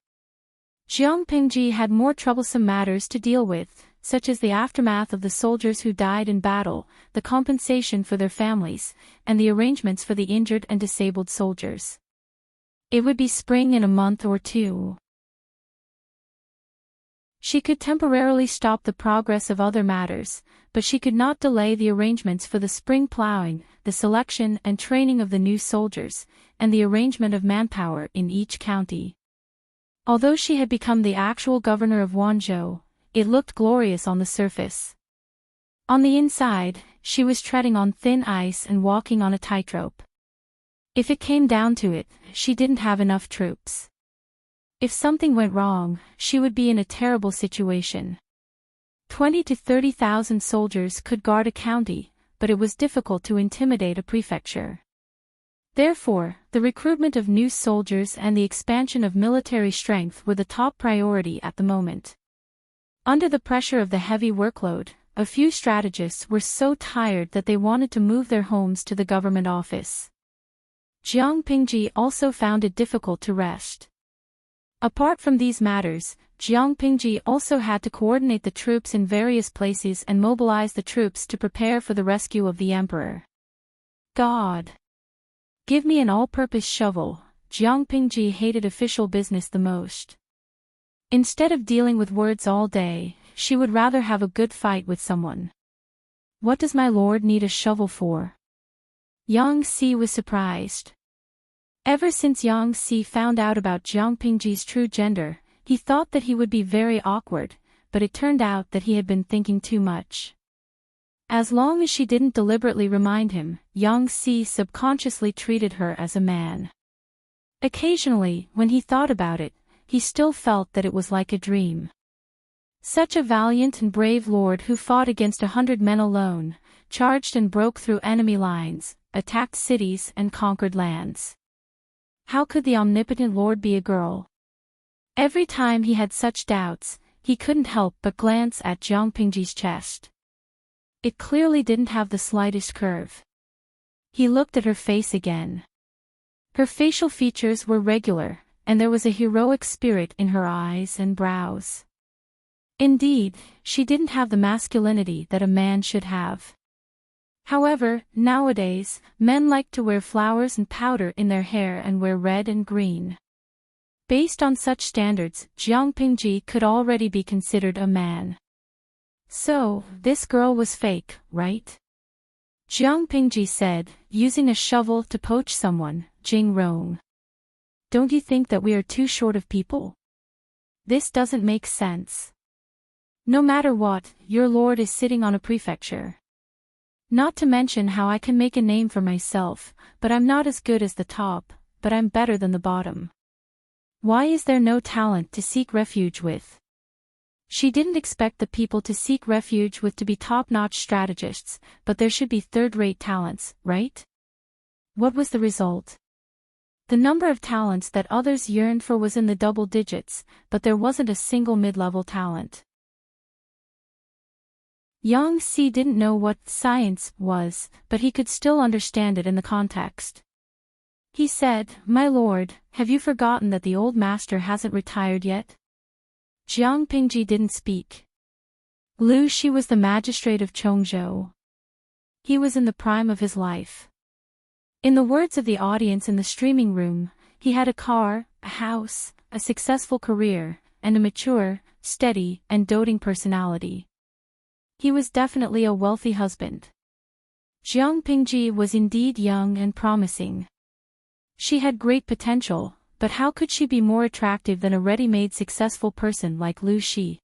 Jiang Pingji had more troublesome matters to deal with, such as the aftermath of the soldiers who died in battle, the compensation for their families, and the arrangements for the injured and disabled soldiers. It would be spring in a month or two. She could temporarily stop the progress of other matters, but she could not delay the arrangements for the spring plowing, the selection and training of the new soldiers, and the arrangement of manpower in each county. Although she had become the actual governor of Wanzhou, it looked glorious on the surface. On the inside, she was treading on thin ice and walking on a tightrope. If it came down to it, she didn't have enough troops. If something went wrong, she would be in a terrible situation. 20 to 30,000 soldiers could guard a county, but it was difficult to intimidate a prefecture. Therefore, the recruitment of new soldiers and the expansion of military strength were the top priority at the moment. Under the pressure of the heavy workload, a few strategists were so tired that they wanted to move their homes to the government office. Jiang Pingji also found it difficult to rest. Apart from these matters, Jiang Pingji also had to coordinate the troops in various places and mobilize the troops to prepare for the rescue of the emperor. God! Give me an all-purpose shovel. Jiang Pingji hated official business the most. Instead of dealing with words all day, she would rather have a good fight with someone. What does my lord need a shovel for? Yang Si was surprised. Ever since Yang Si found out about Jiang Pingji's true gender, he thought that he would be very awkward, but it turned out that he had been thinking too much. As long as she didn't deliberately remind him, Yang Si subconsciously treated her as a man. Occasionally, when he thought about it, he still felt that it was like a dream. Such a valiant and brave lord who fought against 100 men alone, charged and broke through enemy lines, attacked cities and conquered lands. How could the omnipotent lord be a girl? Every time he had such doubts, he couldn't help but glance at Jiang Pingji's chest. It clearly didn't have the slightest curve. He looked at her face again. Her facial features were regular, and there was a heroic spirit in her eyes and brows. Indeed, she didn't have the masculinity that a man should have. However, nowadays, men like to wear flowers and powder in their hair and wear red and green. Based on such standards, Jiang Pingji could already be considered a man. So, this girl was fake, right? Jiang Pingji said, using a shovel to poach someone, Jing Rong. Don't you think that we are too short of people? This doesn't make sense. No matter what, your lord is sitting on a prefecture. Not to mention how I can make a name for myself, but I'm not as good as the top, but I'm better than the bottom. Why is there no talent to seek refuge with? She didn't expect the people to seek refuge with to be top-notch strategists, but there should be third-rate talents, right? What was the result? The number of talents that others yearned for was in the double digits, but there wasn't a single mid-level talent. Yang Si didn't know what science was, but he could still understand it in the context. He said, "My lord, have you forgotten that the old master hasn't retired yet?" Jiang Pingji didn't speak. Lu Shi was the magistrate of Chongzhou. He was in the prime of his life. In the words of the audience in the streaming room, he had a car, a house, a successful career, and a mature, steady, and doting personality. He was definitely a wealthy husband. Jiang Pingji was indeed young and promising. She had great potential, but how could she be more attractive than a ready-made successful person like Lu Shi?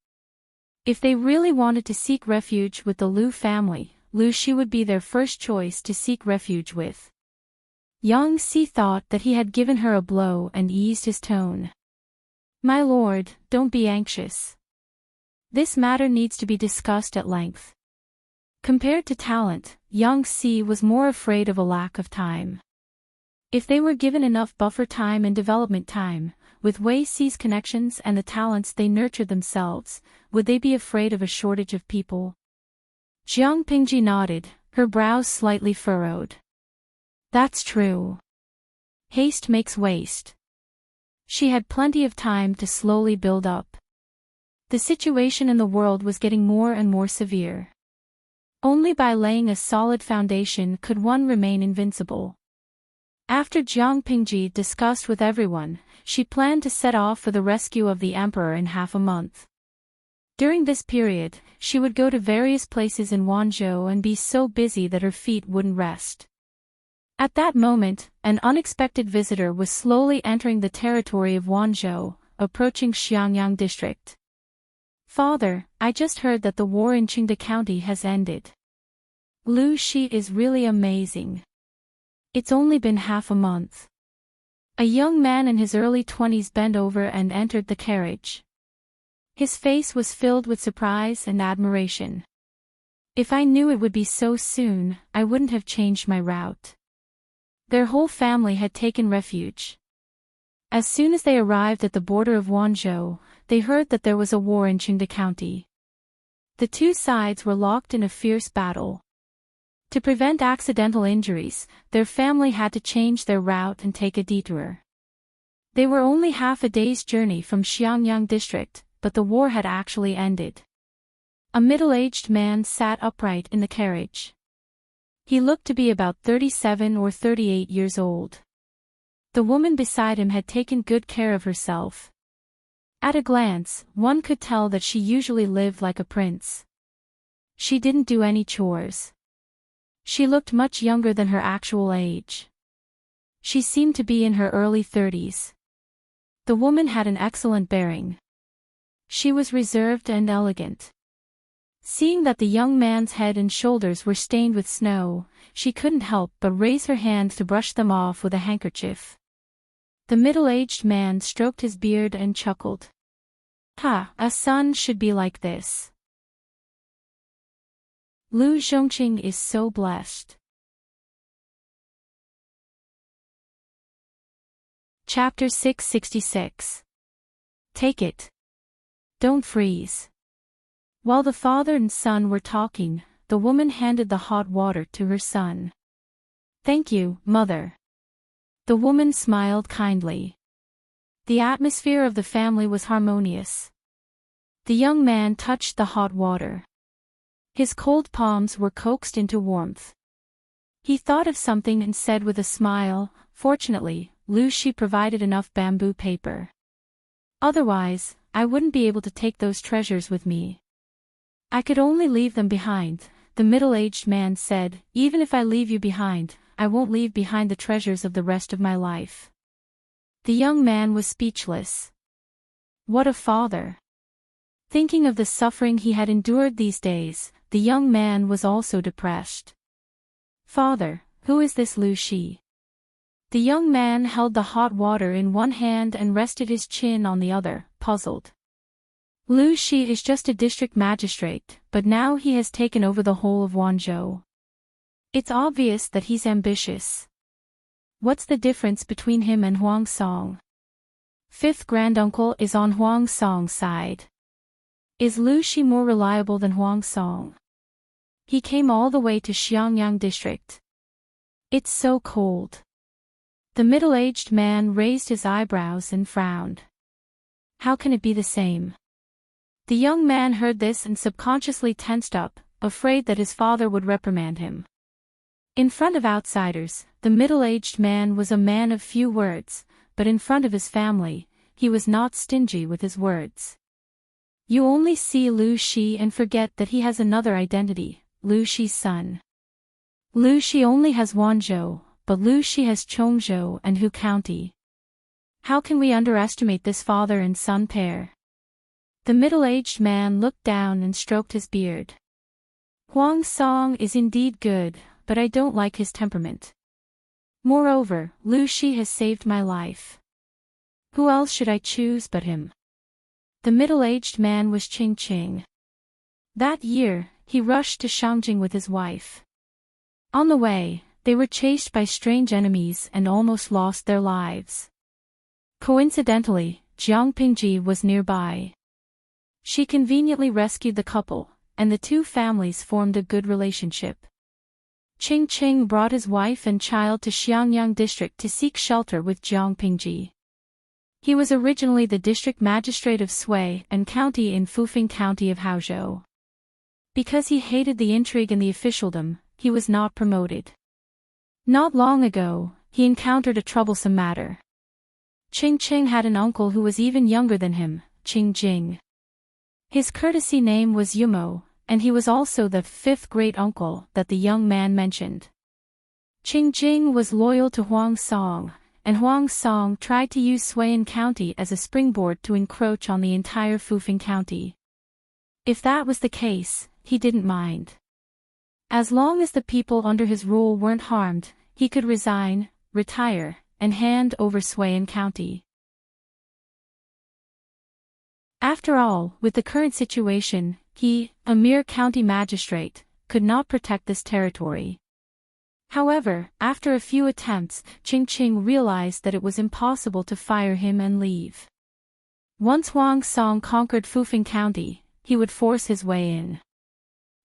If they really wanted to seek refuge with the Lu family, Lu Shi would be their first choice to seek refuge with. Yang Si thought that he had given her a blow and eased his tone. "My lord, don't be anxious. This matter needs to be discussed at length. Compared to talent, Yang Si was more afraid of a lack of time. If they were given enough buffer time and development time, with Wei Si's connections and the talents they nurtured themselves, would they be afraid of a shortage of people? Jiang Pingji nodded, her brows slightly furrowed. That's true. Haste makes waste. She had plenty of time to slowly build up. The situation in the world was getting more and more severe. Only by laying a solid foundation could one remain invincible. After Jiang Pingji discussed with everyone, she planned to set off for the rescue of the emperor in half a month. During this period, she would go to various places in Wanzhou and be so busy that her feet wouldn't rest. At that moment, an unexpected visitor was slowly entering the territory of Wanzhou, approaching Xiangyang district. Father, I just heard that the war in Qingde County has ended. Lu Shi is really amazing. It's only been half a month. A young man in his early 20s bent over and entered the carriage. His face was filled with surprise and admiration. If I knew it would be so soon, I wouldn't have changed my route. Their whole family had taken refuge. As soon as they arrived at the border of Wanzhou, they heard that there was a war in Qingde County. The two sides were locked in a fierce battle. To prevent accidental injuries, their family had to change their route and take a detour. They were only half a day's journey from Xiangyang district, but the war had actually ended. A middle-aged man sat upright in the carriage. He looked to be about 37 or 38 years old. The woman beside him had taken good care of herself. At a glance, one could tell that she usually lived like a prince. She didn't do any chores. She looked much younger than her actual age. She seemed to be in her early 30s. The woman had an excellent bearing. She was reserved and elegant. Seeing that the young man's head and shoulders were stained with snow, she couldn't help but raise her hand to brush them off with a handkerchief. The middle-aged man stroked his beard and chuckled. Ha, a son should be like this. Lu Zhongqing is so blessed. Chapter 666. Take it. Don't freeze. While the father and son were talking, the woman handed the hot water to her son. Thank you, mother. The woman smiled kindly. The atmosphere of the family was harmonious. The young man touched the hot water. His cold palms were coaxed into warmth. He thought of something and said with a smile, fortunately, Lu Shi provided enough bamboo paper. Otherwise, I wouldn't be able to take those treasures with me. I could only leave them behind, the middle-aged man said. Even if I leave you behind, I won't leave behind the treasures of the rest of my life. The young man was speechless. What a father! Thinking of the suffering he had endured these days, the young man was also depressed. Father, who is this Lu Shi? The young man held the hot water in one hand and rested his chin on the other, puzzled. Lu Shi is just a district magistrate, but now he has taken over the whole of Wanzhou. It's obvious that he's ambitious. What's the difference between him and Huang Song? Fifth granduncle is on Huang Song's side. Is Lu Shi more reliable than Huang Song? He came all the way to Xiangyang district. It's so cold. The middle-aged man raised his eyebrows and frowned. How can it be the same? The young man heard this and subconsciously tensed up, afraid that his father would reprimand him. In front of outsiders, the middle-aged man was a man of few words, but in front of his family, he was not stingy with his words. You only see Lu Shi and forget that he has another identity, Lu Shi's son. Lu Shi only has Wanzhou, but Lu Shi has Chongzhou and Hu County. How can we underestimate this father and son pair? The middle-aged man looked down and stroked his beard. Huang Song is indeed good, but I don't like his temperament. Moreover, Lu Shi has saved my life. Who else should I choose but him? The middle-aged man was Qing. That year, he rushed to Shangjing with his wife. On the way, they were chased by strange enemies and almost lost their lives. Coincidentally, Jiang Pingji was nearby. She conveniently rescued the couple, and the two families formed a good relationship. Qing brought his wife and child to Xiangyang district to seek shelter with Jiang Pingji. He was originally the district magistrate of Sui and County in Fufing County of Haozhou. Because he hated the intrigue and the officialdom, he was not promoted. Not long ago, he encountered a troublesome matter. Qing had an uncle who was even younger than him, Qing. His courtesy name was Yumo, and he was also the fifth great-uncle that the young man mentioned. Qing was loyal to Huang Song, and Huang Song tried to use Suian County as a springboard to encroach on the entire Fufing County. If that was the case, he didn't mind. As long as the people under his rule weren't harmed, he could resign, retire, and hand over Suian County. After all, with the current situation, he, a mere county magistrate, could not protect this territory. However, after a few attempts, Qing realized that it was impossible to fire him and leave. Once Huang Song conquered Fufing County, he would force his way in.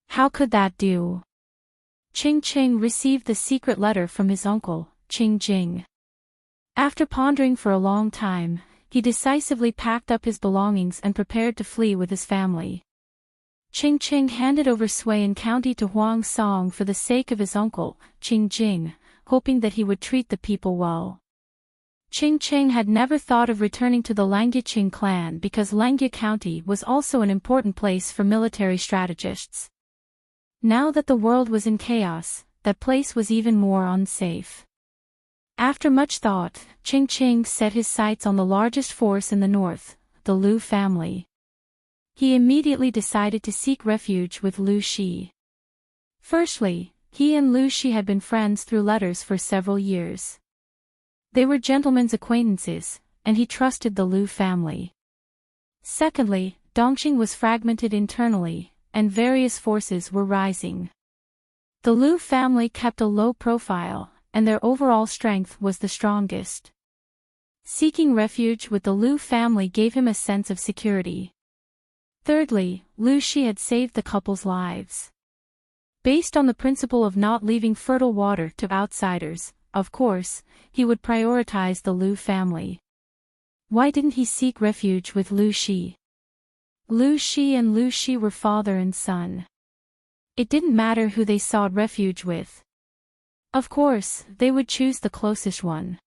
How could that do? Qing received the secret letter from his uncle, Qing. After pondering for a long time, he decisively packed up his belongings and prepared to flee with his family. Qing handed over Suian County to Huang Song for the sake of his uncle, Qing, hoping that he would treat the people well. Qing had never thought of returning to the Langyaqing clan because Langya County was also an important place for military strategists. Now that the world was in chaos, that place was even more unsafe. After much thought, Qing set his sights on the largest force in the north, the Lu family. He immediately decided to seek refuge with Lu Shi. Firstly, he and Lu Shi had been friends through letters for several years. They were gentlemen's acquaintances, and he trusted the Lu family. Secondly, Dongqing was fragmented internally, and various forces were rising. The Lu family kept a low profile, and their overall strength was the strongest. Seeking refuge with the Lu family gave him a sense of security. Thirdly, Lu Shi had saved the couple's lives. Based on the principle of not leaving fertile water to outsiders, of course, he would prioritize the Lu family. Why didn't he seek refuge with Lu Shi? Lu Shi and Lu Shi were father and son. It didn't matter who they sought refuge with. Of course, they would choose the closest one.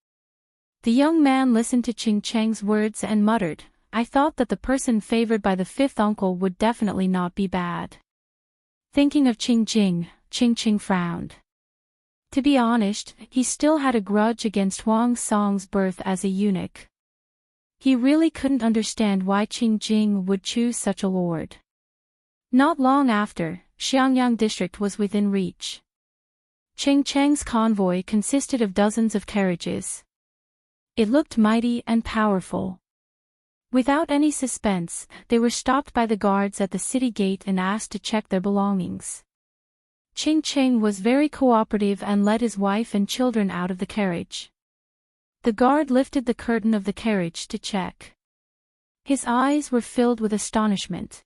The young man listened to Qing's words and muttered, "I thought that the person favored by the fifth uncle would definitely not be bad." Thinking of Qing frowned. To be honest, he still had a grudge against Huang Song's birth as a eunuch. He really couldn't understand why Qing would choose such a lord. Not long after, Xiangyang district was within reach. Qing's convoy consisted of dozens of carriages. It looked mighty and powerful. Without any suspense, they were stopped by the guards at the city gate and asked to check their belongings. Qing was very cooperative and led his wife and children out of the carriage. The guard lifted the curtain of the carriage to check. His eyes were filled with astonishment.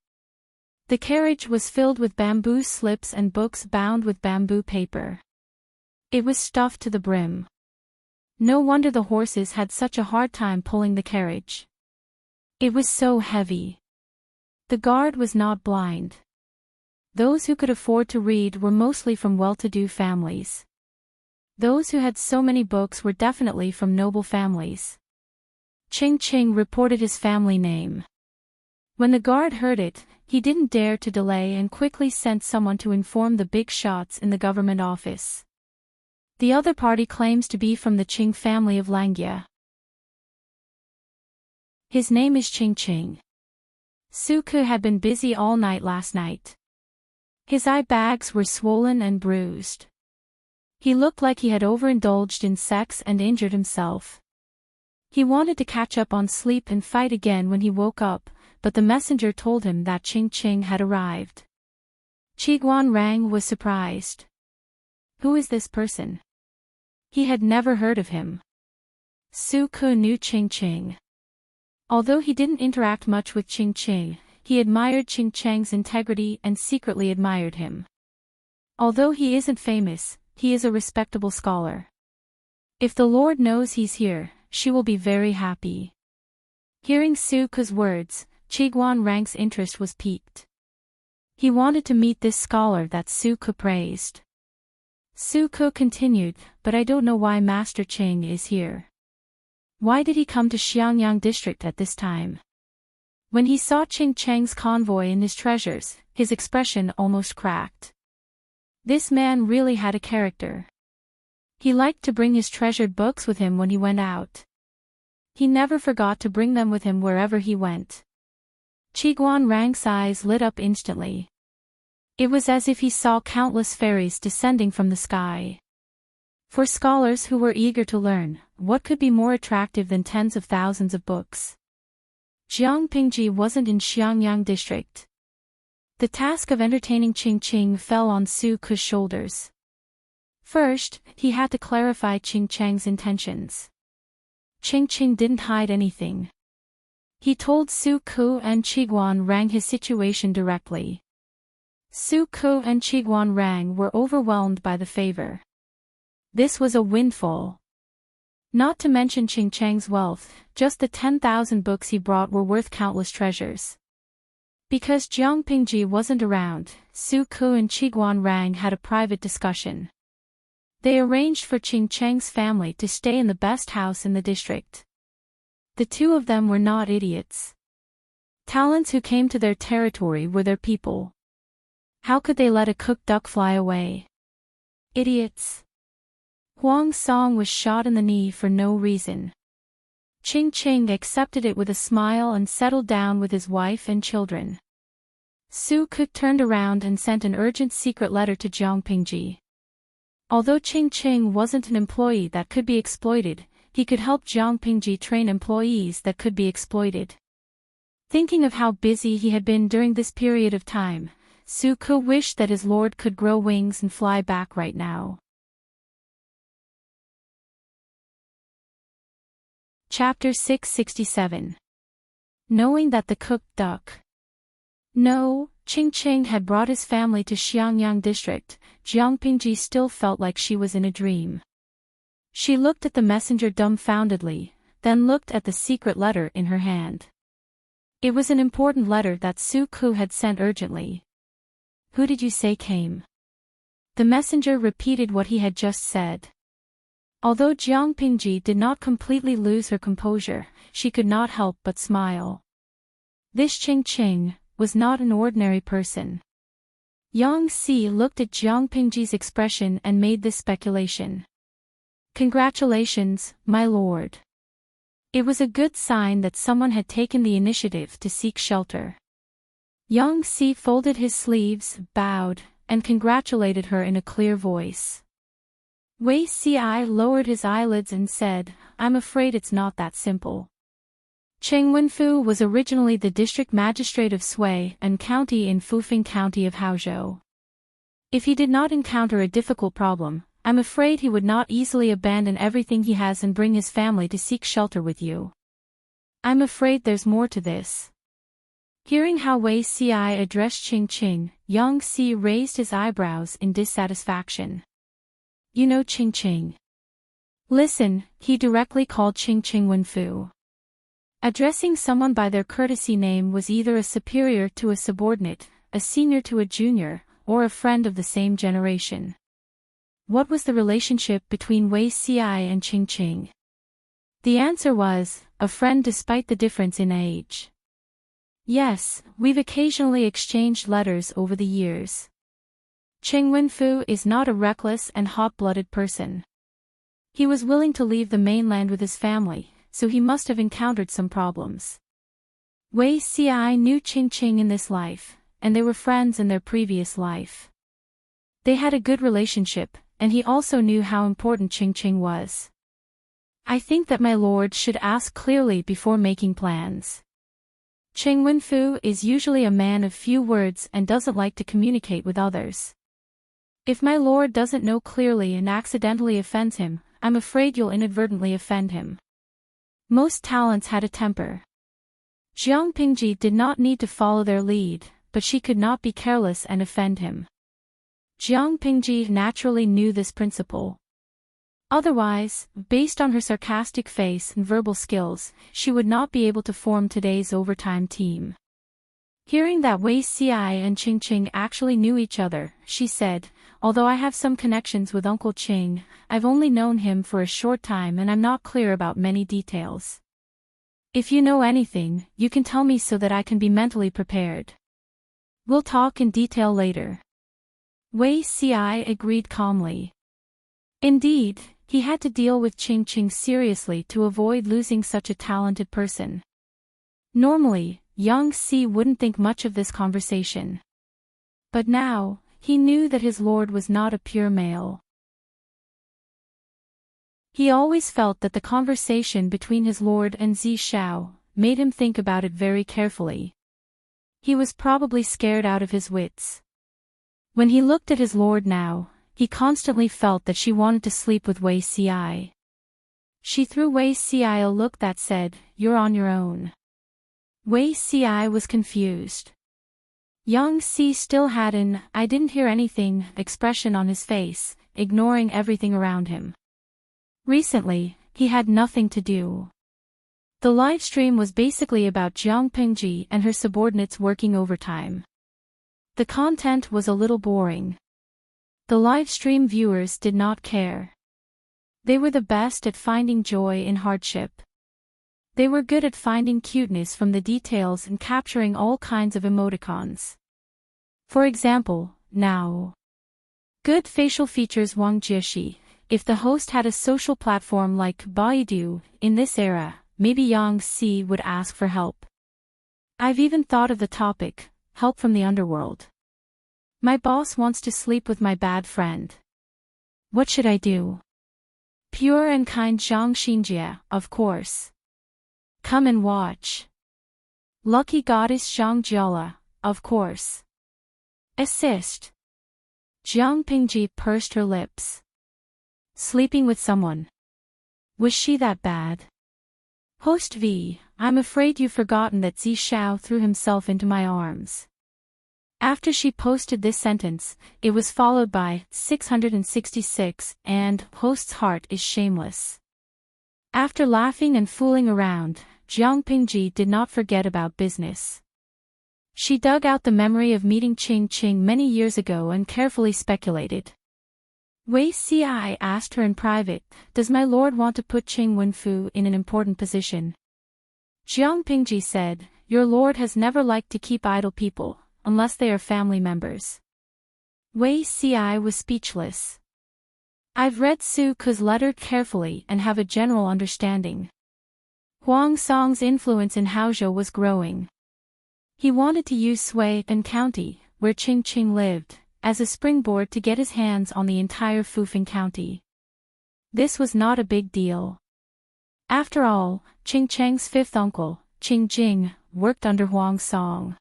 The carriage was filled with bamboo slips and books bound with bamboo paper. It was stuffed to the brim. No wonder the horses had such a hard time pulling the carriage. It was so heavy. The guard was not blind. Those who could afford to read were mostly from well-to-do families. Those who had so many books were definitely from noble families. Qing reported his family name. When the guard heard it, he didn't dare to delay and quickly sent someone to inform the big shots in the government office. The other party claims to be from the Qing family of Langya. His name is Qing. Suku had been busy all night last night. His eye bags were swollen and bruised. He looked like he had overindulged in sex and injured himself. He wanted to catch up on sleep and fight again when he woke up, but the messenger told him that Ching had arrived. Qiguanrang was surprised. Who is this person? He had never heard of him. Su Ke knew Ching. Although he didn't interact much with Ching, he admired Chang's integrity and secretly admired him. Although he isn't famous, he is a respectable scholar. If the Lord knows he's here, she will be very happy. Hearing Su Ke's words, Qiguanrang's interest was piqued. He wanted to meet this scholar that Su Ke praised. Su Ke continued, but I don't know why Master Ching is here. Why did he come to Xiangyang district at this time? When he saw Chang's convoy and his treasures, his expression almost cracked. This man really had a character. He liked to bring his treasured books with him when he went out. He never forgot to bring them with him wherever he went. Qiguanrang's eyes lit up instantly. It was as if he saw countless fairies descending from the sky. For scholars who were eager to learn, what could be more attractive than tens of thousands of books? Jiangpingji wasn't in Xiangyang district. The task of entertaining Ching fell on Su Ke's shoulders. First, he had to clarify Chang's intentions. Ching didn't hide anything. He told Su Ke and Qiguanrang his situation directly. Su Ke and Qiguanrang were overwhelmed by the favor. This was a windfall. Not to mention Chang's wealth, just the 10,000 books he brought were worth countless treasures. Because Jiangpingji wasn't around, Su Ke and Qiguanrang had a private discussion. They arranged for Chang's family to stay in the best house in the district. The two of them were not idiots. Talents who came to their territory were their people. How could they let a cooked duck fly away? Idiots. Huang Song was shot in the knee for no reason. Ching accepted it with a smile and settled down with his wife and children. Su Ke turned around and sent an urgent secret letter to Jiangpingji. Although Ching wasn't an employee that could be exploited, he could help Jiangpingji train employees that could be exploited. Thinking of how busy he had been during this period of time, Su Ke wished that his lord could grow wings and fly back right now. Chapter 667. Knowing that the cooked duck. No, Ching had brought his family to Xiangyang district. Jiangpingji still felt like she was in a dream. She looked at the messenger dumbfoundedly, then looked at the secret letter in her hand. It was an important letter that Su Ke had sent urgently. Who did you say came? The messenger repeated what he had just said. Although Jiangpingji did not completely lose her composure, she could not help but smile. This Ching was not an ordinary person. Yang Si looked at Jiangpingji's expression and made this speculation. Congratulations, my lord. It was a good sign that someone had taken the initiative to seek shelter. Yang Si folded his sleeves, bowed, and congratulated her in a clear voice. Wei Ci lowered his eyelids and said, I'm afraid it's not that simple. Cheng Wenfu was originally the district magistrate of Sui and County in Fufeng County of Haozhou. If he did not encounter a difficult problem, I'm afraid he would not easily abandon everything he has and bring his family to seek shelter with you. I'm afraid there's more to this. Hearing how Wei Ci addressed Ching, Yang Si raised his eyebrows in dissatisfaction. You know Ching. Listen, he directly called Ching Wenfu. Addressing someone by their courtesy name was either a superior to a subordinate, a senior to a junior, or a friend of the same generation. What was the relationship between Wei Ci and Ching? The answer was, a friend despite the difference in age. Yes, we've occasionally exchanged letters over the years. Cheng Wenfu is not a reckless and hot-blooded person. He was willing to leave the mainland with his family, so he must have encountered some problems. Wei Ci knew Ching in this life, and they were friends in their previous life. They had a good relationship, and he also knew how important Ching was. I think that my lord should ask clearly before making plans. Cheng Wenfu is usually a man of few words and doesn't like to communicate with others. If my lord doesn't know clearly and accidentally offends him, I'm afraid you'll inadvertently offend him. Most talents had a temper. Jiang Pingji did not need to follow their lead, but she could not be careless and offend him. Jiang Pingji naturally knew this principle. Otherwise, based on her sarcastic face and verbal skills, she would not be able to form today's overtime team. Hearing that Wei Xiai and Qing Qing actually knew each other, she said, although I have some connections with Uncle Qing, I've only known him for a short time and I'm not clear about many details. If you know anything, you can tell me so that I can be mentally prepared. We'll talk in detail later. Wei Xiai agreed calmly. Indeed, he had to deal with Qing Qing seriously to avoid losing such a talented person. Normally, Yang Si wouldn't think much of this conversation. But now, he knew that his lord was not a pure male. He always felt that the conversation between his lord and Zi Shao made him think about it very carefully. He was probably scared out of his wits. When he looked at his lord now, he constantly felt that she wanted to sleep with Wei Xiai. She threw Wei Xiai a look that said, "You're on your own." Wei Xiai was confused. Yang Si still had an "I didn't hear anything" expression on his face, ignoring everything around him. Recently, he had nothing to do. The livestream was basically about Jiang Pingji and her subordinates working overtime. The content was a little boring. The livestream viewers did not care. They were the best at finding joy in hardship. They were good at finding cuteness from the details and capturing all kinds of emoticons. For example, now. Good facial features Wang Jieshi. If the host had a social platform like Baidu, in this era, maybe Yang Si would ask for help. I've even thought of the topic, help from the underworld. My boss wants to sleep with my bad friend. What should I do? Pure and kind Zhang Xinjie, of course. Come and watch. Lucky goddess Zhang Jiala, of course. Assist. Jiang Pingji pursed her lips. Sleeping with someone. Was she that bad? Host V, I'm afraid you've forgotten that Zi Shao threw himself into my arms. After she posted this sentence, it was followed by 666 and host's heart is shameless. After laughing and fooling around, Jiang Pingji did not forget about business. She dug out the memory of meeting Qing Qing many years ago and carefully speculated. Wei Xiai asked her in private, "Does my lord want to put Qing Wenfu in an important position?" Jiang Pingji said, "Your lord has never liked to keep idle people, unless they are family members." Wei Xiai was speechless. I've read Su Ke's letter carefully and have a general understanding. Huang Song's influence in Haozhou was growing. He wanted to use Sui and County, where Qing Qing lived, as a springboard to get his hands on the entire Fufeng County. This was not a big deal. After all, Qing Cheng's fifth uncle, Qing Jing, worked under Huang Song.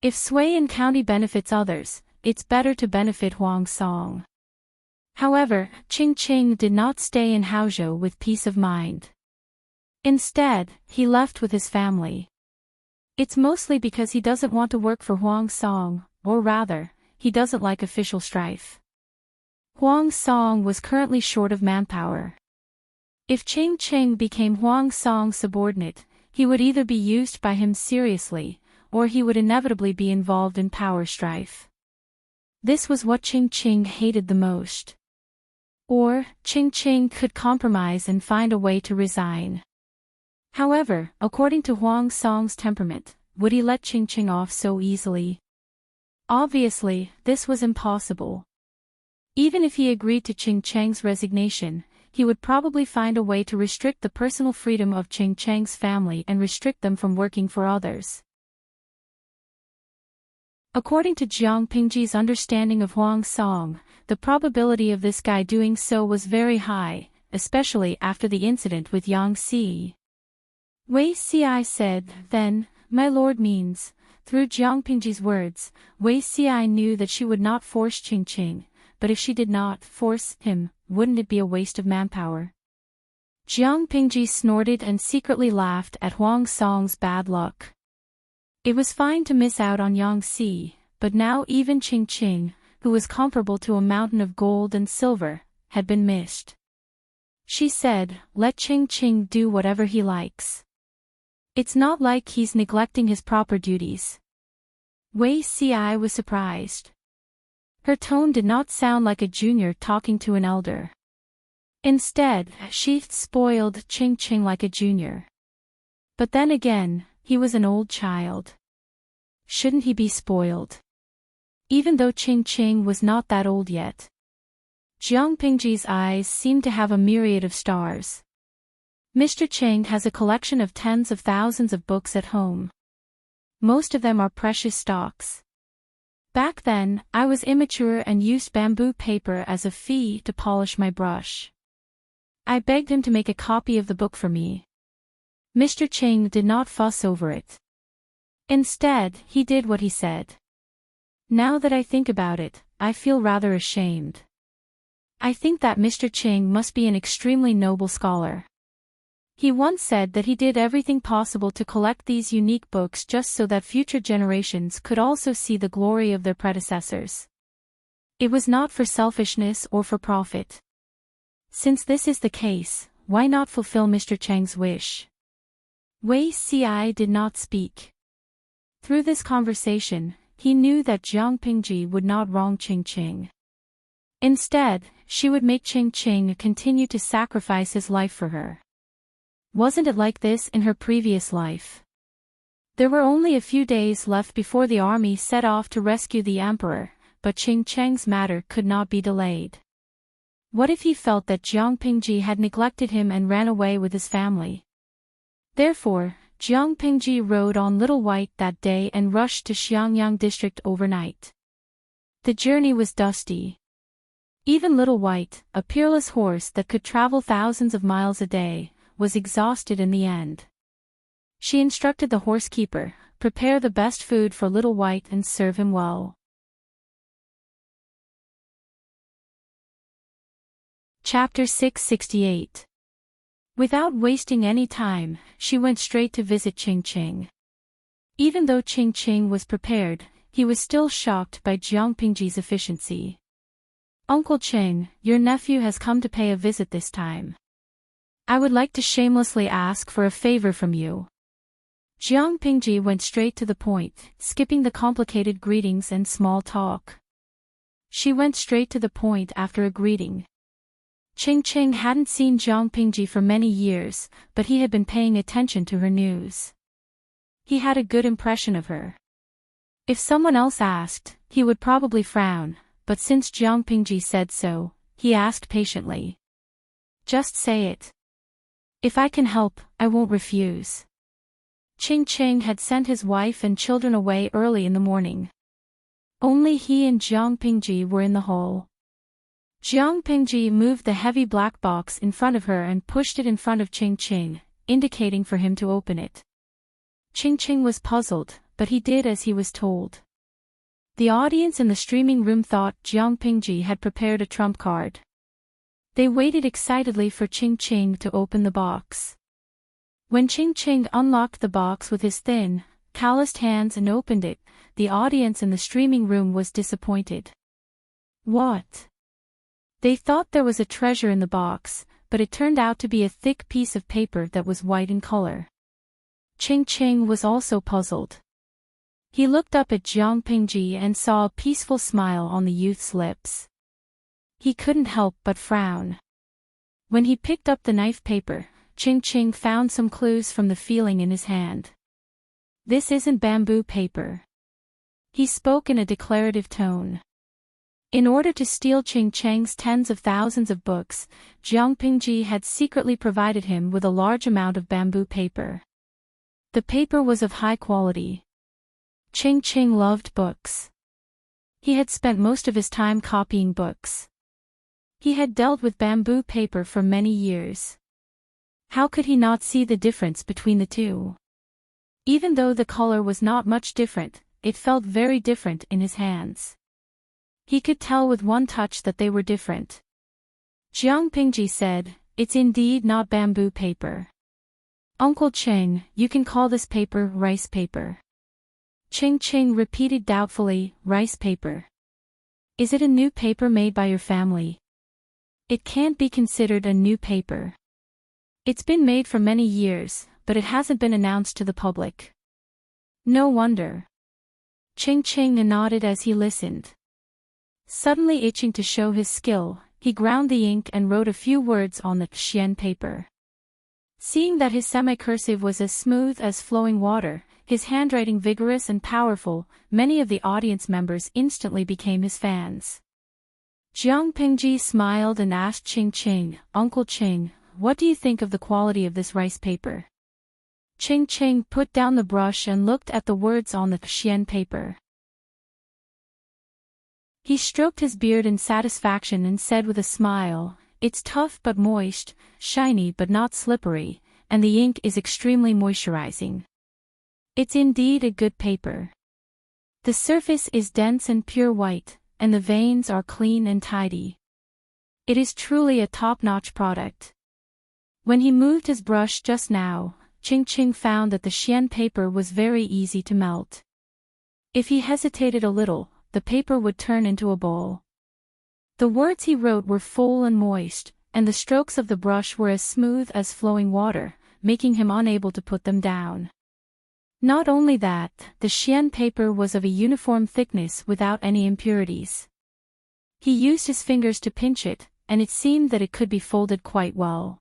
If Sui and County benefits others, it's better to benefit Huang Song. However, Qing Qing did not stay in Haozhou with peace of mind. Instead, he left with his family. It's mostly because he doesn't want to work for Huang Song, or rather, he doesn't like official strife. Huang Song was currently short of manpower. If Qing Qing became Huang Song's subordinate, he would either be used by him seriously, or he would inevitably be involved in power strife. This was what Qing Qing hated the most. Or, Qing Qing could compromise and find a way to resign. However, according to Huang Song's temperament, would he let Qing Qing off so easily? Obviously, this was impossible. Even if he agreed to Qing Cheng's resignation, he would probably find a way to restrict the personal freedom of Qing Cheng's family and restrict them from working for others. According to Jiang Pingji's understanding of Huang Song, the probability of this guy doing so was very high, especially after the incident with Yang Si. Wei Xiai said, "Then, my lord means, through Jiang Pingji's words, Wei Xiai knew that she would not force Qing, but if she did not force him, wouldn't it be a waste of manpower? Jiang Pingji snorted and secretly laughed at Huang Song's bad luck. It was fine to miss out on Yang Si, but now even Qing, who was comparable to a mountain of gold and silver, had been missed. She said, let Qing do whatever he likes. It's not like he's neglecting his proper duties. Wei Xiai was surprised. Her tone did not sound like a junior talking to an elder. Instead, she spoiled Qing like a junior. But then again, he was an old child. Shouldn't he be spoiled? Even though Qing was not that old yet. Jiang Pingji's eyes seemed to have a myriad of stars. Mr. Cheng has a collection of tens of thousands of books at home. Most of them are precious stocks. Back then, I was immature and used bamboo paper as a fee to polish my brush. I begged him to make a copy of the book for me. Mr. Cheng did not fuss over it. Instead, he did what he said. Now that I think about it, I feel rather ashamed. I think that Mr. Cheng must be an extremely noble scholar. He once said that he did everything possible to collect these unique books just so that future generations could also see the glory of their predecessors. It was not for selfishness or for profit. Since this is the case, why not fulfill Mr. Cheng's wish? Wei Xiai did not speak. Through this conversation, he knew that Jiang Pingji would not wrong Qing. Instead, she would make Qing continue to sacrifice his life for her. Wasn't it like this in her previous life? There were only a few days left before the army set off to rescue the emperor, but Qing's matter could not be delayed. What if he felt that Jiang Pingji had neglected him and ran away with his family? Therefore, Jiang Pingji rode on Little White that day and rushed to Xiangyang district overnight. The journey was dusty. Even Little White, a peerless horse that could travel thousands of miles a day, was exhausted in the end. She instructed the horsekeeper, prepare the best food for Little White and serve him well. Chapter 668. Without wasting any time, she went straight to visit Qing. Even though Qing was prepared, he was still shocked by Jiang Pingji's efficiency. Uncle Qing, your nephew has come to pay a visit this time. I would like to shamelessly ask for a favor from you. Jiang Pingji went straight to the point, skipping the complicated greetings and small talk. She went straight to the point after a greeting. Qing hadn't seen Jiang Pingji for many years, but he had been paying attention to her news. He had a good impression of her. If someone else asked, he would probably frown, but since Jiang Pingji said so, he asked patiently. Just say it. If I can help, I won't refuse. Qing had sent his wife and children away early in the morning. Only he and Jiang Pingji were in the hall. Jiang Pingji moved the heavy black box in front of her and pushed it in front of Qing, indicating for him to open it. Qing was puzzled, but he did as he was told. The audience in the streaming room thought Jiang Pingji had prepared a trump card. They waited excitedly for Qing to open the box. When Qing unlocked the box with his thin, calloused hands and opened it, the audience in the streaming room was disappointed. What? They thought there was a treasure in the box, but it turned out to be a thick piece of paper that was white in color. Qing was also puzzled. He looked up at Jiang Pingji and saw a peaceful smile on the youth's lips. He couldn't help but frown. When he picked up the knife paper, Qing found some clues from the feeling in his hand. This isn't bamboo paper. He spoke in a declarative tone. In order to steal Qing's tens of thousands of books, Jiang Pingji had secretly provided him with a large amount of bamboo paper. The paper was of high quality. Qing loved books. He had spent most of his time copying books. He had dealt with bamboo paper for many years. How could he not see the difference between the two? Even though the color was not much different, it felt very different in his hands. He could tell with one touch that they were different. Jiang Pingji said, "It's indeed not bamboo paper. Uncle Cheng, you can call this paper rice paper." Ching Ching repeated doubtfully, "Rice paper? Is it a new paper made by your family?" "It can't be considered a new paper. It's been made for many years, but it hasn't been announced to the public." "No wonder." Ching Ching nodded as he listened. Suddenly itching to show his skill, he ground the ink and wrote a few words on the xian paper. Seeing that his semi-cursive was as smooth as flowing water, his handwriting vigorous and powerful, many of the audience members instantly became his fans. Jiang Pingji smiled and asked Ching Ching, "Uncle Ching, what do you think of the quality of this rice paper?" Ching Ching put down the brush and looked at the words on the xian paper. He stroked his beard in satisfaction and said with a smile, "It's tough but moist, shiny but not slippery, and the ink is extremely moisturizing. It's indeed a good paper. The surface is dense and pure white, and the veins are clean and tidy. It is truly a top-notch product." When he moved his brush just now, Ching Ching found that the xian paper was very easy to melt. If he hesitated a little, the paper would turn into a bowl. The words he wrote were full and moist, and the strokes of the brush were as smooth as flowing water, making him unable to put them down. Not only that, the xian paper was of a uniform thickness without any impurities. He used his fingers to pinch it, and it seemed that it could be folded quite well.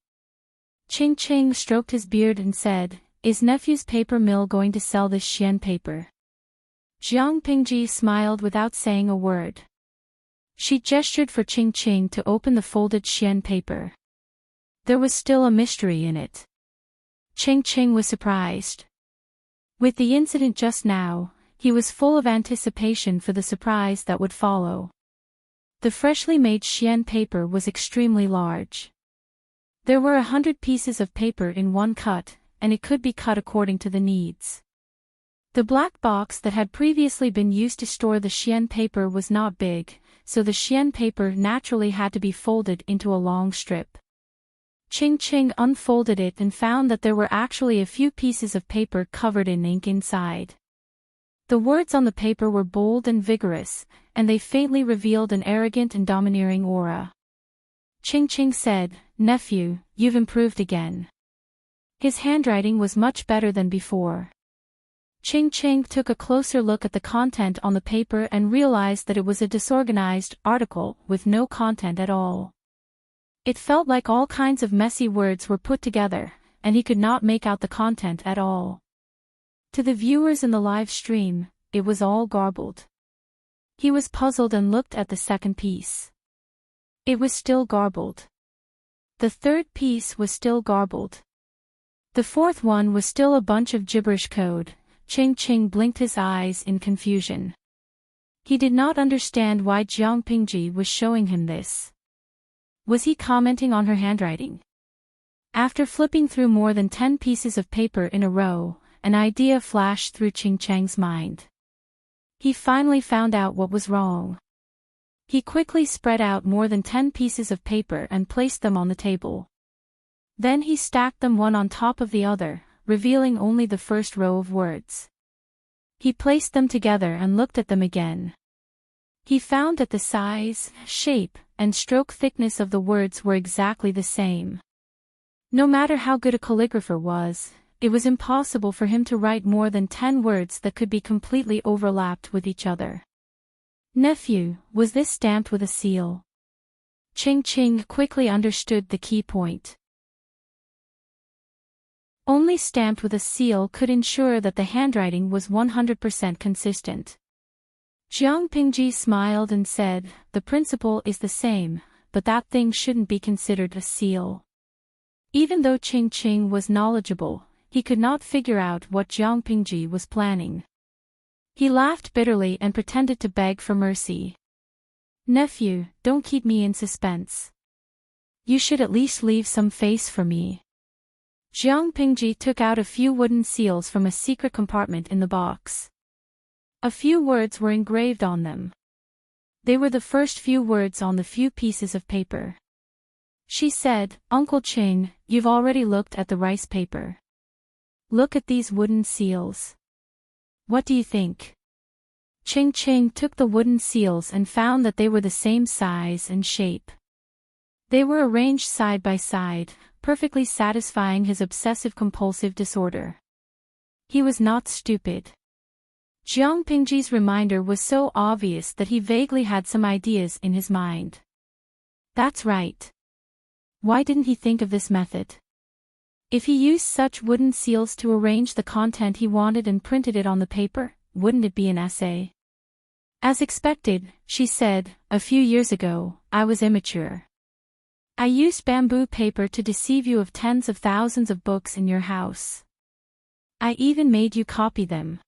Ching Ching stroked his beard and said, "Is nephew's paper mill going to sell this xian paper?" Jiang Pingji smiled without saying a word. She gestured for Ching Ching to open the folded xian paper. There was still a mystery in it. Ching Ching was surprised. With the incident just now, he was full of anticipation for the surprise that would follow. The freshly made xian paper was extremely large. There were 100 pieces of paper in one cut, and it could be cut according to the needs. The black box that had previously been used to store the xian paper was not big, so the xian paper naturally had to be folded into a long strip. Ching Ching unfolded it and found that there were actually a few pieces of paper covered in ink inside. The words on the paper were bold and vigorous, and they faintly revealed an arrogant and domineering aura. Ching Ching said, "Nephew, you've improved again." His handwriting was much better than before. Ching Ching took a closer look at the content on the paper and realized that it was a disorganized article with no content at all. It felt like all kinds of messy words were put together, and he could not make out the content at all. To the viewers in the live stream, it was all garbled. He was puzzled and looked at the second piece. It was still garbled. The third piece was still garbled. The fourth one was still a bunch of gibberish code. Ching Ching blinked his eyes in confusion. He did not understand why Jiang Pingji was showing him this. Was he commenting on her handwriting? After flipping through more than 10 pieces of paper in a row, an idea flashed through Ching Chang's mind. He finally found out what was wrong. He quickly spread out more than 10 pieces of paper and placed them on the table. Then he stacked them one on top of the other, revealing only the first row of words. He placed them together and looked at them again. He found that the size, shape, and stroke thickness of the words were exactly the same. No matter how good a calligrapher was, it was impossible for him to write more than 10 words that could be completely overlapped with each other. "Nephew, was this stamped with a seal?" Ching Ching quickly understood the key point. Only stamped with a seal could ensure that the handwriting was 100% consistent. Jiang Pingji smiled and said, "The principle is the same, but that thing shouldn't be considered a seal." Even though Ching Ching was knowledgeable, he could not figure out what Jiang Pingji was planning. He laughed bitterly and pretended to beg for mercy. "Nephew, don't keep me in suspense. You should at least leave some face for me. Jiang Pingji took out a few wooden seals from a secret compartment in the box. A few words were engraved on them. They were the first few words on the few pieces of paper. She said, "Uncle Ching, you've already looked at the rice paper. Look at these wooden seals. What do you think?" Ching Ching took the wooden seals and found that they were the same size and shape. They were arranged side by side, perfectly satisfying his obsessive-compulsive disorder. He was not stupid. Jiang Pingji's reminder was so obvious that he vaguely had some ideas in his mind. That's right. Why didn't he think of this method? If he used such wooden seals to arrange the content he wanted and printed it on the paper, wouldn't it be an essay? As expected, she said, "A few years ago, I was immature. I used bamboo paper to deceive you of tens of thousands of books in your house. I even made you copy them.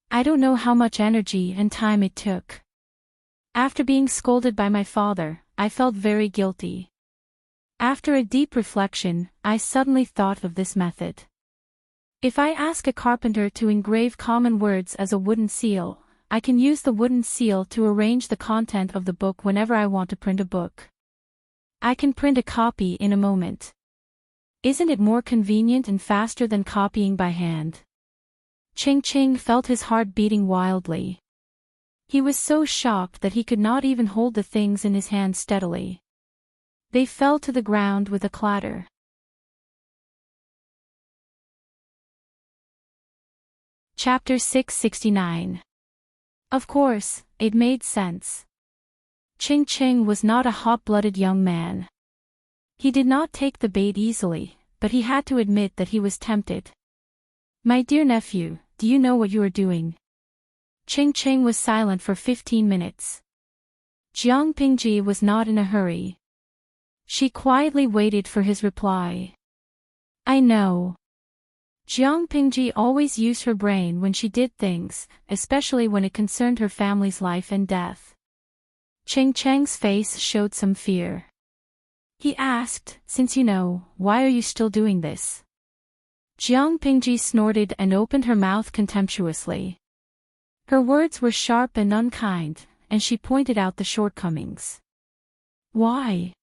I don't know how much energy and time it took. After being scolded by my father, I felt very guilty. After a deep reflection, I suddenly thought of this method. If I ask a carpenter to engrave common words as a wooden seal, I can use the wooden seal to arrange the content of the book whenever I want to print a book. I can print a copy in a moment. Isn't it more convenient and faster than copying by hand?" Ching Ching felt his heart beating wildly. He was so shocked that he could not even hold the things in his hand steadily. They fell to the ground with a clatter. Chapter 669. Of course, it made sense. Ching Ching was not a hot-blooded young man. He did not take the bait easily, but he had to admit that he was tempted. "My dear nephew, do you know what you are doing?" Ching Ching was silent for 15 minutes. Jiang Pingji was not in a hurry. She quietly waited for his reply. "I know." Jiang Pingji always used her brain when she did things, especially when it concerned her family's life and death. Ching Cheng's face showed some fear. He asked, "Since you know, why are you still doing this?" Jiang Pingji snorted and opened her mouth contemptuously. Her words were sharp and unkind, and she pointed out the shortcomings. Why?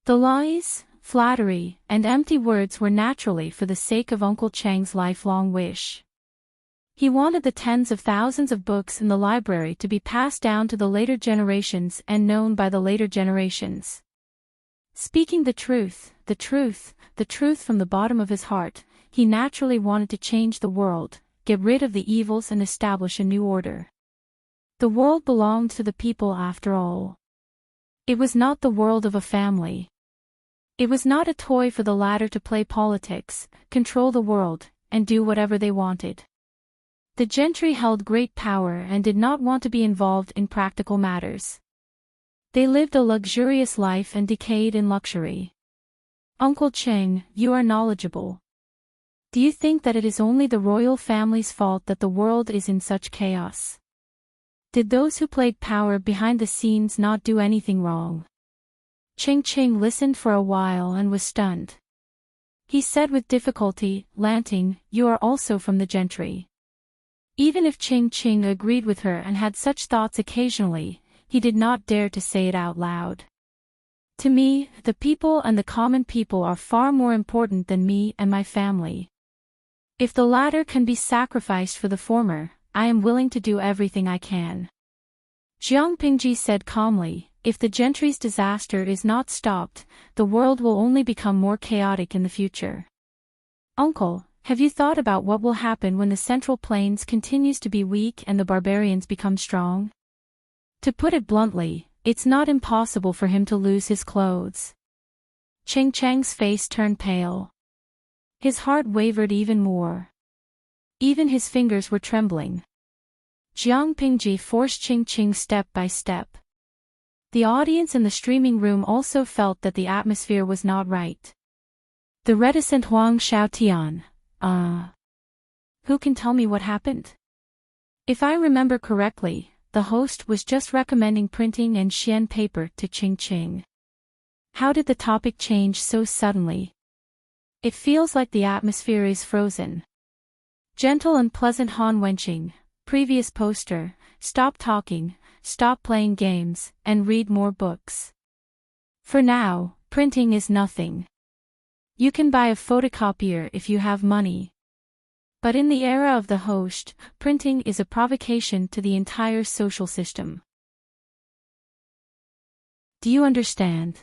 The lies, flattery, and empty words were naturally for the sake of Uncle Chang's lifelong wish. He wanted the tens of thousands of books in the library to be passed down to the later generations and known by the later generations. Speaking the truth from the bottom of his heart, he naturally wanted to change the world, get rid of the evils and establish a new order. The world belonged to the people after all. It was not the world of a family. It was not a toy for the latter to play politics, control the world, and do whatever they wanted. The gentry held great power and did not want to be involved in practical matters. They lived a luxurious life and decayed in luxury. Uncle Cheng, you are knowledgeable. Do you think that it is only the royal family's fault that the world is in such chaos? Did those who played power behind the scenes not do anything wrong? Ching Ching listened for a while and was stunned. He said with difficulty, "Lanting, you are also from the gentry." Even if Ching Ching agreed with her and had such thoughts occasionally, he did not dare to say it out loud. To me, the people and the common people are far more important than me and my family. If the latter can be sacrificed for the former, I am willing to do everything I can. Jiang Pingji said calmly, if the gentry's disaster is not stopped, the world will only become more chaotic in the future. Uncle, have you thought about what will happen when the Central Plains continues to be weak and the barbarians become strong? To put it bluntly, it's not impossible for him to lose his clothes. Ching Cheng's face turned pale. His heart wavered even more. Even his fingers were trembling. Jiang Pingji forced Ching Ching step by step. The audience in the streaming room also felt that the atmosphere was not right. The reticent Huang Xiaotian, who can tell me what happened? If I remember correctly, the host was just recommending printing and xian paper to Ching Ching. How did the topic change so suddenly? It feels like the atmosphere is frozen. Gentle and pleasant Han Wenqing, previous poster, stop talking, stop playing games, and read more books. For now, printing is nothing. You can buy a photocopier if you have money. But in the era of the host, printing is a provocation to the entire social system. Do you understand?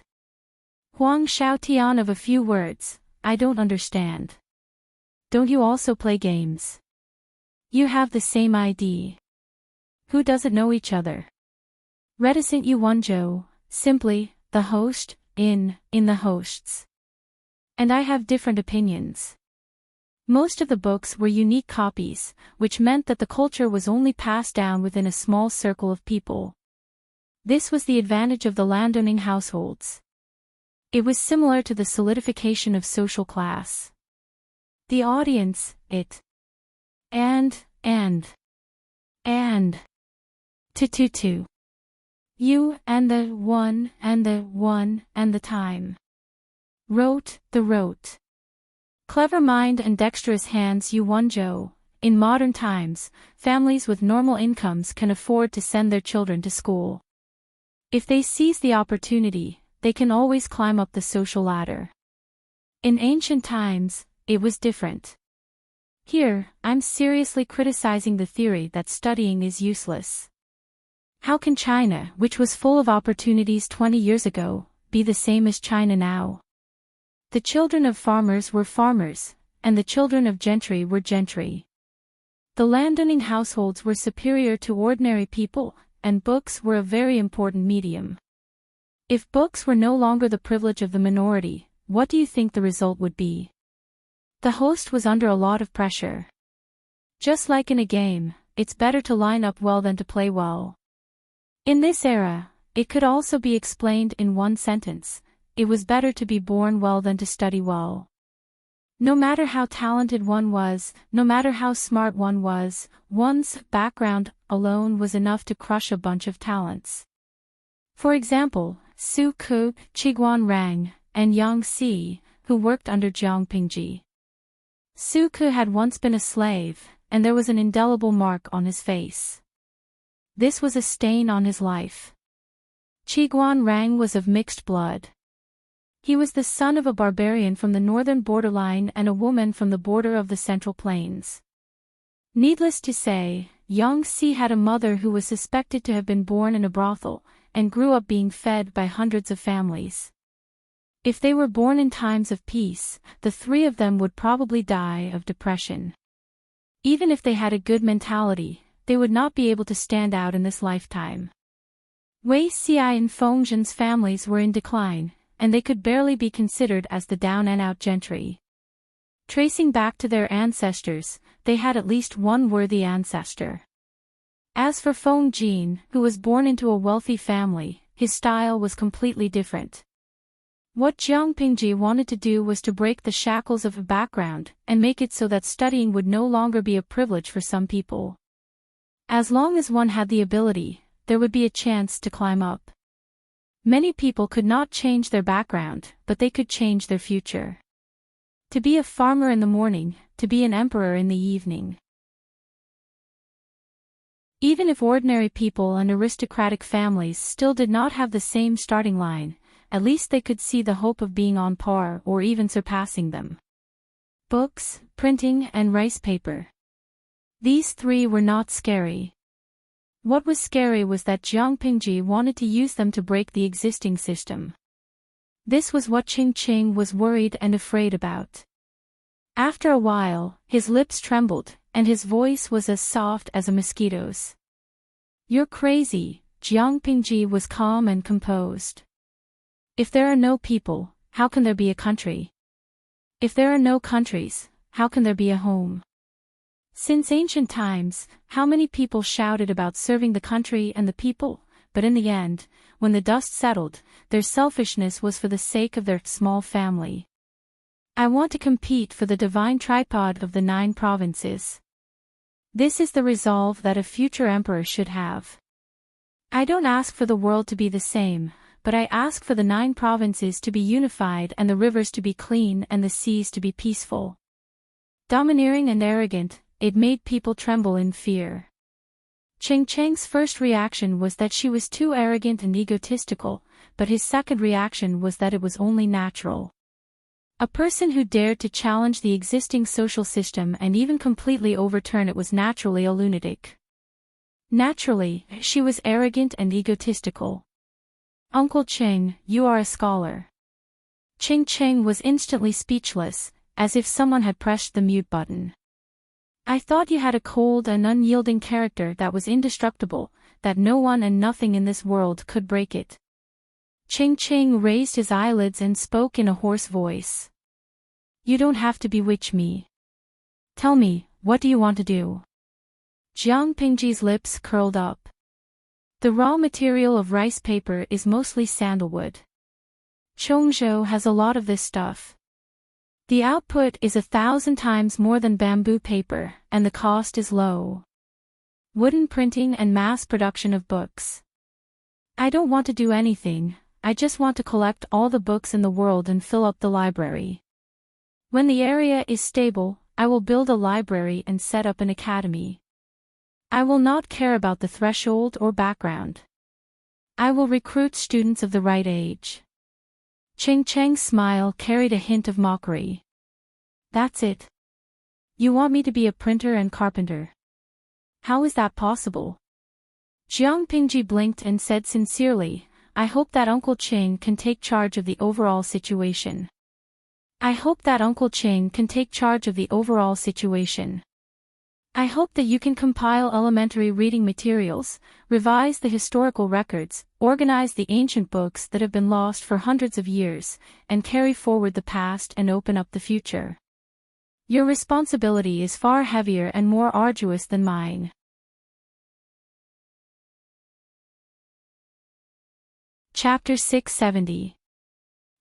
Huang Xiaotian of a few words, I don't understand. Don't you also play games? You have the same ID. Who doesn't know each other? Reticent Yu Wenzhou, simply, the host, in the hosts. And I have different opinions. Most of the books were unique copies, which meant that the culture was only passed down within a small circle of people. This was the advantage of the landowning households. It was similar to the solidification of social class. The audience, it. And. To. You, and the one, and the time. Wrote. Clever mind and dexterous hands Yu Wenzhou. In modern times, families with normal incomes can afford to send their children to school. If they seize the opportunity, they can always climb up the social ladder. In ancient times, it was different. Here, I'm seriously criticizing the theory that studying is useless. How can China, which was full of opportunities 20 years ago, be the same as China now? The children of farmers were farmers, and the children of gentry were gentry. The landowning households were superior to ordinary people, and books were a very important medium. If books were no longer the privilege of the minority, what do you think the result would be? The host was under a lot of pressure. Just like in a game, it's better to line up well than to play well. In this era, it could also be explained in one sentence: it was better to be born well than to study well. No matter how talented one was, no matter how smart one was, one's background alone was enough to crush a bunch of talents. For example, Su Ke, Qiguan Rang, and Yang Si, who worked under Jiang Pingji. Su Ke had once been a slave, and there was an indelible mark on his face. This was a stain on his life. Qiguan Rang was of mixed blood. He was the son of a barbarian from the northern borderline and a woman from the border of the Central Plains. Needless to say, Yang Si had a mother who was suspected to have been born in a brothel, and grew up being fed by hundreds of families. If they were born in times of peace, the three of them would probably die of depression. Even if they had a good mentality, they would not be able to stand out in this lifetime. Wei Xi and Feng Zhen's families were in decline, and they could barely be considered as the down-and-out gentry. Tracing back to their ancestors, they had at least one worthy ancestor. As for Feng Jin, who was born into a wealthy family, his style was completely different. What Jiang Pingji wanted to do was to break the shackles of a background and make it so that studying would no longer be a privilege for some people. As long as one had the ability, there would be a chance to climb up. Many people could not change their background, but they could change their future. To be a farmer in the morning, to be an emperor in the evening. Even if ordinary people and aristocratic families still did not have the same starting line, at least they could see the hope of being on par or even surpassing them. Books, printing, and rice paper. These three were not scary. What was scary was that Jiang Pingji wanted to use them to break the existing system. This was what Qing was worried and afraid about. After a while, his lips trembled, and his voice was as soft as a mosquito's. "You're crazy," Jiang Pingji was calm and composed. "If there are no people, how can there be a country? If there are no countries, how can there be a home?" Since ancient times, how many people shouted about serving the country and the people, but in the end, when the dust settled, their selfishness was for the sake of their small family. I want to compete for the divine tripod of the 9 provinces. This is the resolve that a future emperor should have. I don't ask for the world to be the same, but I ask for the 9 provinces to be unified and the rivers to be clean and the seas to be peaceful. Domineering and arrogant, it made people tremble in fear. Ching Cheng's first reaction was that she was too arrogant and egotistical, but his second reaction was that it was only natural. A person who dared to challenge the existing social system and even completely overturn it was naturally a lunatic. Naturally, she was arrogant and egotistical. Uncle Cheng, you are a scholar. Ching Cheng was instantly speechless, as if someone had pressed the mute button. I thought you had a cold and unyielding character that was indestructible, that no one and nothing in this world could break it. Ching Ching raised his eyelids and spoke in a hoarse voice. You don't have to bewitch me. Tell me, what do you want to do? Jiang Pingji's lips curled up. The raw material of rice paper is mostly sandalwood. Chongzhou has a lot of this stuff. The output is 1,000 times more than bamboo paper, and the cost is low. Wooden printing and mass production of books. I don't want to do anything, I just want to collect all the books in the world and fill up the library. When the area is stable, I will build a library and set up an academy. I will not care about the threshold or background. I will recruit students of the right age. Ching Cheng's smile carried a hint of mockery. That's it. You want me to be a printer and carpenter. How is that possible? Jiang Pingji blinked and said sincerely, I hope that Uncle Ching can take charge of the overall situation. I hope that Uncle Ching can take charge of the overall situation. I hope that you can compile elementary reading materials, revise the historical records, organize the ancient books that have been lost for hundreds of years, and carry forward the past and open up the future. Your responsibility is far heavier and more arduous than mine. Chapter 670.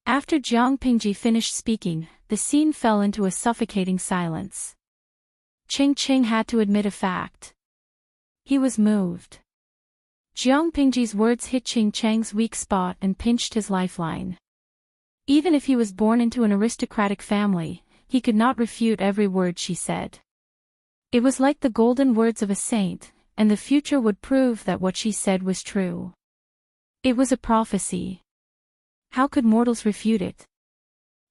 After Jiang Pingji finished speaking, the scene fell into a suffocating silence. Ching Ching had to admit a fact. He was moved. Jiang Pingji's words hit Ching Cheng's weak spot and pinched his lifeline. Even if he was born into an aristocratic family, he could not refute every word she said. It was like the golden words of a saint, and the future would prove that what she said was true. It was a prophecy. How could mortals refute it?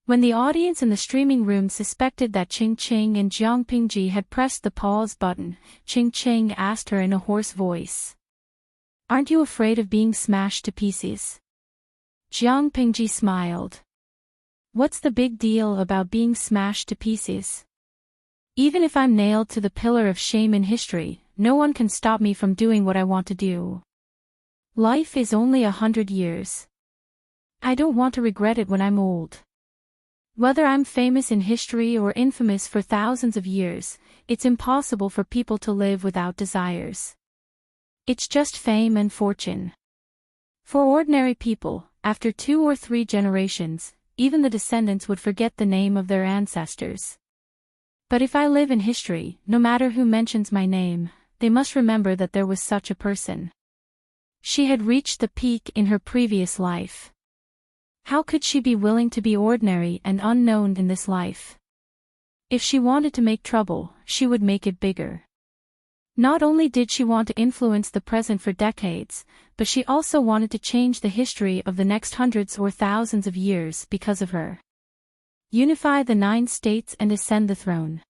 When the audience in the streaming room suspected that Ching Ching and Jiang Pingji had pressed the pause button, Ching Ching asked her in a hoarse voice. Aren't you afraid of being smashed to pieces? Jiang Pingji smiled. What's the big deal about being smashed to pieces? Even if I'm nailed to the pillar of shame in history, no one can stop me from doing what I want to do. Life is only 100 years. I don't want to regret it when I'm old. Whether I'm famous in history or infamous for thousands of years, it's impossible for people to live without desires. It's just fame and fortune. For ordinary people, after 2 or 3 generations, even the descendants would forget the name of their ancestors. But if I live in history, no matter who mentions my name, they must remember that there was such a person. She had reached the peak in her previous life. How could she be willing to be ordinary and unknown in this life? If she wanted to make trouble, she would make it bigger. Not only did she want to influence the present for decades, but she also wanted to change the history of the next hundreds or thousands of years because of her. Unify the 9 states and ascend the throne.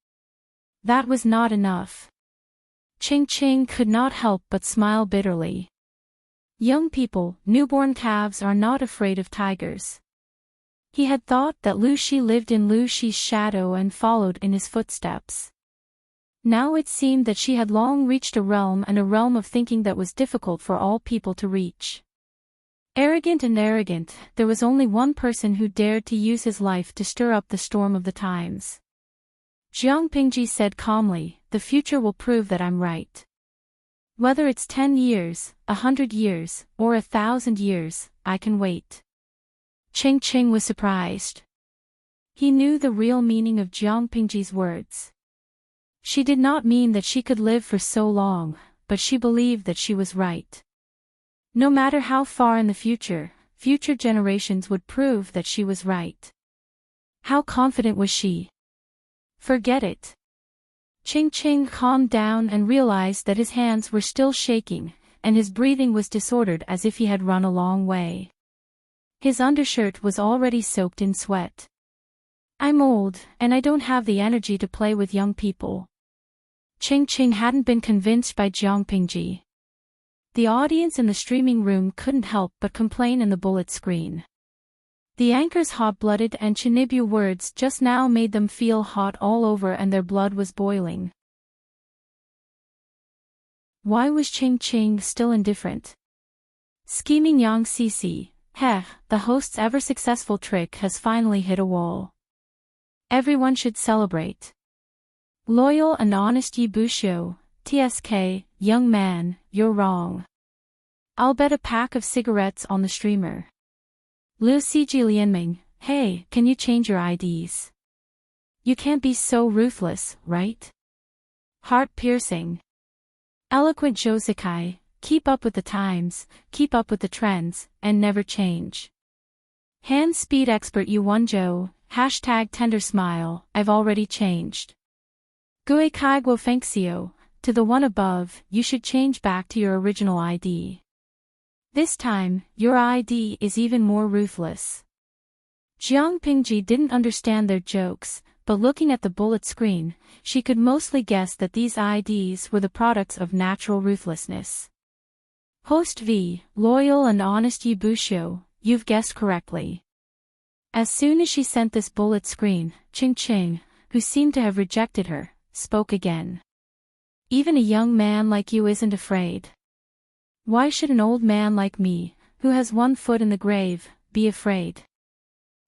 That was not enough. Ching Ching could not help but smile bitterly. Young people, newborn calves are not afraid of tigers. He had thought that Lu Shi lived in Lu Shi's shadow and followed in his footsteps. Now it seemed that she had long reached a realm of thinking that was difficult for all people to reach. Arrogant and arrogant, there was only one person who dared to use his life to stir up the storm of the times. Jiang Pingji said calmly, the future will prove that I'm right. Whether it's 10 years, 100 years, or 1,000 years, I can wait. Ching Ching was surprised. He knew the real meaning of Jiang Pingji's words. She did not mean that she could live for so long, but she believed that she was right. No matter how far in the future future generations would prove that she was right. How confident was she? Forget it. Ching Ching calmed down and realized that his hands were still shaking, and his breathing was disordered as if he had run a long way. His undershirt was already soaked in sweat. I'm old, and I don't have the energy to play with young people. Ching Ching hadn't been convinced by Jiang Pingji. The audience in the streaming room couldn't help but complain in the bullet screen. The anchor's hot-blooded and Chinibyu words just now made them feel hot all over and their blood was boiling. Why was Ching Ching still indifferent? Scheming Yang Cici, heh, the host's ever-successful trick has finally hit a wall. Everyone should celebrate. Loyal and honest Yi Bushio, TSK, young man, you're wrong. I'll bet a pack of cigarettes on the streamer. Liu Ciji Lianming, hey, can you change your IDs? You can't be so ruthless, right? Heart-piercing. Eloquent Josekai, keep up with the times, keep up with the trends, and never change. Hand speed expert Yu Wonjo, hashtag tender smile, I've already changed. Gue Kai Guo Fengxiu, to the one above, you should change back to your original ID. This time, your ID is even more ruthless. Jiang Pingji didn't understand their jokes, but looking at the bullet screen, she could mostly guess that these IDs were the products of natural ruthlessness. Host V, loyal and honest Yi Bushio, you've guessed correctly. As soon as she sent this bullet screen, Ching Ching, who seemed to have rejected her, spoke again. Even a young man like you isn't afraid. Why should an old man like me, who has one foot in the grave, be afraid?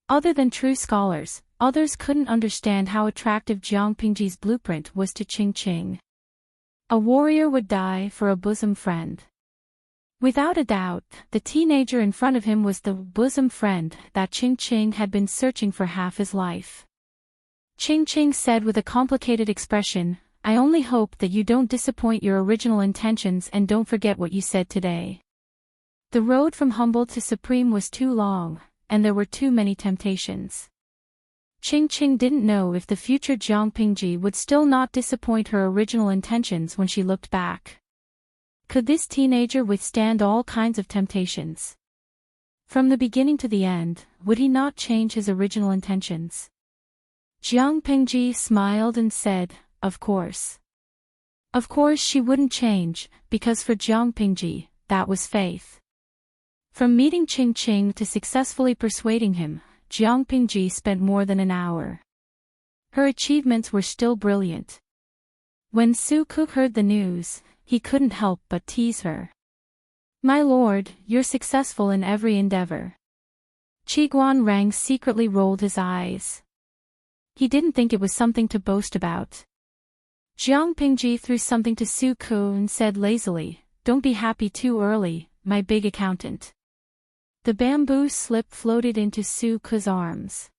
Other than true scholars, others couldn't understand how attractive Jiang Pingji's blueprint was to Ching Ching. A warrior would die for a bosom friend. Without a doubt, the teenager in front of him was the bosom friend that Ching Ching had been searching for half his life. Ching Ching said with a complicated expression, I only hope that you don't disappoint your original intentions and don't forget what you said today. The road from humble to supreme was too long, and there were too many temptations. Ching Ching didn't know if the future Jiang Pingji would still not disappoint her original intentions when she looked back. Could this teenager withstand all kinds of temptations? From the beginning to the end, would he not change his original intentions? Jiang Pingji smiled and said, of course. Of course she wouldn't change, because for Jiang Pingji, that was faith. From meeting Ching Ching to successfully persuading him, Jiang Pingji spent more than an hour. Her achievements were still brilliant. When Su Ku heard the news, he couldn't help but tease her. My lord, you're successful in every endeavor. Qiguan Rang secretly rolled his eyes. He didn't think it was something to boast about. Jiang Pingji threw something to Su Ku and said lazily, don't be happy too early, my big accountant. The bamboo slip floated into Su Ku's arms.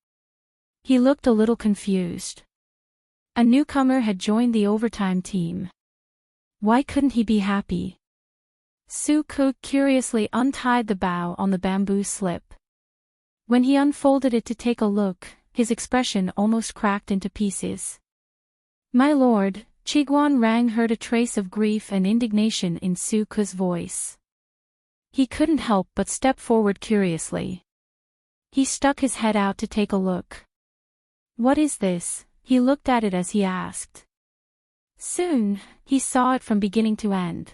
He looked a little confused. A newcomer had joined the overtime team. Why couldn't he be happy? Su Ku curiously untied the bow on the bamboo slip. When he unfolded it to take a look, his expression almost cracked into pieces. My lord, Qiguan Rang heard a trace of grief and indignation in Su Ku's voice. He couldn't help but step forward curiously. He stuck his head out to take a look. What is this? He looked at it as he asked. Soon, he saw it from beginning to end.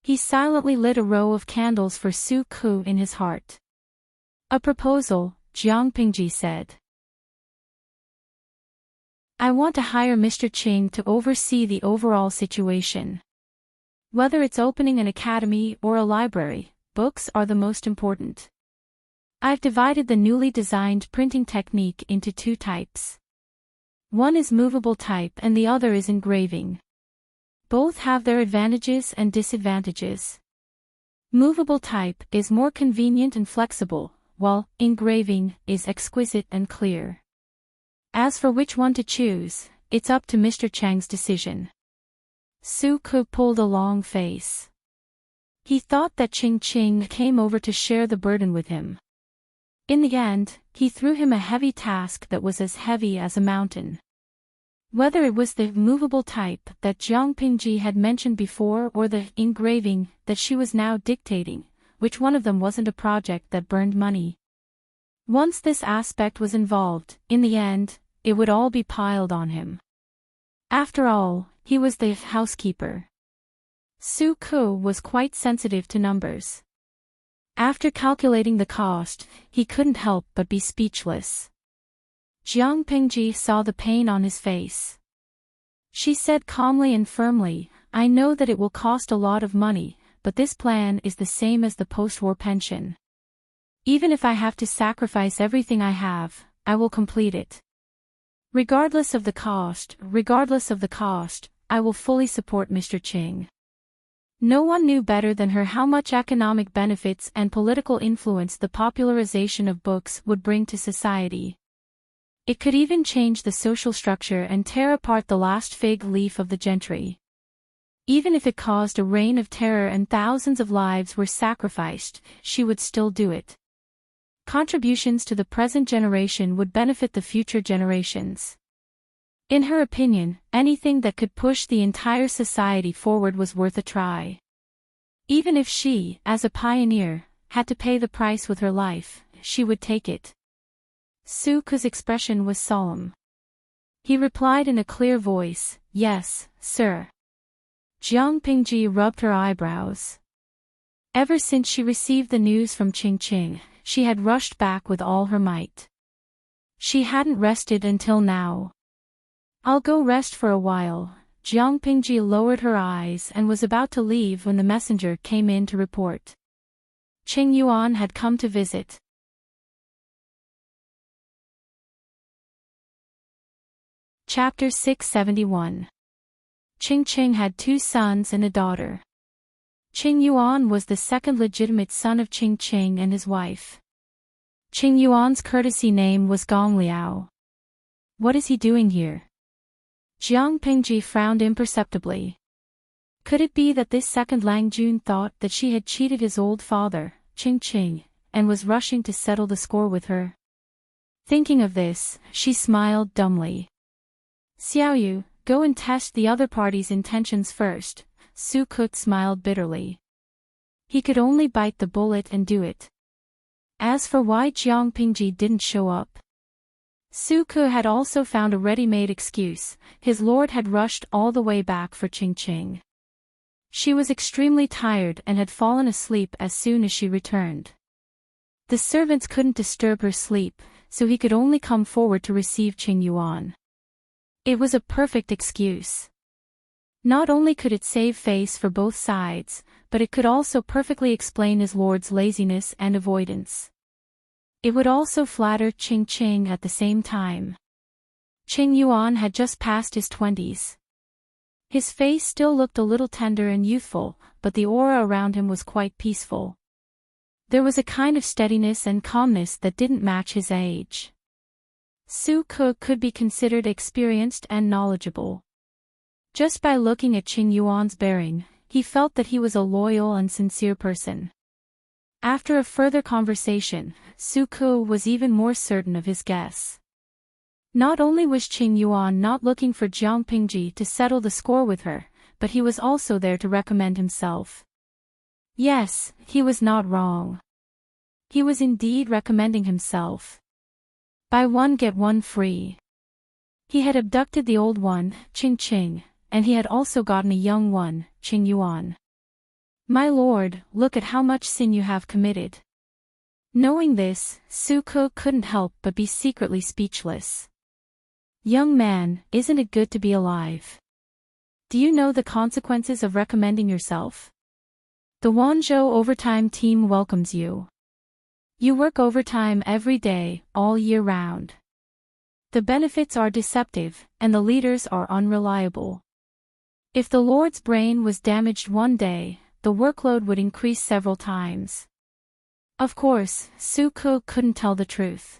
He silently lit a row of candles for Su Ku in his heart. A proposal, Jiang Pingji said. I want to hire Mr. Ching to oversee the overall situation. Whether it's opening an academy or a library, books are the most important. I've divided the newly designed printing technique into two types. One is movable type and the other is engraving. Both have their advantages and disadvantages. Movable type is more convenient and flexible, while engraving is exquisite and clear. As for which one to choose, it's up to Mr. Chang's decision. Su Ku pulled a long face. He thought that Ching came over to share the burden with him. In the end, he threw him a heavy task that was as heavy as a mountain. Whether it was the movable type that Jiang Pingji had mentioned before or the engraving that she was now dictating, which one of them wasn't a project that burned money. Once this aspect was involved, in the end, it would all be piled on him. After all, he was the housekeeper. Su Ku was quite sensitive to numbers. After calculating the cost, he couldn't help but be speechless. Jiang Pingji saw the pain on his face. She said calmly and firmly, "I know that it will cost a lot of money, but this plan is the same as the post-war pension. Even if I have to sacrifice everything I have, I will complete it. Regardless of the cost, I will fully support Mr. Ching." No one knew better than her how much economic benefits and political influence the popularization of books would bring to society. It could even change the social structure and tear apart the last fig leaf of the gentry. Even if it caused a reign of terror and thousands of lives were sacrificed, she would still do it. Contributions to the present generation would benefit the future generations. In her opinion, anything that could push the entire society forward was worth a try. Even if she, as a pioneer, had to pay the price with her life, she would take it. Su Ku's expression was solemn. He replied in a clear voice, "Yes, sir." Jiang Pingji rubbed her eyebrows. Ever since she received the news from Ching, she had rushed back with all her might. She hadn't rested until now. "I'll go rest for a while." Jiang Pingji lowered her eyes and was about to leave when the messenger came in to report. Ching Yuan had come to visit. Chapter 671. Ching had 2 sons and a daughter. Ching Yuan was the second legitimate son of Ching and his wife. Ching Yuan's courtesy name was Gong Liao. "What is he doing here?" Jiang Pingji frowned imperceptibly. Could it be that this second Lang Jun thought that she had cheated his old father, Ching, and was rushing to settle the score with her? Thinking of this, she smiled dumbly. "Xiaoyu, go and test the other party's intentions first," Su Ku smiled bitterly. He could only bite the bullet and do it. As for why Jiang Pingji didn't show up, Su Ku had also found a ready-made excuse. His lord had rushed all the way back for Ching. She was extremely tired and had fallen asleep as soon as she returned. The servants couldn't disturb her sleep, so he could only come forward to receive Ching Yuan. It was a perfect excuse. Not only could it save face for both sides, but it could also perfectly explain his lord's laziness and avoidance. It would also flatter Ching at the same time. Ching Yuan had just passed his 20s. His face still looked a little tender and youthful, but the aura around him was quite peaceful. There was a kind of steadiness and calmness that didn't match his age. Su Ku could be considered experienced and knowledgeable. Just by looking at Ching Yuan's bearing, he felt that he was a loyal and sincere person. After a further conversation, Su Ku was even more certain of his guess. Not only was Ching Yuan not looking for Jiang Pingji to settle the score with her, but he was also there to recommend himself. Yes, he was not wrong. He was indeed recommending himself. Buy one get one free. He had abducted the old one, Ching, and he had also gotten a young one, Ching Yuan. "My lord, look at how much sin you have committed." Knowing this, Su Ku couldn't help but be secretly speechless. "Young man, isn't it good to be alive? Do you know the consequences of recommending yourself? The Wanzhou overtime team welcomes you. You work overtime every day, all year round. The benefits are deceptive, and the leaders are unreliable. If the Lord's brain was damaged one day, the workload would increase several times." Of course, Su Ku couldn't tell the truth.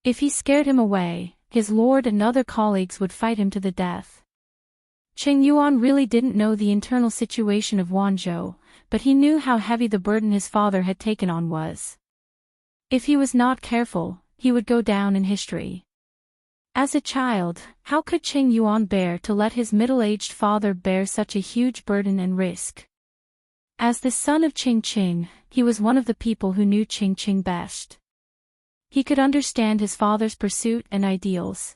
If he scared him away, his lord and other colleagues would fight him to the death. Qing Yuan really didn't know the internal situation of Wanzhou, but he knew how heavy the burden his father had taken on was. If he was not careful, he would go down in history. As a child, how could Qing Yuan bear to let his middle-aged father bear such a huge burden and risk? As the son of Qing, he was one of the people who knew Qing best. He could understand his father's pursuit and ideals.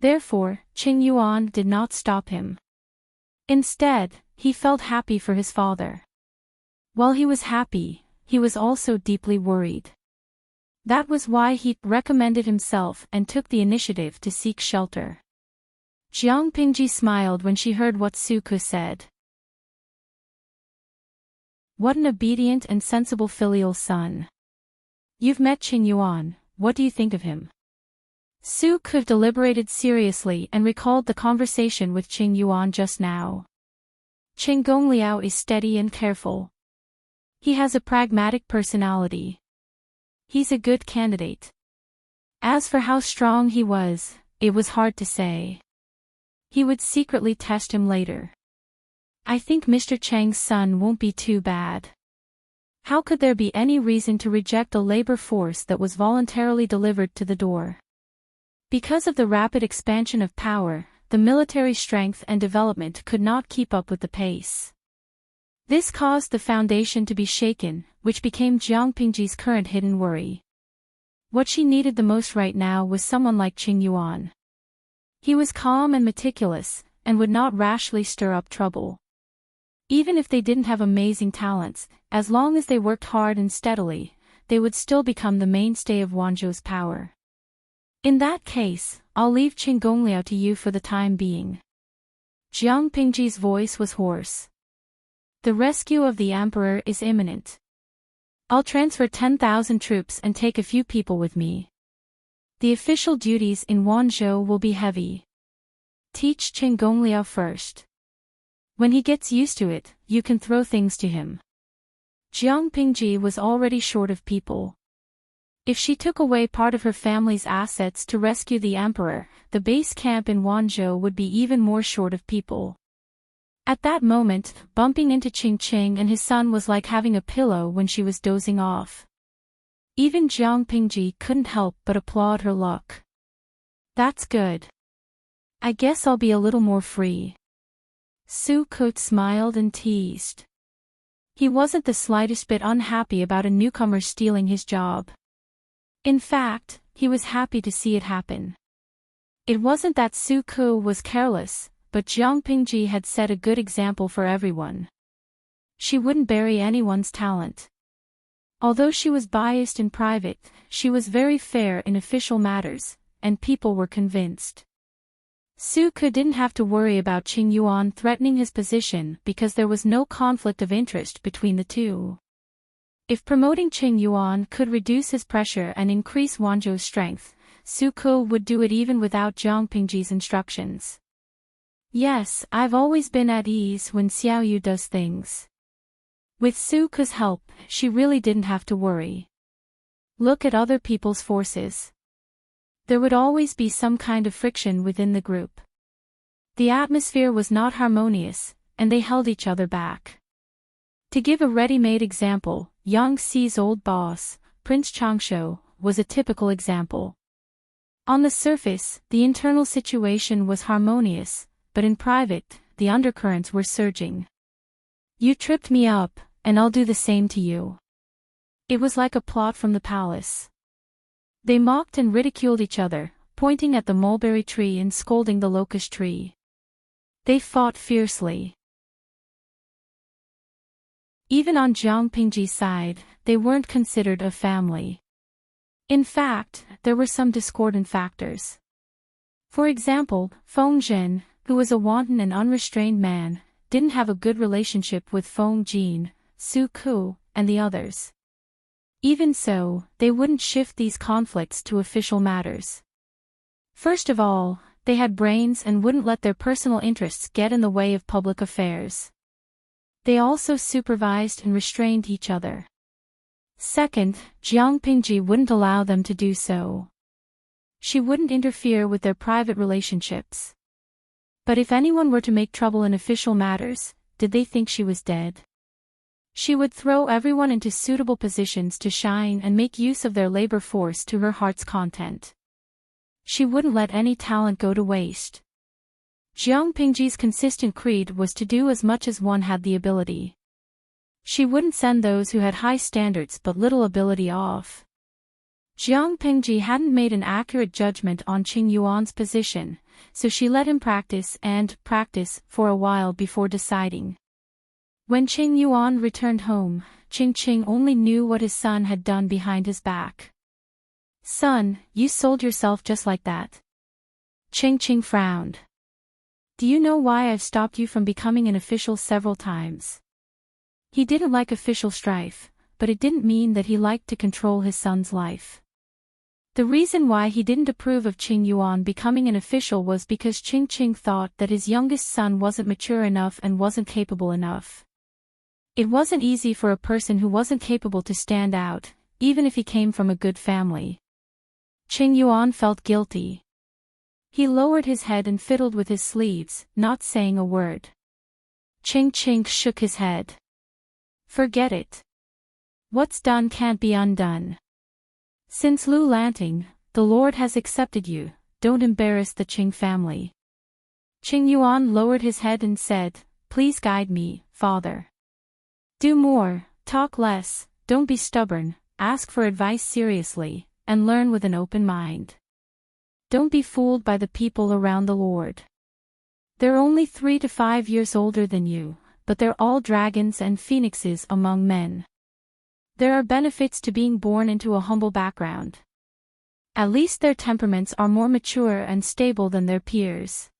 Therefore, Qing Yuan did not stop him. Instead, he felt happy for his father. While he was happy, he was also deeply worried. That was why he recommended himself and took the initiative to seek shelter. Jiang Pingji smiled when she heard what Su Ke said. What an obedient and sensible filial son. You've met Qing Yuan, what do you think of him? Su Ke deliberated seriously and recalled the conversation with Qing Yuan just now. Qing Gongliao is steady and careful. He has a pragmatic personality. He's a good candidate. As for how strong he was, it was hard to say. He would secretly test him later. I think Mr. Chang's son won't be too bad. How could there be any reason to reject a labor force that was voluntarily delivered to the door? Because of the rapid expansion of power, the military strength and development could not keep up with the pace. This caused the foundation to be shaken, which became Jiang Pingji's current hidden worry. What she needed the most right now was someone like Qing Yuan. He was calm and meticulous, and would not rashly stir up trouble. Even if they didn't have amazing talents, as long as they worked hard and steadily, they would still become the mainstay of Wanzhou's power. In that case, I'll leave Qing Gongliao to you for the time being. Jiang Pingji's voice was hoarse. The rescue of the emperor is imminent. I'll transfer 10,000 troops and take a few people with me. The official duties in Wanzhou will be heavy. Teach Qing Gongliao first. When he gets used to it, you can throw things to him. Jiang Pingji was already short of people. If she took away part of her family's assets to rescue the emperor, the base camp in Wanzhou would be even more short of people. At that moment, bumping into Qing and his son was like having a pillow when she was dozing off. Even Jiang Pingji couldn't help but applaud her luck. That's good. I guess I'll be a little more free. Su Ke smiled and teased. He wasn't the slightest bit unhappy about a newcomer stealing his job. In fact, he was happy to see it happen. It wasn't that Su Ke was careless, but Jiang Pingji had set a good example for everyone. She wouldn't bury anyone's talent. Although she was biased in private, she was very fair in official matters, and people were convinced. Su Ke didn't have to worry about Qing Yuan threatening his position because there was no conflict of interest between the two. If promoting Qing Yuan could reduce his pressure and increase Wanzhou's strength, Su Ke would do it even without Jiang Pingji's instructions. Yes, I've always been at ease when Xiaoyu does things. With Su Ke's help, she really didn't have to worry. Look at other people's forces. There would always be some kind of friction within the group. The atmosphere was not harmonious, and they held each other back. To give a ready-made example, Yang Xi's old boss, Prince Changshu, was a typical example. On the surface, the internal situation was harmonious, but in private, the undercurrents were surging. You tripped me up, and I'll do the same to you. It was like a plot from the palace. They mocked and ridiculed each other, pointing at the mulberry tree and scolding the locust tree. They fought fiercely. Even on Jiang Pingji's side, they weren't considered a family. In fact, there were some discordant factors. For example, Feng Zhen, who was a wanton and unrestrained man, didn't have a good relationship with Feng Jin, Su Ke, and the others. Even so, they wouldn't shift these conflicts to official matters. First of all, they had brains and wouldn't let their personal interests get in the way of public affairs. They also supervised and restrained each other. Second, Jiang Pingji wouldn't allow them to do so. She wouldn't interfere with their private relationships. But if anyone were to make trouble in official matters, did they think she was dead? She would throw everyone into suitable positions to shine and make use of their labor force to her heart's content. She wouldn't let any talent go to waste. Jiang Pingji's consistent creed was to do as much as one had the ability. She wouldn't send those who had high standards but little ability off. Jiang Pingji hadn't made an accurate judgment on Qing Yuan's position, so she let him practice for a while before deciding. When Qing Yuan returned home, Qing only knew what his son had done behind his back. "Son, you sold yourself just like that." Qing frowned. "Do you know why I've stopped you from becoming an official several times?" He didn't like official strife, but it didn't mean that he liked to control his son's life. The reason why he didn't approve of Qing Yuan becoming an official was because Qing thought that his youngest son wasn't mature enough and wasn't capable enough. It wasn't easy for a person who wasn't capable to stand out, even if he came from a good family. Qing Yuan felt guilty. He lowered his head and fiddled with his sleeves, not saying a word. Qing shook his head. "Forget it. What's done can't be undone. Since Lu Lanting, the Lord has accepted you, don't embarrass the Qing family." Qing Yuan lowered his head and said, "Please guide me, father. Do more, talk less, don't be stubborn, ask for advice seriously, and learn with an open mind. Don't be fooled by the people around the Lord. They're only 3 to 5 years older than you, but they're all dragons and phoenixes among men. There are benefits to being born into a humble background. At least their temperaments are more mature and stable than their peers."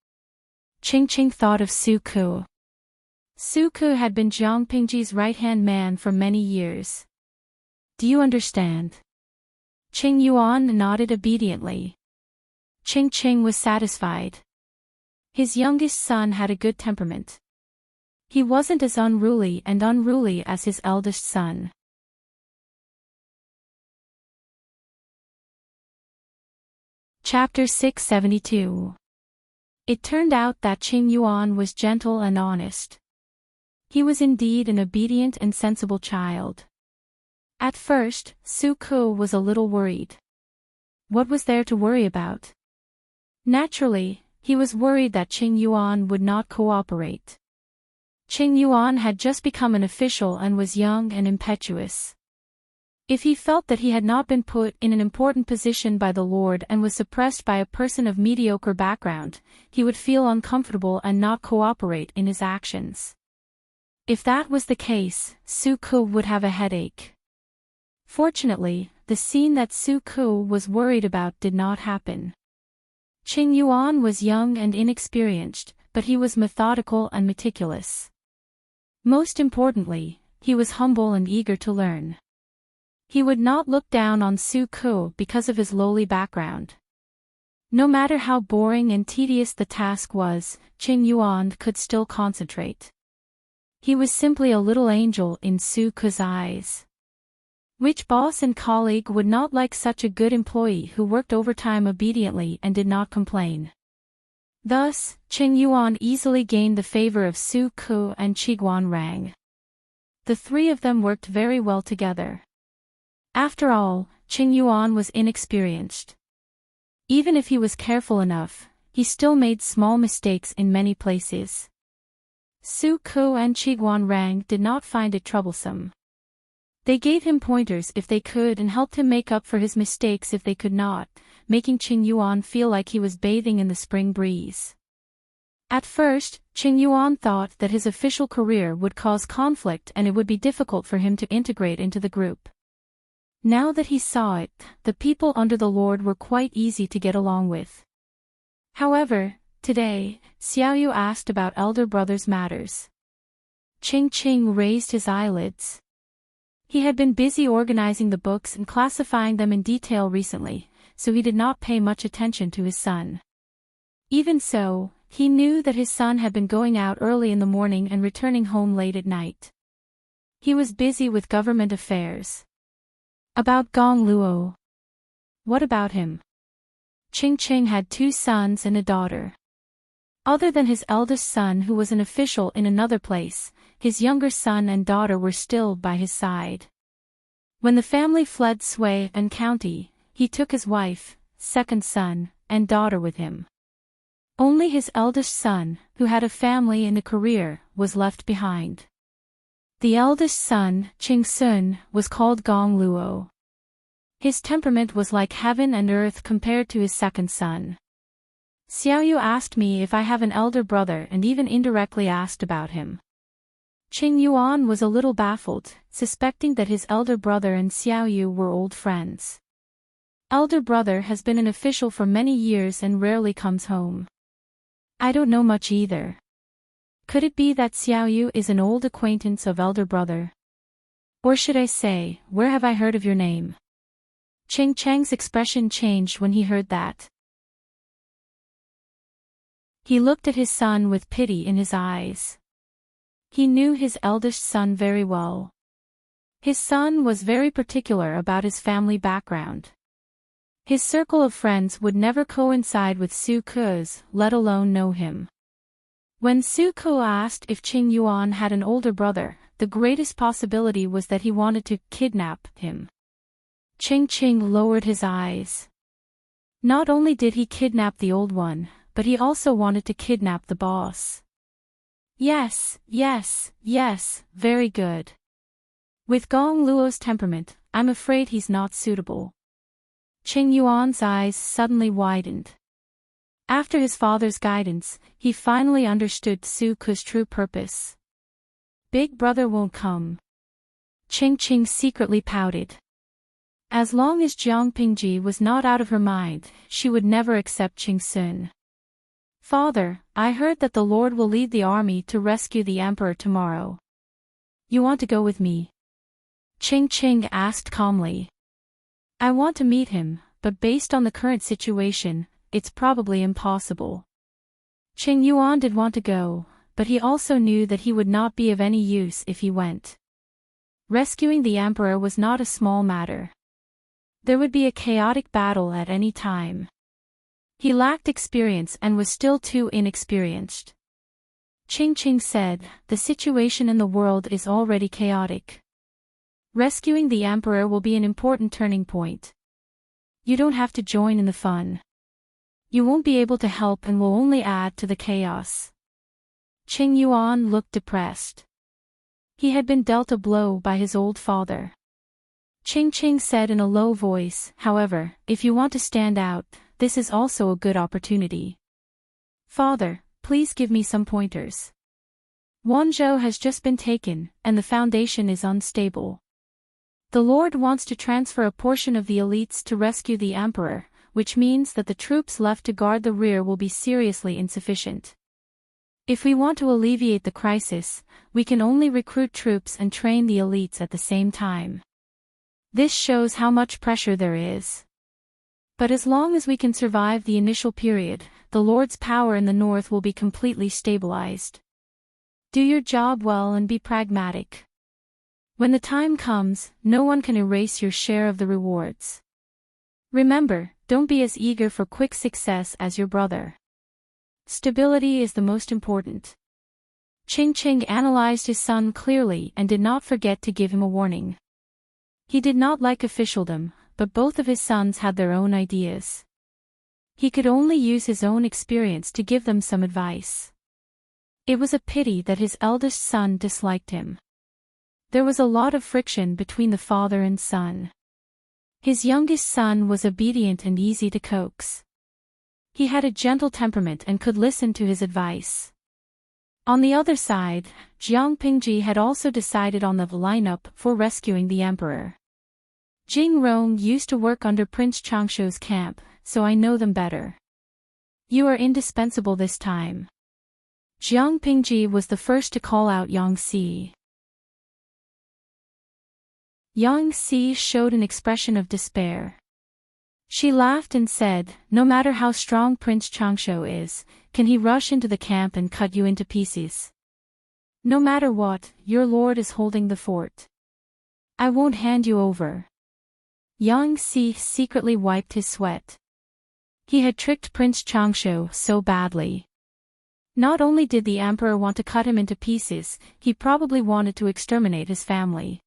Qing thought of Su Ku. Su Ku had been Jiang Pingji's right-hand man for many years. "Do you understand?" Qing Yuan nodded obediently. Qing was satisfied. His youngest son had a good temperament. He wasn't as unruly as his eldest son. Chapter 672. It turned out that Qing Yuan was gentle and honest. He was indeed an obedient and sensible child. At first, Su Ku was a little worried. What was there to worry about? Naturally, he was worried that Qing Yuan would not cooperate. Qing Yuan had just become an official and was young and impetuous. If he felt that he had not been put in an important position by the Lord and was suppressed by a person of mediocre background, he would feel uncomfortable and not cooperate in his actions. If that was the case, Su Ku would have a headache. Fortunately, the scene that Su Ku was worried about did not happen. Qing Yuan was young and inexperienced, but he was methodical and meticulous. Most importantly, he was humble and eager to learn. He would not look down on Su Ku because of his lowly background. No matter how boring and tedious the task was, Qing Yuan could still concentrate. He was simply a little angel in Su Ku's eyes. Which boss and colleague would not like such a good employee who worked overtime obediently and did not complain? Thus, Qing Yuan easily gained the favor of Su Ku and Qiguan Rang. The three of them worked very well together. After all, Qing Yuan was inexperienced. Even if he was careful enough, he still made small mistakes in many places. Su Ku and Qiguan Rang did not find it troublesome. They gave him pointers if they could and helped him make up for his mistakes if they could not, making Qing Yuan feel like he was bathing in the spring breeze. At first, Qing Yuan thought that his official career would cause conflict and it would be difficult for him to integrate into the group. Now that he saw it, the people under the Lord were quite easy to get along with. However, today, Xiaoyu asked about elder brother's matters. Qing raised his eyelids. He had been busy organizing the books and classifying them in detail recently, so he did not pay much attention to his son. Even so, he knew that his son had been going out early in the morning and returning home late at night. He was busy with government affairs. About Gong Luo. What about him? Qing had 2 sons and a daughter. Other than his eldest son who was an official in another place, his younger son and daughter were still by his side. When the family fled Sway and County, he took his wife, second son, and daughter with him. Only his eldest son, who had a family and a career, was left behind. The eldest son, Ching Sun, was called Gong Luo. His temperament was like heaven and earth compared to his second son. Xiaoyu asked me if I have an elder brother and even indirectly asked about him. Qing Yuan was a little baffled, suspecting that his elder brother and Xiaoyu were old friends. Elder brother has been an official for many years and rarely comes home. I don't know much either. Could it be that Xiaoyu is an old acquaintance of elder brother? Or should I say, where have I heard of your name? Ching Cheng's expression changed when he heard that. He looked at his son with pity in his eyes. He knew his eldest son very well. His son was very particular about his family background. His circle of friends would never coincide with Su Ke's, let alone know him. When Su Ke asked if Qing Yuan had an older brother, the greatest possibility was that he wanted to kidnap him. Qing lowered his eyes. Not only did he kidnap the old one, but he also wanted to kidnap the boss. Yes, very good. With Gong Luo's temperament, I'm afraid he's not suitable. Qing Yuan's eyes suddenly widened. After his father's guidance, he finally understood Su Ke's true purpose. Big brother won't come. Qing secretly pouted. As long as Jiang Pingji was not out of her mind, she would never accept Qing Sun. Father, I heard that the Lord will lead the army to rescue the Emperor tomorrow. You want to go with me? Qing asked calmly. I want to meet him, but based on the current situation, it's probably impossible. Qing Yuan did want to go, but he also knew that he would not be of any use if he went. Rescuing the Emperor was not a small matter. There would be a chaotic battle at any time. He lacked experience and was still too inexperienced. Qing said, the situation in the world is already chaotic. Rescuing the Emperor will be an important turning point. You don't have to join in the fun. You won't be able to help and will only add to the chaos. Qing Yuan looked depressed. He had been dealt a blow by his old father. Qing said in a low voice, however, if you want to stand out, this is also a good opportunity. Father, please give me some pointers. Wanzhou has just been taken, and the foundation is unstable. The Lord wants to transfer a portion of the elites to rescue the Emperor, which means that the troops left to guard the rear will be seriously insufficient. If we want to alleviate the crisis, we can only recruit troops and train the elites at the same time. This shows how much pressure there is. But as long as we can survive the initial period, the Lord's power in the north will be completely stabilized. Do your job well and be pragmatic. When the time comes, no one can erase your share of the rewards. Remember, don't be as eager for quick success as your brother. Stability is the most important. Qing analyzed his son clearly and did not forget to give him a warning. He did not like officialdom, but both of his sons had their own ideas. He could only use his own experience to give them some advice. It was a pity that his eldest son disliked him. There was a lot of friction between the father and son. His youngest son was obedient and easy to coax. He had a gentle temperament and could listen to his advice. On the other side, Jiang Pingji had also decided on the lineup for rescuing the Emperor. Jing Rong used to work under Prince Changshu's camp, so I know them better. You are indispensable this time. Jiang Pingji was the first to call out Yang Si. Yang Si showed an expression of despair. She laughed and said, no matter how strong Prince Changshu is, can he rush into the camp and cut you into pieces? No matter what, your lord is holding the fort. I won't hand you over. Yang Si secretly wiped his sweat. He had tricked Prince Changshu so badly. Not only did the emperor want to cut him into pieces, he probably wanted to exterminate his family.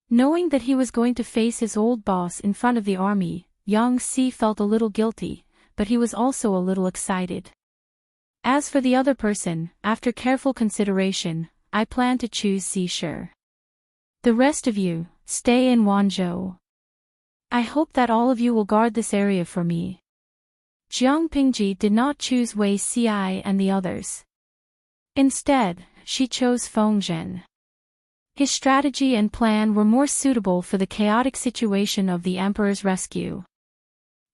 Knowing that he was going to face his old boss in front of the army, Yang Si felt a little guilty, but he was also a little excited. As for the other person, after careful consideration, I plan to choose Zisher. The rest of you, stay in Wanzhou. I hope that all of you will guard this area for me. Jiang Pingji did not choose Wei Xiai and the others. Instead, she chose Feng Zhen. His strategy and plan were more suitable for the chaotic situation of the emperor's rescue.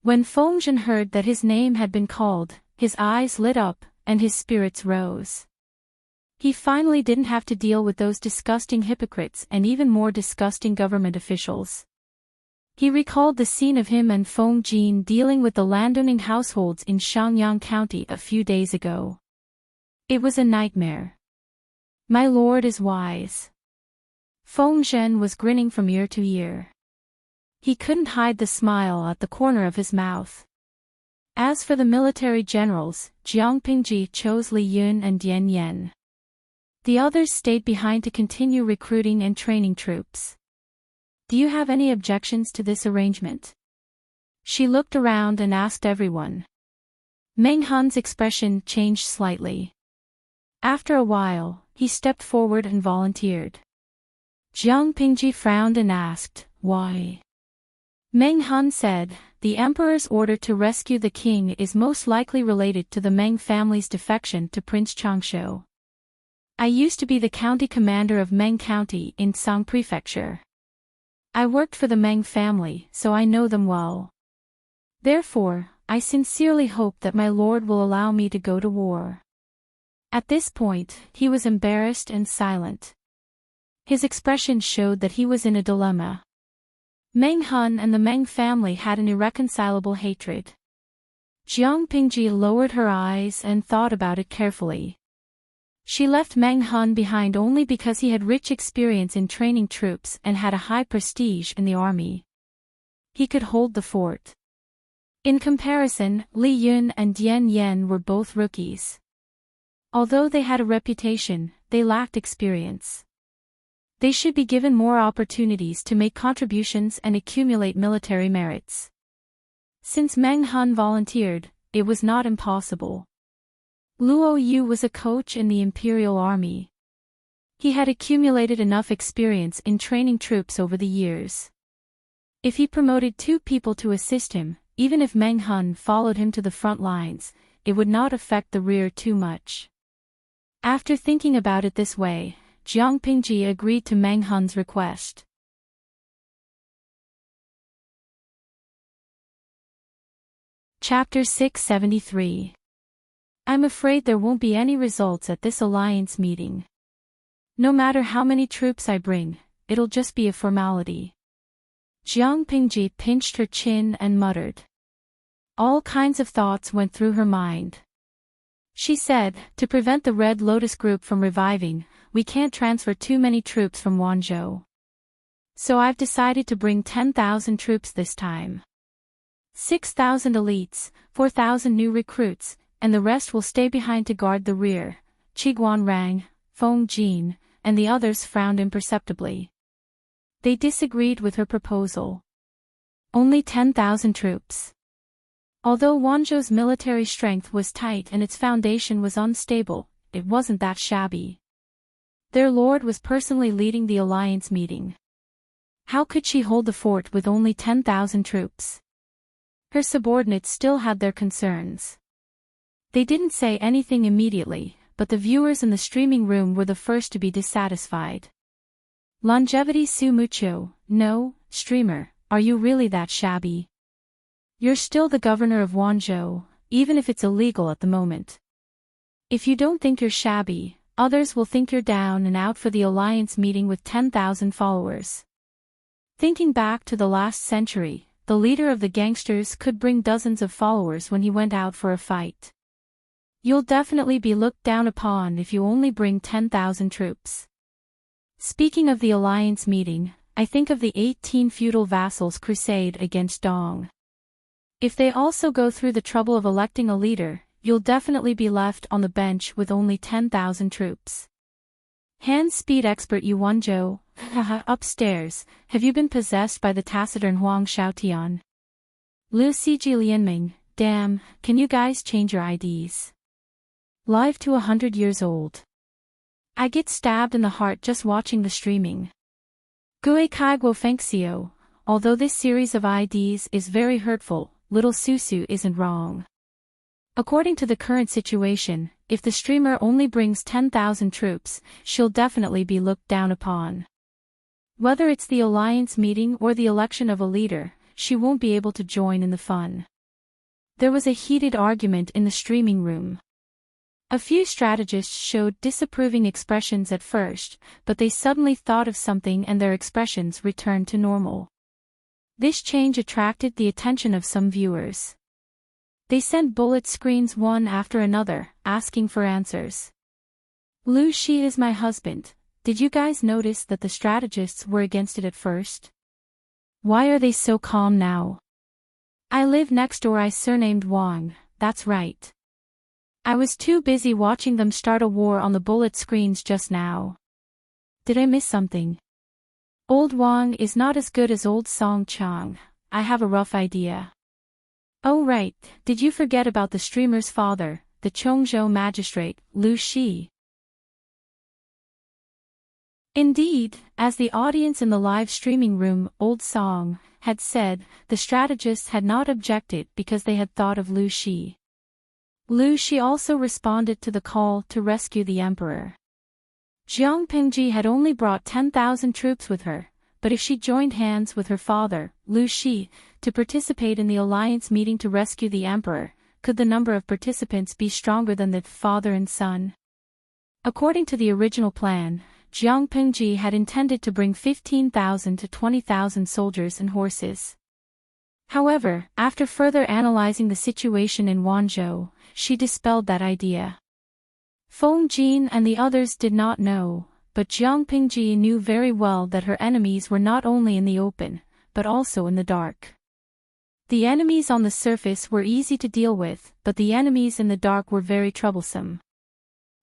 When Feng Zhen heard that his name had been called, his eyes lit up, and his spirits rose. He finally didn't have to deal with those disgusting hypocrites and even more disgusting government officials. He recalled the scene of him and Feng Jin dealing with the landowning households in Shangyang County a few days ago. It was a nightmare. My lord is wise. Feng Zhen was grinning from ear to ear. He couldn't hide the smile at the corner of his mouth. As for the military generals, Jiang Pingji chose Li Yun and Dian Yan. The others stayed behind to continue recruiting and training troops. Do you have any objections to this arrangement? She looked around and asked everyone. Meng Hun's expression changed slightly. After a while, he stepped forward and volunteered. Jiang Pingji frowned and asked, why? Meng Hun said, the emperor's order to rescue the king is most likely related to the Meng family's defection to Prince Changshu. I used to be the county commander of Meng County in Sang Prefecture. I worked for the Meng family, so I know them well. Therefore, I sincerely hope that my lord will allow me to go to war. At this point, he was embarrassed and silent. His expression showed that he was in a dilemma. Meng Hun and the Meng family had an irreconcilable hatred. Jiang Pingji lowered her eyes and thought about it carefully. She left Meng Hun behind only because he had rich experience in training troops and had a high prestige in the army. He could hold the fort. In comparison, Li Yun and Dian Yan were both rookies. Although they had a reputation, they lacked experience. They should be given more opportunities to make contributions and accumulate military merits. Since Meng Hun volunteered, it was not impossible. Luo Yu was a coach in the Imperial Army. He had accumulated enough experience in training troops over the years. If he promoted 2 people to assist him, even if Meng Hun followed him to the front lines, it would not affect the rear too much. After thinking about it this way, Jiang Pingji agreed to Meng Hun's request. Chapter 673. I'm afraid there won't be any results at this alliance meeting. No matter how many troops I bring, it'll just be a formality. Jiang Pingji pinched her chin and muttered. All kinds of thoughts went through her mind. She said, to prevent the Red Lotus group from reviving, we can't transfer too many troops from Wanzhou. So I've decided to bring 10,000 troops this time. 6,000 elites, 4,000 new recruits, and the rest will stay behind to guard the rear. Qiguan Rang, Feng Jin, and the others frowned imperceptibly. They disagreed with her proposal. Only 10,000 troops. Although Wanzhou's military strength was tight and its foundation was unstable, it wasn't that shabby. Their lord was personally leading the alliance meeting. How could she hold the fort with only 10,000 troops? Her subordinates still had their concerns. They didn't say anything immediately, but the viewers in the streaming room were the first to be dissatisfied. Longevity Su Mucho, no, streamer, are you really that shabby? You're still the governor of Wanzhou, even if it's illegal at the moment. If you don't think you're shabby, others will think you're down and out for the alliance meeting with 10,000 followers. Thinking back to the last century, the leader of the gangsters could bring dozens of followers when he went out for a fight. You'll definitely be looked down upon if you only bring 10,000 troops. Speaking of the alliance meeting, I think of the 18 feudal vassals' crusade against Dong. If they also go through the trouble of electing a leader, you'll definitely be left on the bench with only 10,000 troops. Hand speed expert Yuanzhou, haha, upstairs, have you been possessed by the taciturn Huang Xiaotian? Liu Siji Lianming, damn, can you guys change your IDs? Live to 100 years old. I get stabbed in the heart just watching the streaming. Gue Kaiguo Fengxiu, although this series of IDs is very hurtful, little Susu isn't wrong. According to the current situation, if the streamer only brings 10,000 troops, she'll definitely be looked down upon. Whether it's the alliance meeting or the election of a leader, she won't be able to join in the fun. There was a heated argument in the streaming room. A few strategists showed disapproving expressions at first, but they suddenly thought of something and their expressions returned to normal. This change attracted the attention of some viewers. They sent bullet screens one after another, asking for answers. Lu Shi is my husband. Did you guys notice that the strategists were against it at first? Why are they so calm now? I live next door. I surnamed Wang, that's right. I was too busy watching them start a war on the bullet screens just now. Did I miss something? Old Wang is not as good as old Song Chang. I have a rough idea. Oh right, did you forget about the streamer's father, the Chongzhou magistrate, Lu Shi? Indeed, as the audience in the live streaming room, Old Song, had said, the strategists had not objected because they had thought of Lu Shi. Lu Shi also responded to the call to rescue the emperor. Jiang Pingji had only brought 10,000 troops with her, but if she joined hands with her father, Lu Shi, to participate in the alliance meeting to rescue the emperor, could the number of participants be stronger than the father and son? According to the original plan, Jiang Pingji had intended to bring 15,000 to 20,000 soldiers and horses. However, after further analyzing the situation in Wanzhou, she dispelled that idea. Feng Jin and the others did not know, but Jiang Pingji knew very well that her enemies were not only in the open, but also in the dark. The enemies on the surface were easy to deal with, but the enemies in the dark were very troublesome.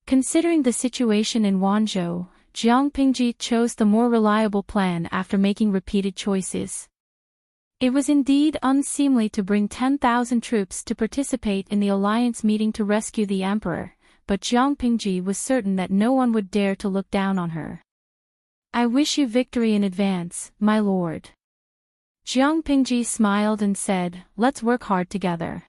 Considering the situation in Wanzhou, Jiang Pingji chose the more reliable plan after making repeated choices. It was indeed unseemly to bring 10,000 troops to participate in the alliance meeting to rescue the emperor, but Jiang Pingji was certain that no one would dare to look down on her. I wish you victory in advance, my lord. Jiang Pingji smiled and said, let's work hard together.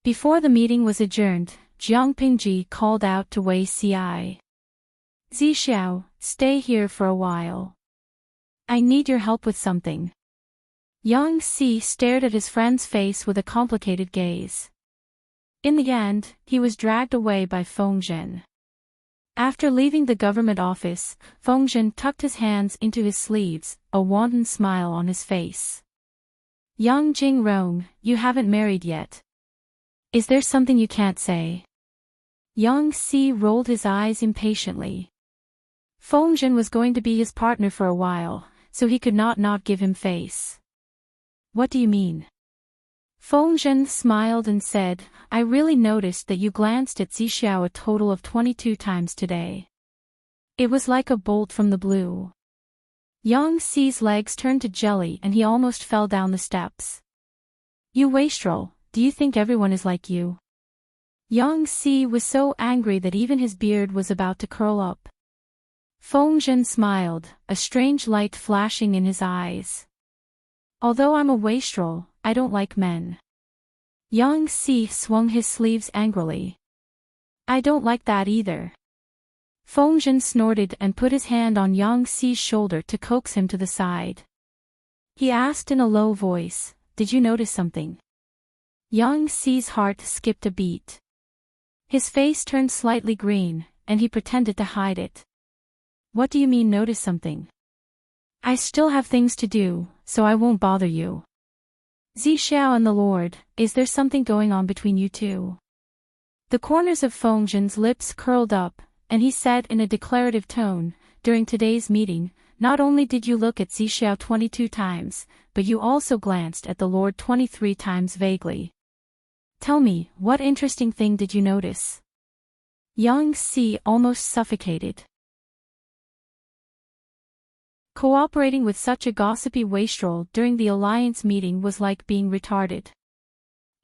Before the meeting was adjourned, Jiang Pingji called out to Wei Ci. Zixiao, stay here for a while. I need your help with something. Yang Si stared at his friend's face with a complicated gaze. In the end, he was dragged away by Feng Zhen. After leaving the government office, Feng Zhen tucked his hands into his sleeves, a wanton smile on his face. Yang Jingrong, you haven't married yet. Is there something you can't say? Yang Si rolled his eyes impatiently. Feng Zhen was going to be his partner for a while, so he could not give him face. What do you mean? Feng Zhen smiled and said, I really noticed that you glanced at Zixiao a total of 22 times today. It was like a bolt from the blue. Yang Si's legs turned to jelly and he almost fell down the steps. You wastrel, do you think everyone is like you? Yang Si was so angry that even his beard was about to curl up. Feng Zhen smiled, a strange light flashing in his eyes. Although I'm a wastrel, I don't like men. Yang Si swung his sleeves angrily. I don't like that either. Feng Zhen snorted and put his hand on Yang Si's shoulder to coax him to the side. He asked in a low voice, did you notice something? Yang Si's heart skipped a beat. His face turned slightly green, and he pretended to hide it. What do you mean notice something? I still have things to do, so I won't bother you. Zixiao and the Lord, is there something going on between you two? The corners of Feng Zhen's lips curled up, and he said in a declarative tone, during today's meeting, not only did you look at Zixiao 22 times, but you also glanced at the Lord 23 times vaguely. Tell me, what interesting thing did you notice? Yang Si almost suffocated. Cooperating with such a gossipy wastrel during the alliance meeting was like being retarded.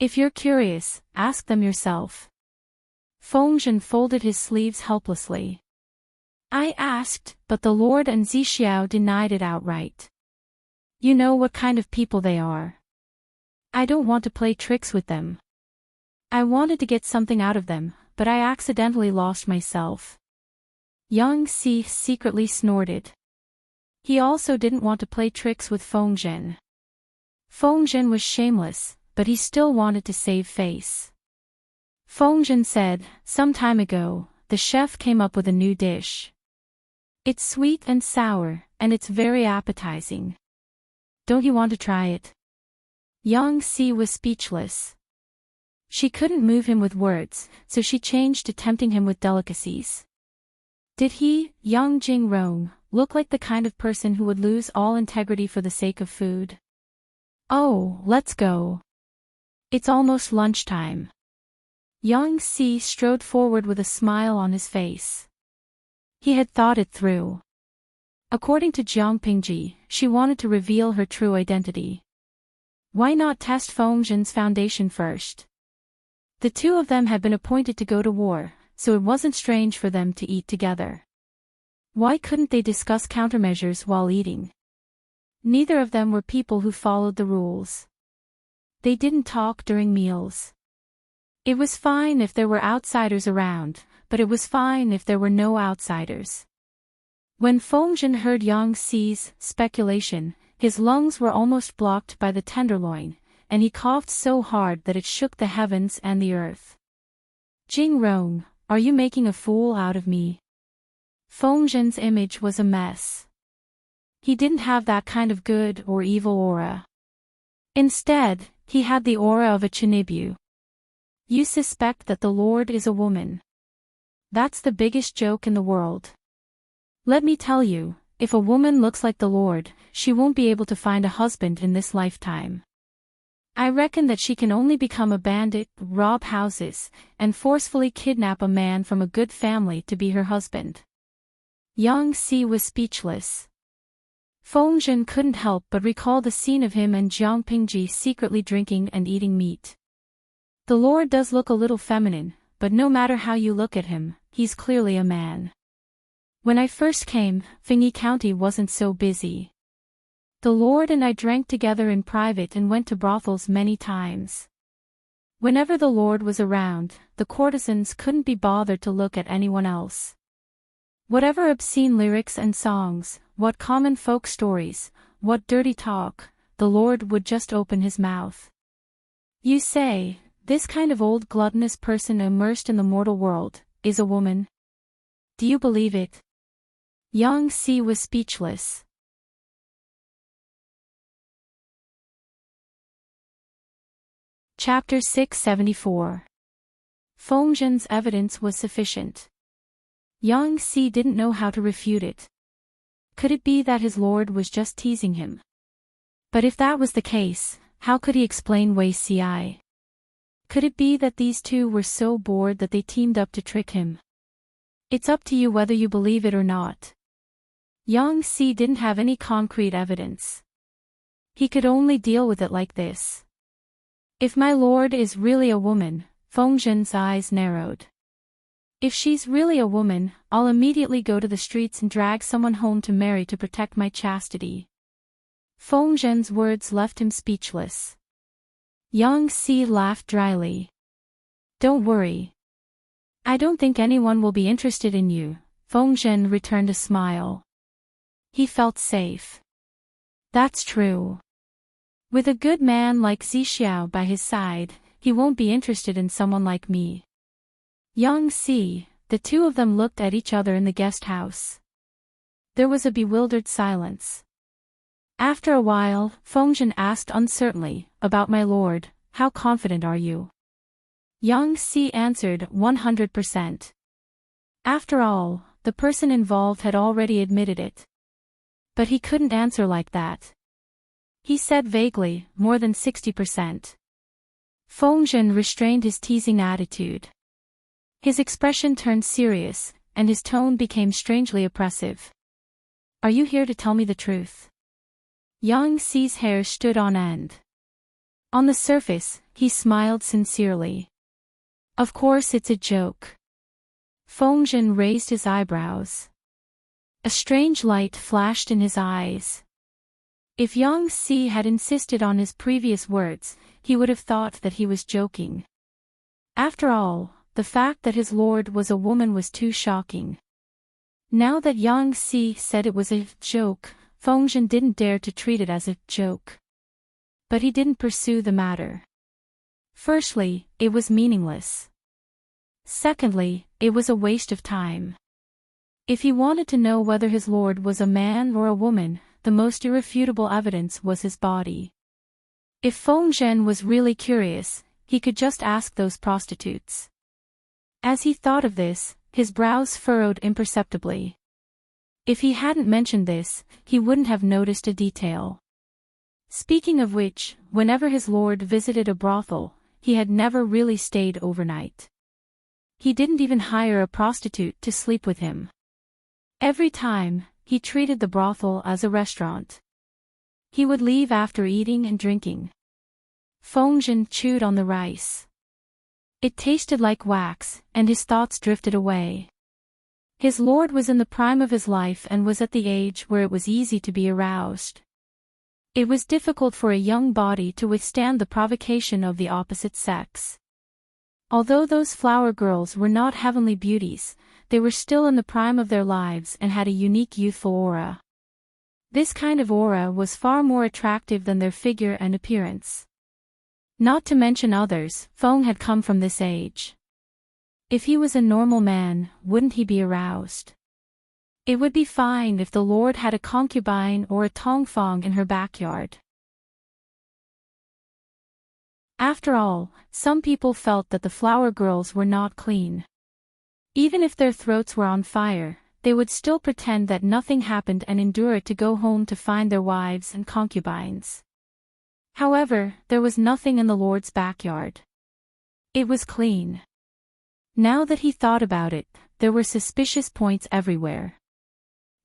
If you're curious, ask them yourself. Fengzhen folded his sleeves helplessly. I asked, but the Lord and Zixiao denied it outright. You know what kind of people they are. I don't want to play tricks with them. I wanted to get something out of them, but I accidentally lost myself. Yang Si secretly snorted. He also didn't want to play tricks with Fengzhen. Fengzhen was shameless, but he still wanted to save face. Fengzhen said, some time ago, the chef came up with a new dish. It's sweet and sour, and it's very appetizing. Don't you want to try it? Yang Si was speechless. She couldn't move him with words, so she changed to tempting him with delicacies. Did he, Yang Jingrong, look like the kind of person who would lose all integrity for the sake of food? Oh, let's go. It's almost lunchtime. Yang Si strode forward with a smile on his face. He had thought it through. According to Jiang Pingji, she wanted to reveal her true identity. Why not test Fengzhen's foundation first? The two of them had been appointed to go to war, so it wasn't strange for them to eat together. Why couldn't they discuss countermeasures while eating? Neither of them were people who followed the rules. They didn't talk during meals. It was fine if there were outsiders around, but it was fine if there were no outsiders. When Fengzhen heard Yang Si's speculation, his lungs were almost blocked by the tenderloin, and he coughed so hard that it shook the heavens and the earth. Jingrong, are you making a fool out of me? Fengzhen's image was a mess. He didn't have that kind of good or evil aura. Instead, he had the aura of a Chinibu. You suspect that the Lord is a woman. That's the biggest joke in the world. Let me tell you, if a woman looks like the Lord, she won't be able to find a husband in this lifetime. I reckon that she can only become a bandit, rob houses, and forcefully kidnap a man from a good family to be her husband. Yang Si was speechless. Fengzhen couldn't help but recall the scene of him and Jiang Pingji secretly drinking and eating meat. The Lord does look a little feminine, but no matter how you look at him, he's clearly a man. When I first came, Fengyi County wasn't so busy. The Lord and I drank together in private and went to brothels many times. Whenever the Lord was around, the courtesans couldn't be bothered to look at anyone else. Whatever obscene lyrics and songs, what common folk stories, what dirty talk, the Lord would just open his mouth. You say, this kind of old gluttonous person immersed in the mortal world, is a woman? Do you believe it? Yang Si was speechless. Chapter 674. Fengzhen's evidence was sufficient. Yang Si didn't know how to refute it. Could it be that his lord was just teasing him? But if that was the case, how could he explain Wei Ci? Could it be that these two were so bored that they teamed up to trick him? It's up to you whether you believe it or not. Yang Si didn't have any concrete evidence. He could only deal with it like this. If my lord is really a woman, Fengzhen's eyes narrowed. If she's really a woman, I'll immediately go to the streets and drag someone home to marry to protect my chastity. Fengzhen's words left him speechless. Yang Si laughed dryly. Don't worry. I don't think anyone will be interested in you, Fengzhen returned a smile. He felt safe. That's true. With a good man like Zixiao by his side, he won't be interested in someone like me. Yang Si, the two of them looked at each other in the guest house. There was a bewildered silence. After a while, Fengzhen asked uncertainly, about my lord, how confident are you? Yang Si answered 100%. After all, the person involved had already admitted it. But he couldn't answer like that. He said vaguely, more than 60%. Fengzhen restrained his teasing attitude. His expression turned serious, and his tone became strangely oppressive. Are you here to tell me the truth? Yang Xi's hair stood on end. On the surface, he smiled sincerely. Of course it's a joke. Fengzhen raised his eyebrows. A strange light flashed in his eyes. If Yang Xi had insisted on his previous words, he would have thought that he was joking. After all, the fact that his lord was a woman was too shocking. Now that Yang Xi said it was a joke, Fengzhen didn't dare to treat it as a joke. But he didn't pursue the matter. Firstly, it was meaningless. Secondly, it was a waste of time. If he wanted to know whether his lord was a man or a woman, the most irrefutable evidence was his body. If Fengzhen was really curious, he could just ask those prostitutes. As he thought of this, his brows furrowed imperceptibly. If he hadn't mentioned this, he wouldn't have noticed a detail. Speaking of which, whenever his lord visited a brothel, he had never really stayed overnight. He didn't even hire a prostitute to sleep with him. Every time, he treated the brothel as a restaurant. He would leave after eating and drinking. Fengzhen chewed on the rice. It tasted like wax, and his thoughts drifted away. His lord was in the prime of his life and was at the age where it was easy to be aroused. It was difficult for a young body to withstand the provocation of the opposite sex. Although those flower girls were not heavenly beauties, they were still in the prime of their lives and had a unique youthful aura. This kind of aura was far more attractive than their figure and appearance. Not to mention others, Feng had come from this age. If he was a normal man, wouldn't he be aroused? It would be fine if the lord had a concubine or a tongfang in her backyard. After all, some people felt that the flower girls were not clean. Even if their throats were on fire, they would still pretend that nothing happened and endure it to go home to find their wives and concubines. However, there was nothing in the lord's backyard. It was clean. Now that he thought about it, there were suspicious points everywhere.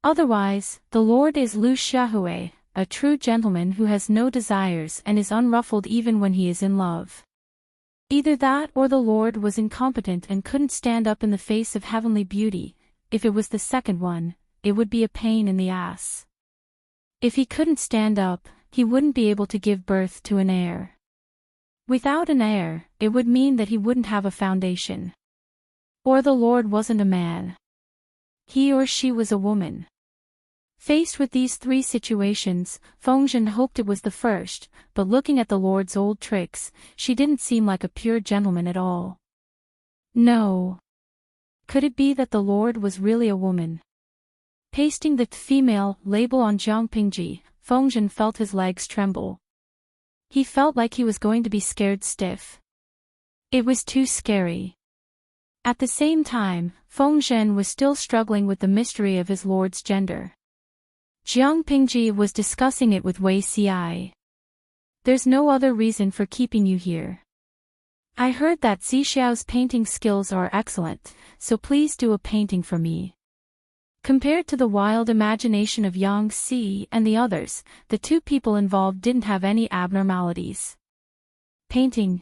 Otherwise, the lord is Lu Xiaohui, a true gentleman who has no desires and is unruffled even when he is in love. Either that or the lord was incompetent and couldn't stand up in the face of heavenly beauty. If it was the second one, it would be a pain in the ass. If he couldn't stand up, he wouldn't be able to give birth to an heir. Without an heir, it would mean that he wouldn't have a foundation. Or the lord wasn't a man. He or she was a woman. Faced with these three situations, Fengzhen hoped it was the first, but looking at the lord's old tricks, she didn't seem like a pure gentleman at all. No. Could it be that the lord was really a woman? Pasting the female label on Jiangpingji, Fengzhen felt his legs tremble. He felt like he was going to be scared stiff. It was too scary. At the same time, Fengzhen was still struggling with the mystery of his lord's gender. Jiangpingji was discussing it with Wei Xiai. There's no other reason for keeping you here. I heard that Xiao's painting skills are excellent, so please do a painting for me. Compared to the wild imagination of Yang Xi and the others, the two people involved didn't have any abnormalities. Painting?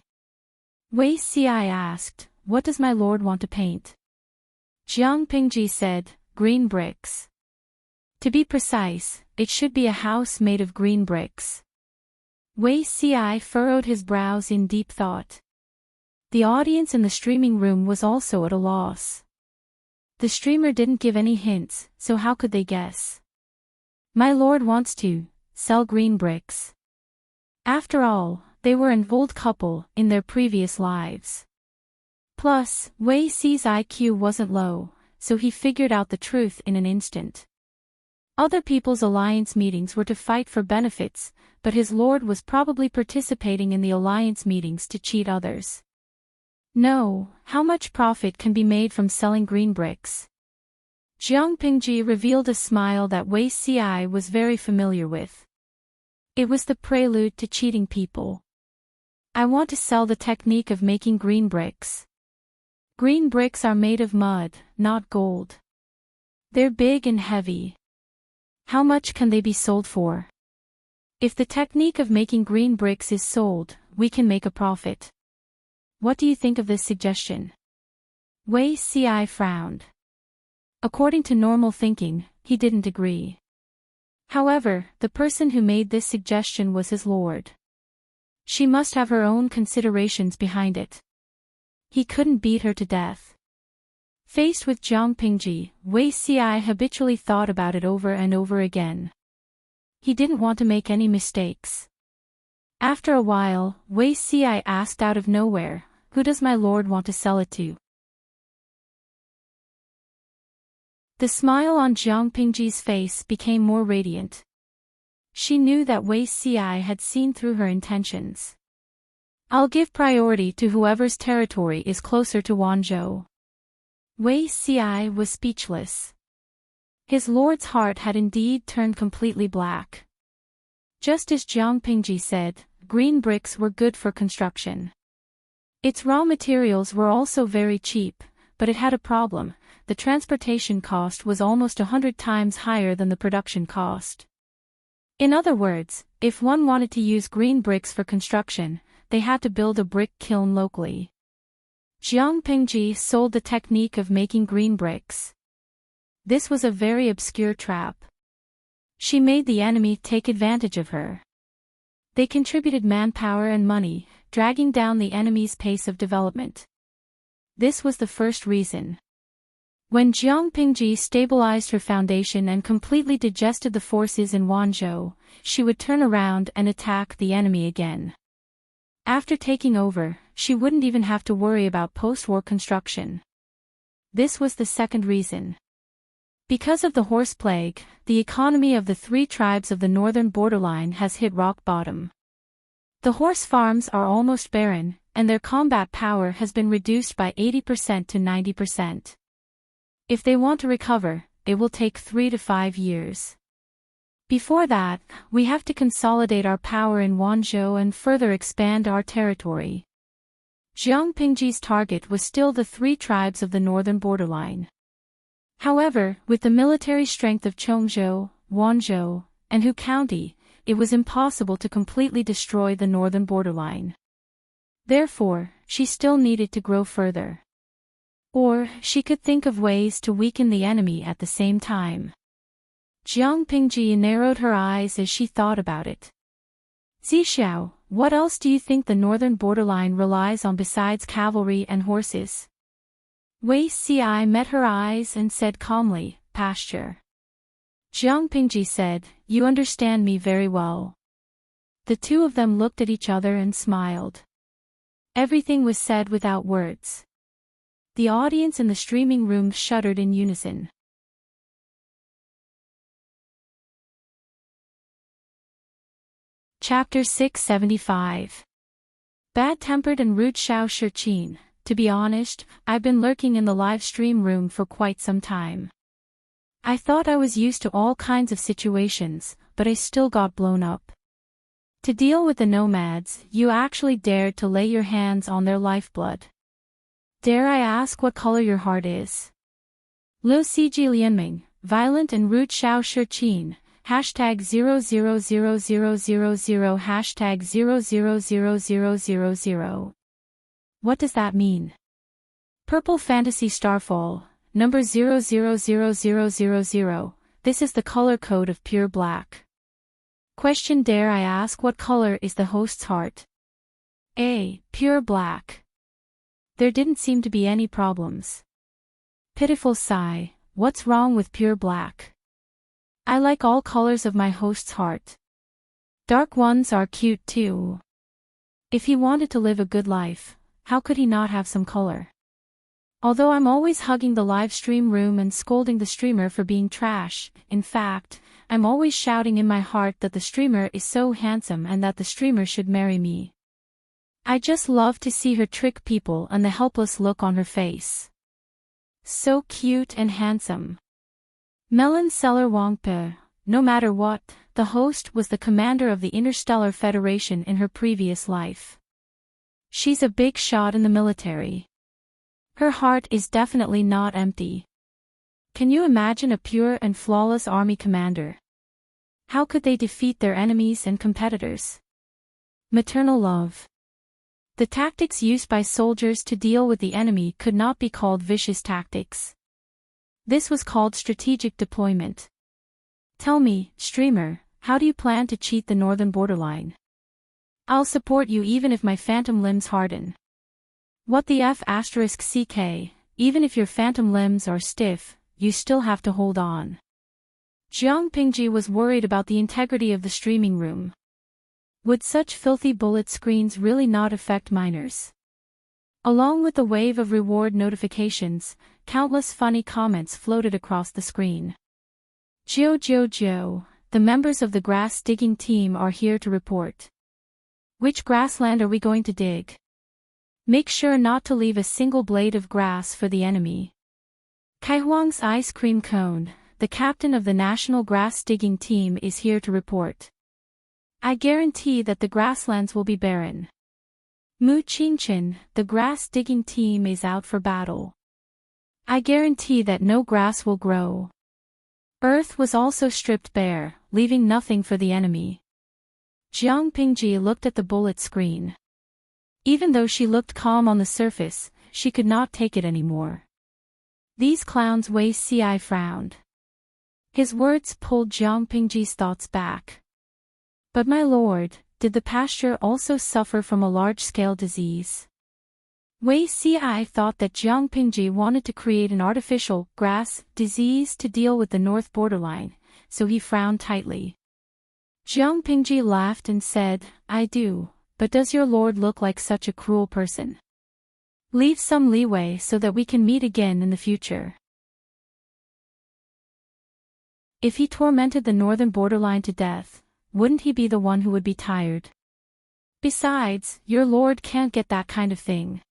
Wei Xiai asked, what does my lord want to paint? Jiangpingji said, green bricks. To be precise, it should be a house made of green bricks. Wei Xiai furrowed his brows in deep thought. The audience in the streaming room was also at a loss. The streamer didn't give any hints, so how could they guess? My lord wants to sell green bricks. After all, they were an old couple in their previous lives. Plus, Wei Xi's IQ wasn't low, so he figured out the truth in an instant. Other people's alliance meetings were to fight for benefits, but his lord was probably participating in the alliance meetings to cheat others. No, how much profit can be made from selling green bricks? Jiangpingji revealed a smile that Wei Xiai was very familiar with. It was the prelude to cheating people. I want to sell the technique of making green bricks. Green bricks are made of mud, not gold. They're big and heavy. How much can they be sold for? If the technique of making green bricks is sold, we can make a profit. What do you think of this suggestion? Wei Ci frowned. According to normal thinking, he didn't agree. However, the person who made this suggestion was his lord. She must have her own considerations behind it. He couldn't beat her to death. Faced with Jiang Pingji, Wei Ci habitually thought about it over and over again. He didn't want to make any mistakes. After a while, Wei Ci asked out of nowhere, "Who does my lord want to sell it to?" The smile on Jiang Pingji's face became more radiant. She knew that Wei Ci had seen through her intentions. "I'll give priority to whoever's territory is closer to Wanzhou." Wei Ci was speechless. His lord's heart had indeed turned completely black. Just as Jiang Pingji said, green bricks were good for construction. Its raw materials were also very cheap, but it had a problem: the transportation cost was almost 100 times higher than the production cost. In other words, if one wanted to use green bricks for construction, they had to build a brick kiln locally. Jiang Pingji sold the technique of making green bricks. This was a very obscure trap. She made the enemy take advantage of her. They contributed manpower and money, dragging down the enemy's pace of development. This was the first reason. When Jiang Pingji stabilized her foundation and completely digested the forces in Wanzhou, she would turn around and attack the enemy again. After taking over, she wouldn't even have to worry about post-war construction. This was the second reason. Because of the horse plague, the economy of the three tribes of the northern borderline has hit rock bottom. The horse farms are almost barren, and their combat power has been reduced by 80% to 90%. If they want to recover, it will take 3 to 5 years. Before that, we have to consolidate our power in Wanzhou and further expand our territory. Jiang Pingji's target was still the three tribes of the northern borderline. However, with the military strength of Chongzhou, Wanzhou, and Hu County, it was impossible to completely destroy the northern borderline. Therefore, she still needed to grow further. Or, she could think of ways to weaken the enemy at the same time. Jiang Pingji narrowed her eyes as she thought about it. "Zixiao, what else do you think the northern borderline relies on besides cavalry and horses?" Wei Ci met her eyes and said calmly, "Pasture." Jiang Pingji said, "You understand me very well." The two of them looked at each other and smiled. Everything was said without words. The audience in the streaming room shuddered in unison. Chapter 675. Bad-tempered and rude Xiao Shiqin. To be honest, I've been lurking in the live stream room for quite some time. I thought I was used to all kinds of situations, but I still got blown up. To deal with the nomads, you actually dared to lay your hands on their lifeblood. Dare I ask what color your heart is? Liu Ciji Lianming, violent and rude Xiao Shiqin, hashtag 000000, hashtag 000000. What does that mean? Purple Fantasy Starfall, number 000000. This is the color code of pure black. Question: dare I ask what color is the host's heart? A. Pure black. There didn't seem to be any problems. Pitiful sigh, what's wrong with pure black? I like all colors of my host's heart. Dark ones are cute too. If he wanted to live a good life, how could he not have some color? Although I'm always hugging the live stream room and scolding the streamer for being trash, in fact, I'm always shouting in my heart that the streamer is so handsome and that the streamer should marry me. I just love to see her trick people and the helpless look on her face. So cute and handsome. Melon Seller Wangpe, no matter what, the host was the commander of the Interstellar Federation in her previous life. She's a big shot in the military. Her heart is definitely not empty. Can you imagine a pure and flawless army commander? How could they defeat their enemies and competitors? Maternal love. The tactics used by soldiers to deal with the enemy could not be called vicious tactics. This was called strategic deployment. Tell me, streamer, how do you plan to cheat the northern borderline? I'll support you even if my phantom limbs harden. What the F***ck, even if your phantom limbs are stiff, you still have to hold on. Jiang Pingji was worried about the integrity of the streaming room. Would such filthy bullet screens really not affect minors? Along with the wave of reward notifications, countless funny comments floated across the screen. Joe, the members of the grass digging team are here to report. Which grassland are we going to dig? Make sure not to leave a single blade of grass for the enemy. Kaihuang's ice cream cone, the captain of the national grass digging team, is here to report. I guarantee that the grasslands will be barren. Mu Qingchen, the grass digging team, is out for battle. I guarantee that no grass will grow. Earth was also stripped bare, leaving nothing for the enemy. Jiang Pingji looked at the bullet screen. Even though she looked calm on the surface, she could not take it anymore. These clowns. Wei Ci frowned. His words pulled Jiang Pingji's thoughts back. But my lord, did the pasture also suffer from a large-scale disease? Wei Ci thought that Jiang Pingji wanted to create an artificial grass disease to deal with the north borderline, so he frowned tightly. Jiang Pingji laughed and said, I do, but does your lord look like such a cruel person? Leave some leeway so that we can meet again in the future. If he tormented the northern borderline to death, wouldn't he be the one who would be tired? Besides, your lord can't get that kind of thing.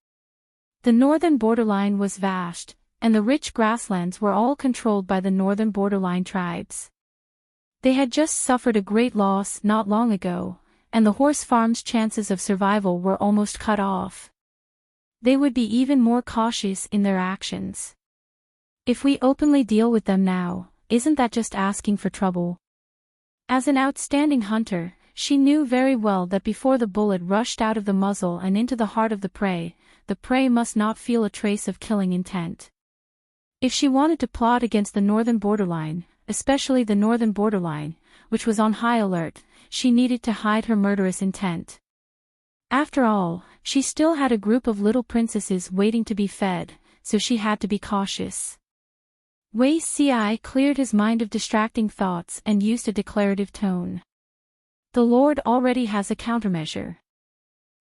The northern borderline was vast, and the rich grasslands were all controlled by the northern borderline tribes. They had just suffered a great loss not long ago, and the horse farm's chances of survival were almost cut off. They would be even more cautious in their actions. If we openly deal with them now, isn't that just asking for trouble? As an outstanding hunter, she knew very well that before the bullet rushed out of the muzzle and into the heart of the prey must not feel a trace of killing intent. If she wanted to plot against the northern borderline, especially the northern borderline, which was on high alert, she needed to hide her murderous intent. After all, she still had a group of little princesses waiting to be fed, so she had to be cautious. Wei Ci cleared his mind of distracting thoughts and used a declarative tone. The Lord already has a countermeasure.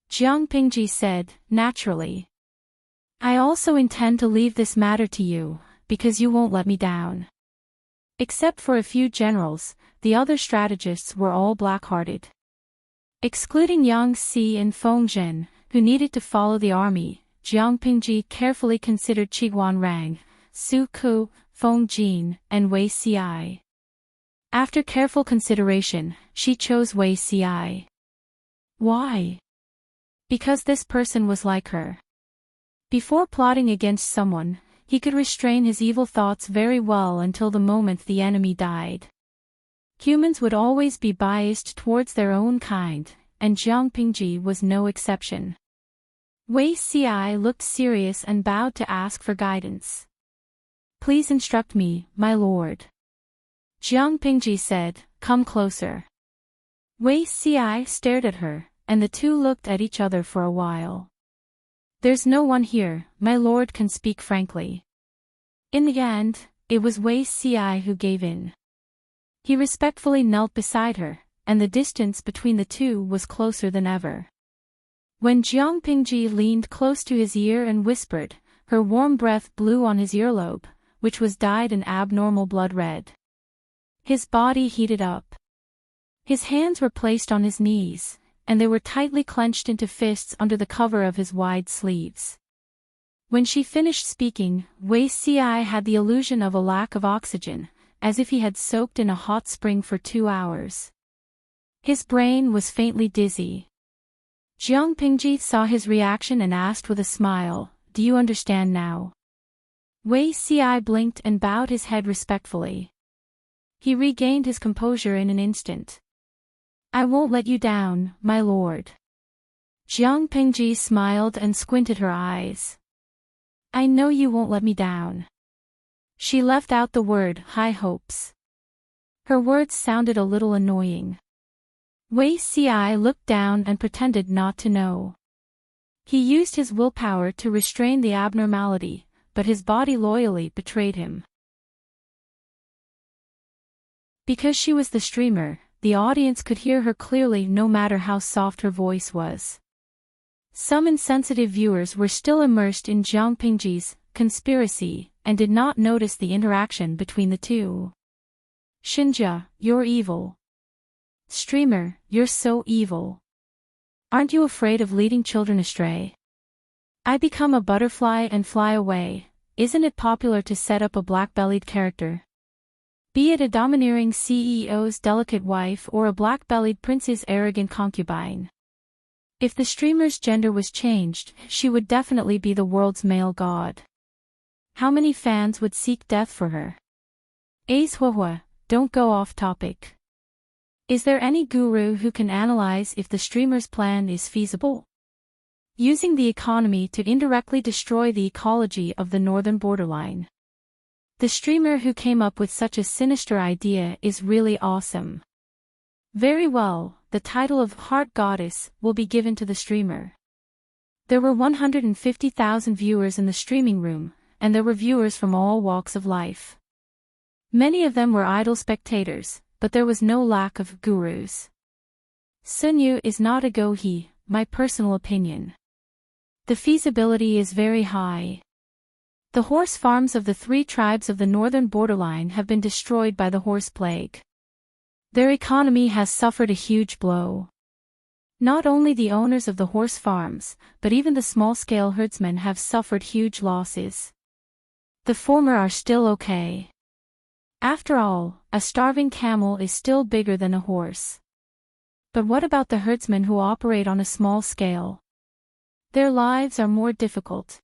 Jiang Pingji said, naturally. I also intend to leave this matter to you, because you won't let me down. Except for a few generals, the other strategists were all black-hearted. Excluding Yang Si and Feng Zhen, who needed to follow the army, Jiang Pingji carefully considered Qiguan Rang, Su Ku, Feng Jin, and Wei Ci. After careful consideration, she chose Wei Ci. Why? Because this person was like her. Before plotting against someone, he could restrain his evil thoughts very well until the moment the enemy died. Humans would always be biased towards their own kind, and Jiang Pingji was no exception. Wei Ci looked serious and bowed to ask for guidance. Please instruct me, my lord. Jiang Pingji said, come closer. Wei Ci stared at her, and the two looked at each other for a while. There's no one here, my lord can speak frankly. In the end, it was Wei Ci who gave in. He respectfully knelt beside her, and the distance between the two was closer than ever. When Jiang Pingji leaned close to his ear and whispered, her warm breath blew on his earlobe, which was dyed an abnormal blood red. His body heated up. His hands were placed on his knees, and they were tightly clenched into fists under the cover of his wide sleeves. When she finished speaking, Wei Ci had the illusion of a lack of oxygen, as if he had soaked in a hot spring for 2 hours. His brain was faintly dizzy. Jiang Pingji saw his reaction and asked with a smile, "Do you understand now?" Wei Ci blinked and bowed his head respectfully. He regained his composure in an instant. "I won't let you down, my lord." Jiang Pingji smiled and squinted her eyes. "I know you won't let me down." She left out the word high hopes. Her words sounded a little annoying. Wei Ci looked down and pretended not to know. He used his willpower to restrain the abnormality, but his body loyally betrayed him. Because she was the streamer, the audience could hear her clearly no matter how soft her voice was. Some insensitive viewers were still immersed in Jiang Pingji's conspiracy and did not notice the interaction between the two. "Shinja, you're evil. Streamer, you're so evil. Aren't you afraid of leading children astray? I become a butterfly and fly away. Isn't it popular to set up a black-bellied character? Be it a domineering CEO's delicate wife or a black-bellied prince's arrogant concubine. If the streamer's gender was changed, she would definitely be the world's male god. How many fans would seek death for her?" Ace Huahua, don't go off topic. Is there any guru who can analyze if the streamer's plan is feasible? Using the economy to indirectly destroy the ecology of the northern borderline. The streamer who came up with such a sinister idea is really awesome. Very well, the title of Heart Goddess will be given to the streamer. There were 150,000 viewers in the streaming room, and there were viewers from all walks of life. Many of them were idle spectators, but there was no lack of gurus. Sunyu is not a gohi, my personal opinion. The feasibility is very high. The horse farms of the 3 tribes of the northern borderline have been destroyed by the horse plague. Their economy has suffered a huge blow. Not only the owners of the horse farms, but even the small-scale herdsmen have suffered huge losses. The former are still okay. After all, a starving camel is still bigger than a horse. But what about the herdsmen who operate on a small scale? Their lives are more difficult.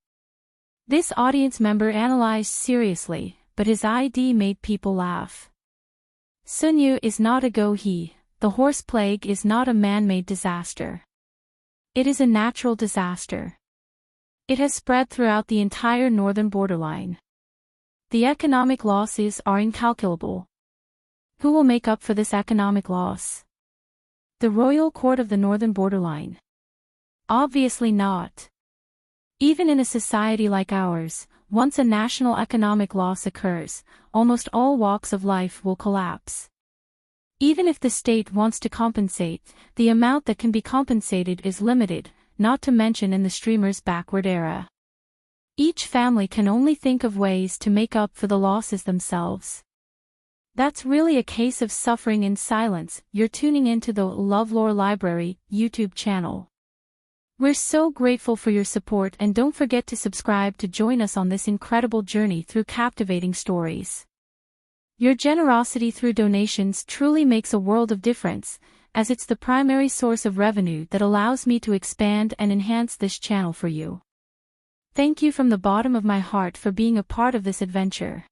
This audience member analyzed seriously, but his ID made people laugh. Sunyu is not a gohi, the horse plague is not a man-made disaster. It is a natural disaster. It has spread throughout the entire northern borderline. The economic losses are incalculable. Who will make up for this economic loss? The royal court of the northern borderline? Obviously not. Even in a society like ours, once a national economic loss occurs, almost all walks of life will collapse. Even if the state wants to compensate, the amount that can be compensated is limited, not to mention in the streamer's backward era. Each family can only think of ways to make up for the losses themselves. That's really a case of suffering in silence. You're tuning into the LoveLore Library YouTube channel. We're so grateful for your support, and don't forget to subscribe to join us on this incredible journey through captivating stories. Your generosity through donations truly makes a world of difference, as it's the primary source of revenue that allows me to expand and enhance this channel for you. Thank you from the bottom of my heart for being a part of this adventure.